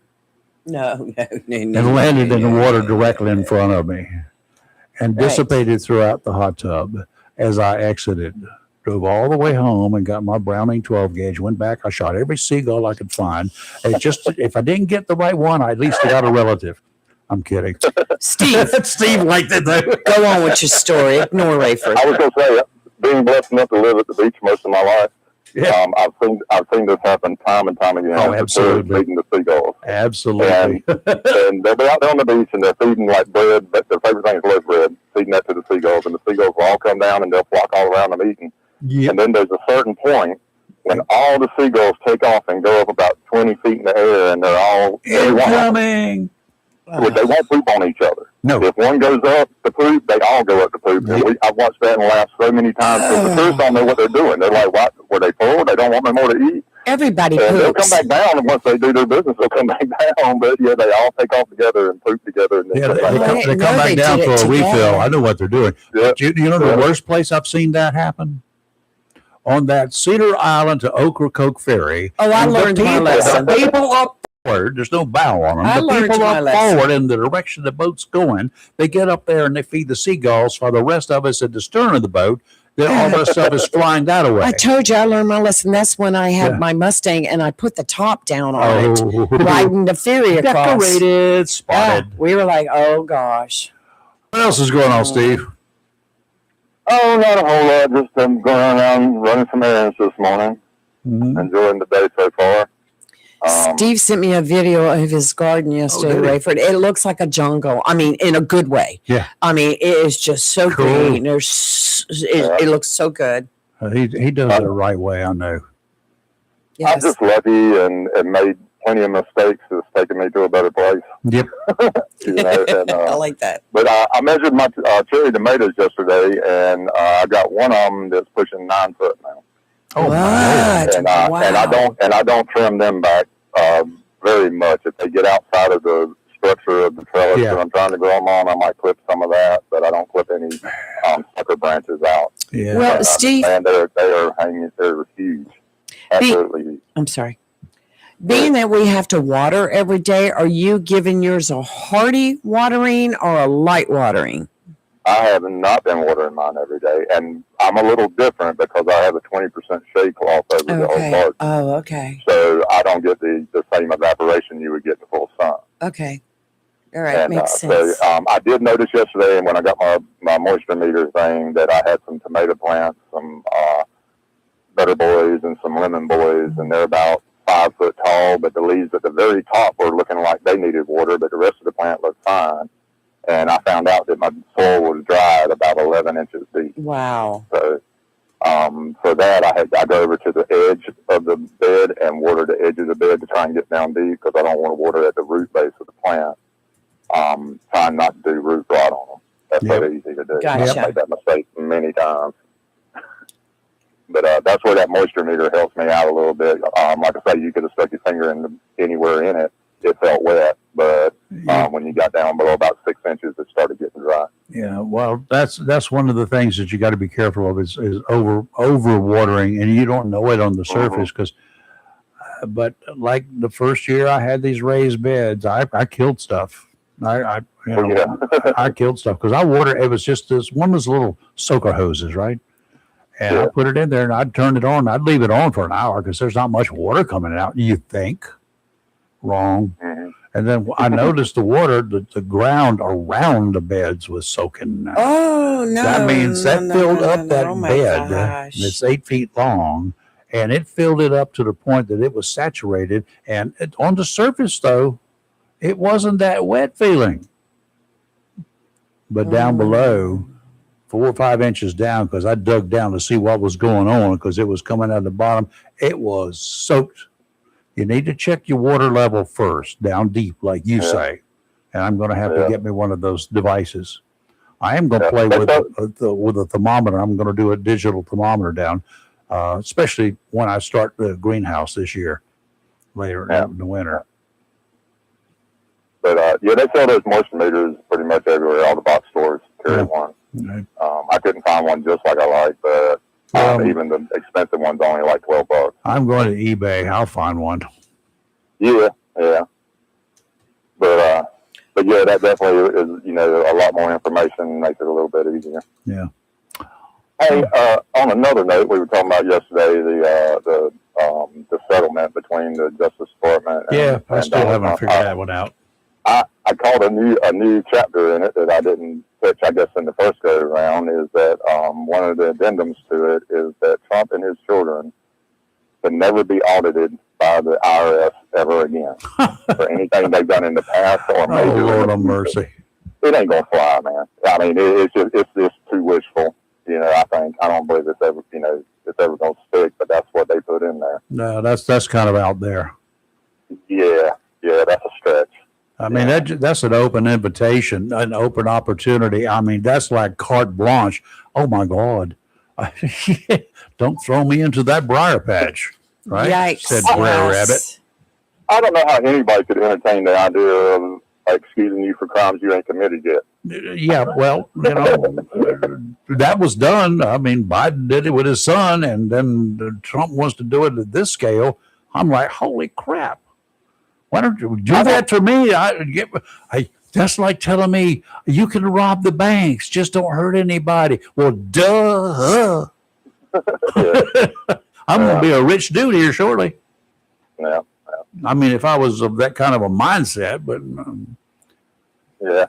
No. and landed in the water directly in front of me and Right. dissipated throughout the hot tub as I exited. Drove all the way home and got my Browning 12 gauge. Went back. I shot every seagull I could find. It just if I didn't get the right one, I at least got a relative. I'm kidding. Steve, Steve liked it though. go on with your story. Ignore Rayford. I was going to say, being blessed enough to live at the beach most of my life, Yeah, I've seen this happen time and time again. Oh, The birds absolutely. feeding the seagulls. absolutely. And they'll be out there on the beach and they're feeding like bread, but their favorite thing is loaf bread, feeding that to the seagulls. And the seagulls will all come down and they'll flock all around them eating. Yep. And then there's a certain point when all the seagulls take off and go up about 20 feet in the air, and they're all Incoming. They won't poop on each other. No. If one goes up to poop, they all go up to poop. Yep. And I've watched that and laughed so many times because the crews don't know what they're doing. They're like, "What? Were they full? They don't want no more to eat." Everybody And they'll come poops. back down, and once they do their business, they'll come back down. But yeah, they all take off together and poop together. And Yeah, come they back I come, down. they didn't come know back they down did for it a refill. together. I know what they're doing. Yeah. But you know the Yeah. worst place I've seen that happen? On that Cedar Island to Ocracoke Ferry. Oh, I And the learned my people- lesson. The people up forward, there's no bow on them. I The learned people my up lesson. forward in the direction the boat's going, they get up there and they feed the seagulls while the rest of us at the stern of the boat, then all the rest of us flying that away. I told you I learned my lesson. That's when I had Yeah. my Mustang and I put the top down on it, Oh, riding the ferry across. decorated, spotted. Ah, we were like, oh gosh. What else is going on, Steve? Oh, not a whole lot. Just going around running some errands this morning. Mhm. Enjoying the day so far. Steve sent me a video of his garden yesterday, did he? Rayford. It looks like a jungle. I mean, in a good way. Yeah. I mean, it is just so Cool. green. It looks so good. He does it the right way, I know. I'm Yes. just lucky and made plenty of mistakes. It's taken me to a better place. Yep. You know, and, I like that. but I measured my cherry tomatoes yesterday, and I got one of them that's pushing 9 foot now. Oh, my What? And I don't trim them back very much. If they get outside of the structure of the trellis Yeah. that I'm trying to grow them on, I might clip some of that, but I don't clip any sucker branches out. Yeah. Well, Steve, And they are hanging. They're huge. Absolutely huge. I'm sorry. Being that we have to water every day, are you giving yours a hearty watering or a light watering? I have not been watering mine every day, and I'm a little different because I have a 20% shade cloth over the whole Okay. garden. Oh, okay. So I don't get the same evaporation you would get in the full sun. Okay. All right. And Makes sense. so I did notice yesterday when I got my moisture meter thing that I had some tomato plants, some butter boys and some lemon boys, and they're about 5 foot tall, but the leaves at the very top were looking like they needed water, but the rest of the plant looked fine. And I found out that my soil was dry at about 11 inches deep. Wow. So for that, I go over to the edge of the bed and water the edge of the bed to try and get down deep because I don't want to water at the root base of the plant. Trying not to do root rot on them. That's Yep. so easy to do. Gotcha. I've made that mistake many times. But that's where that moisture meter helps me out a little bit. Like I say, you could have stuck your finger anywhere in it. It felt wet, but when you got down below about 6 inches, it started getting dry. Yeah, well, that's one of the things that you got to be careful of is over watering, and you don't know it on the surface because. But like the first year I had these raised beds, I killed stuff. I killed stuff because I watered. It was just this one of those little soaker hoses, right? And I put it in there and I'd turn it on. I'd leave it on for an hour because there's not much water coming out. You think? Wrong. Mm-hmm. And then I noticed the water, the ground around the beds was soaking. Oh, no. That means that filled up that Oh, my bed gosh. that's 8 feet long, and it filled it up to the point that it was saturated. And on the surface, though, it wasn't that wet feeling. But down below, 4 or 5 inches down, because I dug down to see what was going on because it was coming out of the bottom, it was soaked. You need to check your water level first, down deep, like you say. And I'm going to have to get me one of those devices. I am going to play with a thermometer. I'm going to do a digital thermometer down, especially when I start the greenhouse this year, later in the winter. But they sell those moisture meters pretty much everywhere. All the box stores carry one. Right. I couldn't find one just like I like, but even the expensive one's only like $12. I'm going to eBay. I'll find one. Yeah. But yeah, that definitely is, a lot more information, makes it a little bit easier. Yeah. Hey, on another note, we were talking about yesterday the settlement between the Justice Department. I still haven't figured that one out. I caught a new chapter in it that I didn't catch, I guess, in the first go around. Is that one of the addendums to it is that Trump and his children can never be audited by the IRS ever again for anything they've done in the past or maybe. Oh, Lord of mercy. It ain't gonna fly, man. I mean, it's just too wishful. I think I don't believe it's ever. it's ever going to stick, but that's what they put in there. No, that's kind of out there. Yeah, that's a stretch. I mean, that's an open invitation, an open opportunity. I mean, that's like carte blanche. Oh my God. Don't throw me into that briar patch. Right? Yikes. Said Brer Rabbit. I don't know how anybody could entertain the idea of excusing you for crimes you ain't committed yet. Yeah, well, that was done. I mean, Biden did it with his son, and then Trump wants to do it at this scale. I'm like, holy crap. Why don't you do that to me? That's like telling me you can rob the banks, just don't hurt anybody. Well, duh. I'm going to be a rich dude here shortly. Yeah. I mean, if I was of that kind of a mindset, but yeah.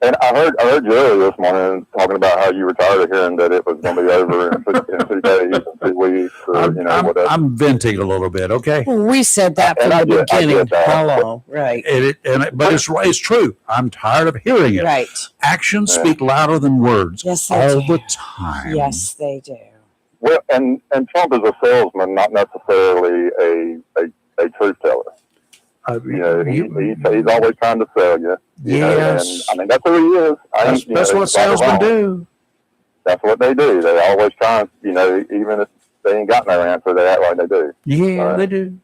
And I heard you earlier this morning talking about how you were tired of hearing that it was going to be over in 2 days, 2 weeks, or whatever. I'm venting a little bit, okay? We said that from the beginning. Hello, right? But it's true. I'm tired of hearing it. Right. Actions speak louder than words. Yes, they all do. the time. Yes, they do. Well, and Trump is a salesman, not necessarily a truth teller. He's always trying to sell you. Yes. And I mean, that's who he is. That's what salesmen do. That's what they do. They always try, even if they ain't got no answer, they act like they do. Yeah, they do.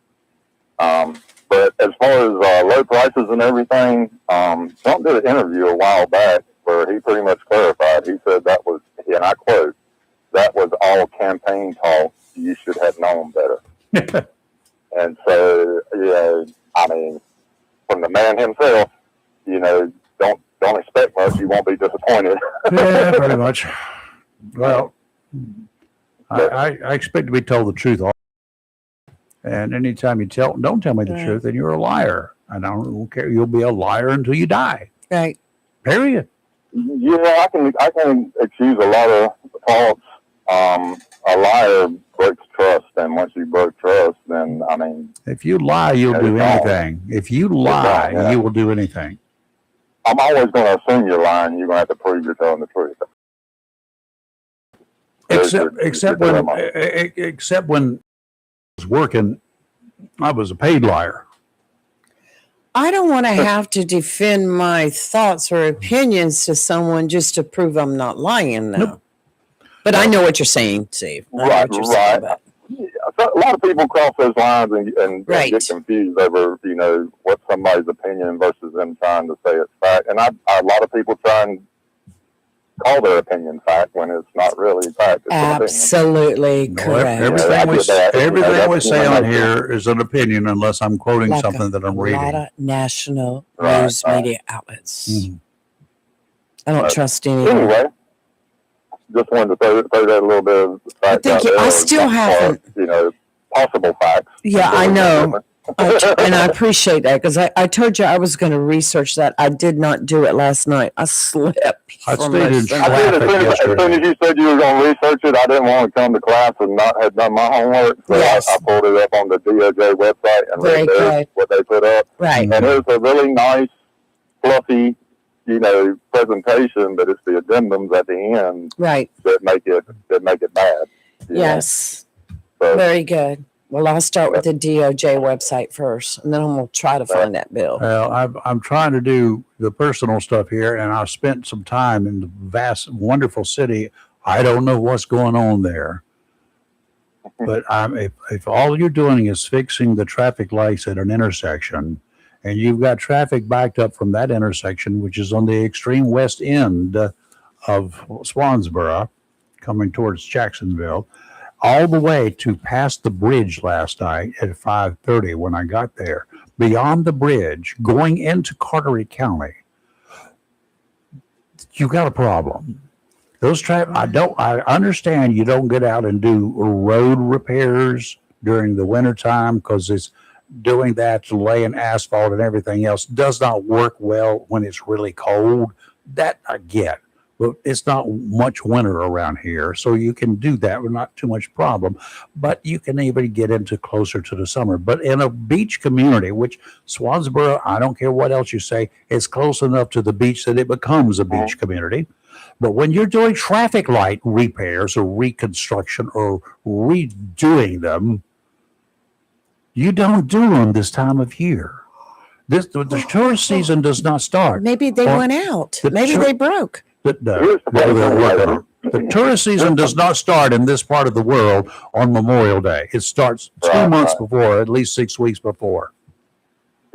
But as far as low prices and everything, Trump did an interview a while back where he pretty much clarified. He said that was, and I quote, "That was all campaign talk. You should have known better." And so, I mean, from the man himself, don't expect much. You won't be disappointed. Yeah, pretty much. Well, I expect to be told the truth. And anytime don't tell me the truth, then you're a liar. I don't care. You'll be a liar until you die. Right. Period. Yeah, I can excuse a lot of faults. A liar breaks trust, and once you break trust, then I mean, if you lie, you'll do anything. If you lie, you will do anything. I'm always going to assume you're lying. You're going to have to prove you're telling the truth. Except when I was working, I was a paid liar. I don't want to have to defend my thoughts or opinions to someone just to prove I'm not lying now. Nope. But I know what you're saying, Steve. Right. Yeah, so a lot of people cross those lines and get confused over, what somebody's opinion versus them trying to say it's fact. And a lot of people try and call their opinion fact when it's not really fact. It's absolutely correct. Everything we say on here is an opinion unless I'm quoting something that I'm reading. A lot of national news media outlets. Mm-hmm. I don't trust any. Anyway. Just wanted to throw that a little bit of fact out there. I still haven't. Possible facts. Yeah, I know. And I appreciate that because I told you I was going to research that. I did not do it last night. I slept. As soon as you said you were going to research it, I didn't want to come to class and not have done my homework. So I pulled it up on the DOJ website and read what they put up. Right. And it was a really nice, fluffy, presentation, but it's the addendums at the end that make it bad. Yes. So, very good. Well, I'll start with the DOJ website first, and then I'm going to try to find that bill. Well, I'm trying to do the personal stuff here, and I spent some time in the vast, wonderful city. I don't know what's going on there, but if all you're doing is fixing the traffic lights at an intersection, and you've got traffic backed up from that intersection, which is on the extreme west end of Swansboro, coming towards Jacksonville, all the way to past the bridge last night at 5:30 when I got there. Beyond the bridge, going into Carteret County, you got a problem. I understand you don't get out and do road repairs during the wintertime because it's doing that to laying asphalt and everything else does not work well when it's really cold. That I get. But it's not much winter around here, so you can do that with not too much problem. But you can even get into closer to the summer. But in a beach community, which Swansboro, I don't care what else you say, it's close enough to the beach that it becomes a beach community. But when you're doing traffic light repairs or reconstruction or redoing them, you don't do them this time of year. The tourist season does not start. Maybe they Or went out. the Maybe tour- they broke. No, they're working on it. The tourist season does not start in this part of the world on Memorial Day. It starts 2 months before, at least 6 weeks before.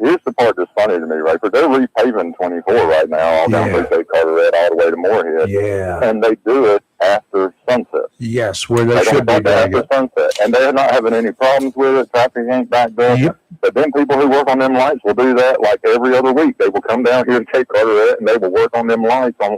Here's the part that's funny to me, right? Because they're repaving 24 right now, all down Boucher Carteret, all the way to Moorhead. Yeah. And they do it after sunset. Yes, where they They should don't be start doing after it. sunset. And they're not having any problems with it. Traffic ain't backed up. Yep. But then people who work on them lights will do that like every other week. They will come down here and take Carteret and they will work on them lights on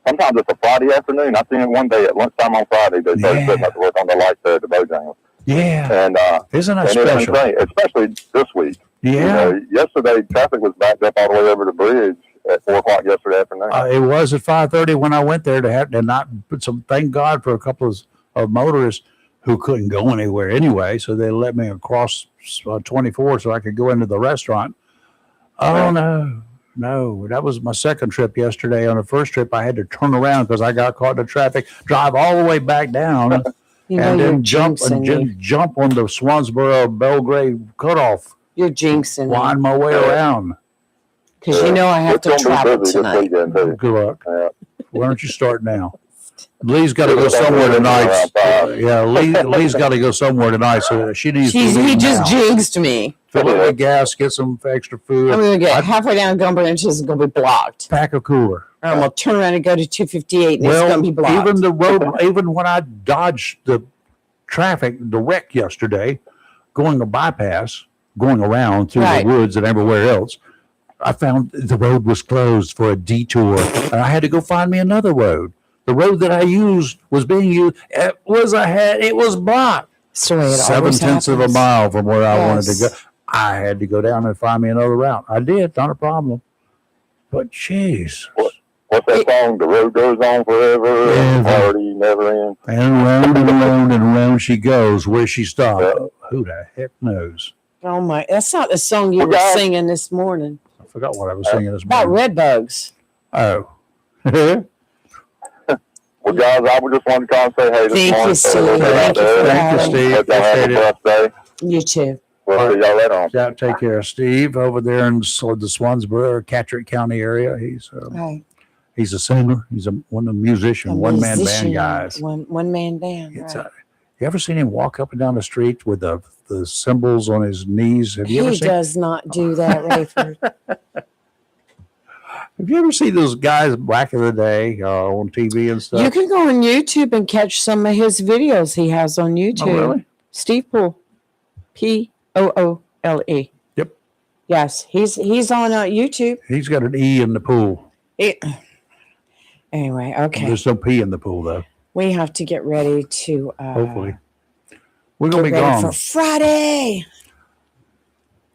sometimes it's a Friday afternoon. I seen it one day at lunchtime on Friday. They started putting up to work on the lights there at the Bojangles. Yeah. And, Isn't that and it's special? insane, especially this week. Yeah. Yesterday, traffic was backed up all the way over the bridge at 4 o'clock yesterday afternoon. It was at 5:30 when I went there to not put some. Thank God for a couple of motorists who couldn't go anywhere anyway, so they let me across 24 so I could go into the restaurant. Oh no, that was my second trip yesterday. On the first trip, I had to turn around because I got caught in the traffic, drive all the way back down, You know and you're then jump on the Swansboro Belgrade cutoff, You're jinxing wind my way around. because you know I have to It's gonna be travel busy tonight. this weekend, too. Good luck. Yeah. Why don't you start now? Lee's got to go somewhere tonight. Yeah, Lee's got to go somewhere tonight, so she needs to leave He just now. jinxed me. Fill up with gas, get some extra food. I'm going to get I'd halfway down Gumber and it's going to be blocked. pack a cooler. Or I'm going to turn around and go to 258 and it's going to be blocked. even the road, even when I dodged the traffic, the wreck yesterday, going a bypass, going around through Right. the woods and everywhere else, I found the road was closed for a detour, and I had to go find me another road. The road that I used was being used. It was blocked. That's the way it 7/10 always of a happens. mile from where I wanted to Yes. go. I had to go down and find me another route. I did, not a problem. But jeez. What's that song? The road goes on forever, and the party never ends. And round and round she goes. Where she stopped, who the heck knows? Oh my, that's not the song you were singing this morning. I forgot what I was singing this About morning. red bugs. Oh. Well, guys, I just wanted to call and say hey this Thank morning. you, So Steve. everybody out Thank you there, for Thank you, having me. Steve. hope y'all have a Appreciate it. blessed day. You too. We'll see y'all later on. Yeah, take care of Steve over there in the Swansboro or Catterick County area. Right. He's a singer. He's one of the musicians, one man band guys. One man band. It's Right. You ever seen him walk up and down the street with the cymbals on his knees? Have you ever He seen? does not do that, Rayford. Have you ever seen those guys back in the day on TV and stuff? You can go on YouTube and catch some of his videos he has on YouTube. Oh, really? Steve Poole, Poole. Yep. Yes, he's on YouTube. He's got an E in the pool. Anyway, okay. There's no P in the pool though. We have to get ready to Hopefully, we're get gonna be ready gone. for Friday.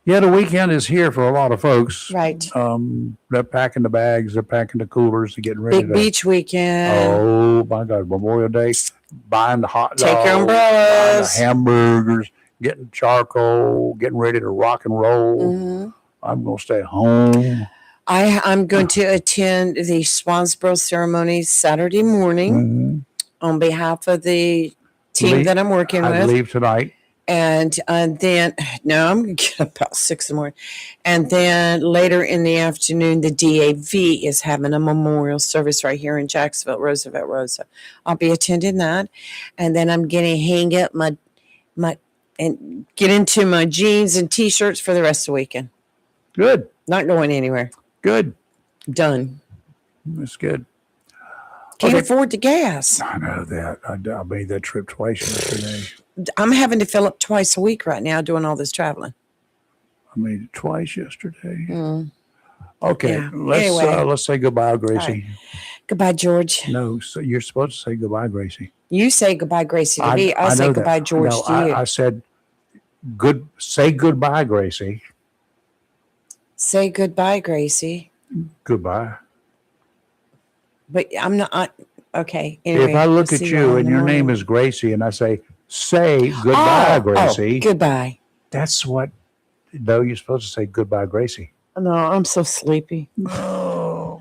Yeah, the weekend is here for a lot of folks. Right. They're packing the bags, they're packing the coolers, they're getting ready Big to. beach weekend. Oh my God! Memorial Day, buying the hot Take your dogs, umbrellas. buying the hamburgers, getting charcoal, getting ready to rock and roll. Mhm. I'm gonna stay home. I'm going to attend the Swansboro ceremony Saturday morning Mhm. on behalf of the team Leave- that I'm working I with. leave tonight. And then, no, I'm going to get up about 6 in the morning. And then later in the afternoon, the DAV is having a memorial service right here in Jacksonville, Roosevelt. I'll be attending that. And then I'm going to hang up my and get into my jeans and T-shirts for the rest of the weekend. Good, Not going anywhere. good. Done. That's good. Can't Okay. afford the gas. I know that. I made that trip twice yesterday. I'm having to fill up twice a week right now doing all this traveling. I made it twice yesterday. Mm. Okay, Yeah. let's Anyway. say goodbye, Gracie. Goodbye, George. No, so you're supposed to say goodbye, Gracie. You say goodbye, Gracie, to me. I know say that. goodbye, George, No, to you. I said say goodbye, Gracie. Say goodbye, Gracie. Goodbye. But I'm not. Okay. Anyway, If I look at see you y'all in and the your name morning. is Gracie and I say goodbye, Gracie, goodbye. that's what. No, you're supposed to say goodbye, Gracie. No, I'm so sleepy. Oh,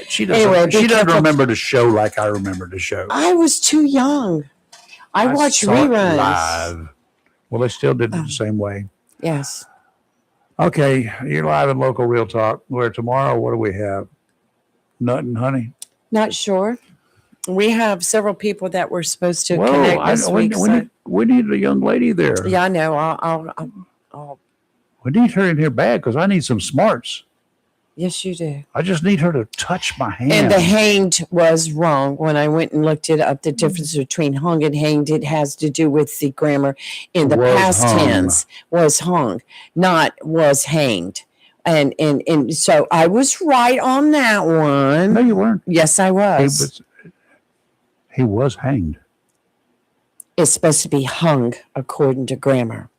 She Anyway, doesn't. be She doesn't careful. remember the show like I remember the show. I was too young. I watched saw it reruns. live. Well, they still did it Oh. the same way. Yes. Okay, you're live in local real talk. Where tomorrow? What do we have? Nut and honey. Not sure. We have several people that we're supposed to Whoa, connect this week. So, we need a young lady there. yeah, I know. I'll We need her in here bad because I need some smarts. yes, you do. I just need her to touch my hand. And the hanged was wrong. When I went and looked it up, the difference between hung and hanged, it has to do with the grammar in the Was past hung. tense was hung, not was hanged. And so I was right on that No, one. you weren't. Yes, I was. He was hanged. It's supposed to be hung according to grammar.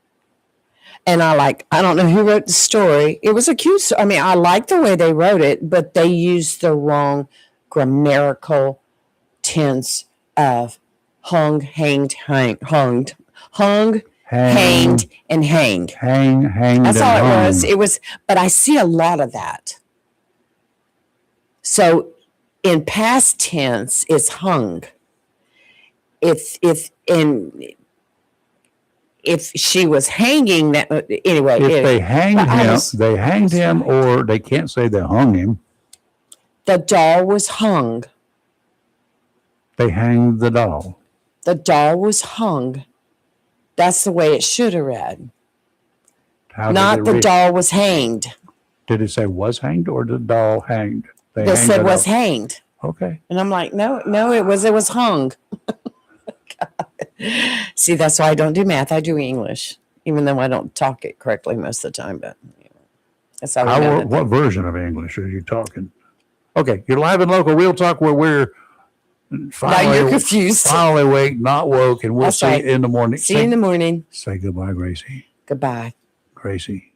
And I don't know who wrote the story. It was a cute story. I mean, I like the way they wrote it, but they used the wrong grammatical tense of hung, hanged, hanged, hanged, and hanged. Hanged. That's and all it hung. was. It was, but I see a lot of that. So in past tense, it's hung. If she was hanging, that anyway. If they hanged I him, was- they hanged him, or they can't say they hung him. The doll was hung. They hanged the doll. The doll was hung. That's the way it should have read. How did Not it the read? doll was hanged. Did it say was hanged or the doll hanged? They hanged said the was doll. hanged. Okay. And I'm like, no, it was hung. See, that's why I don't do math. I do English, even though I don't talk it correctly most of the time. But that's how we know that. What version of English are you talking? Okay, you're live in local real talk where we're Now you're finally, confused. finally awake, not woke, and we'll That's see right. you in the morning. See you in the morning. Say goodbye, Gracie. Goodbye. Gracie.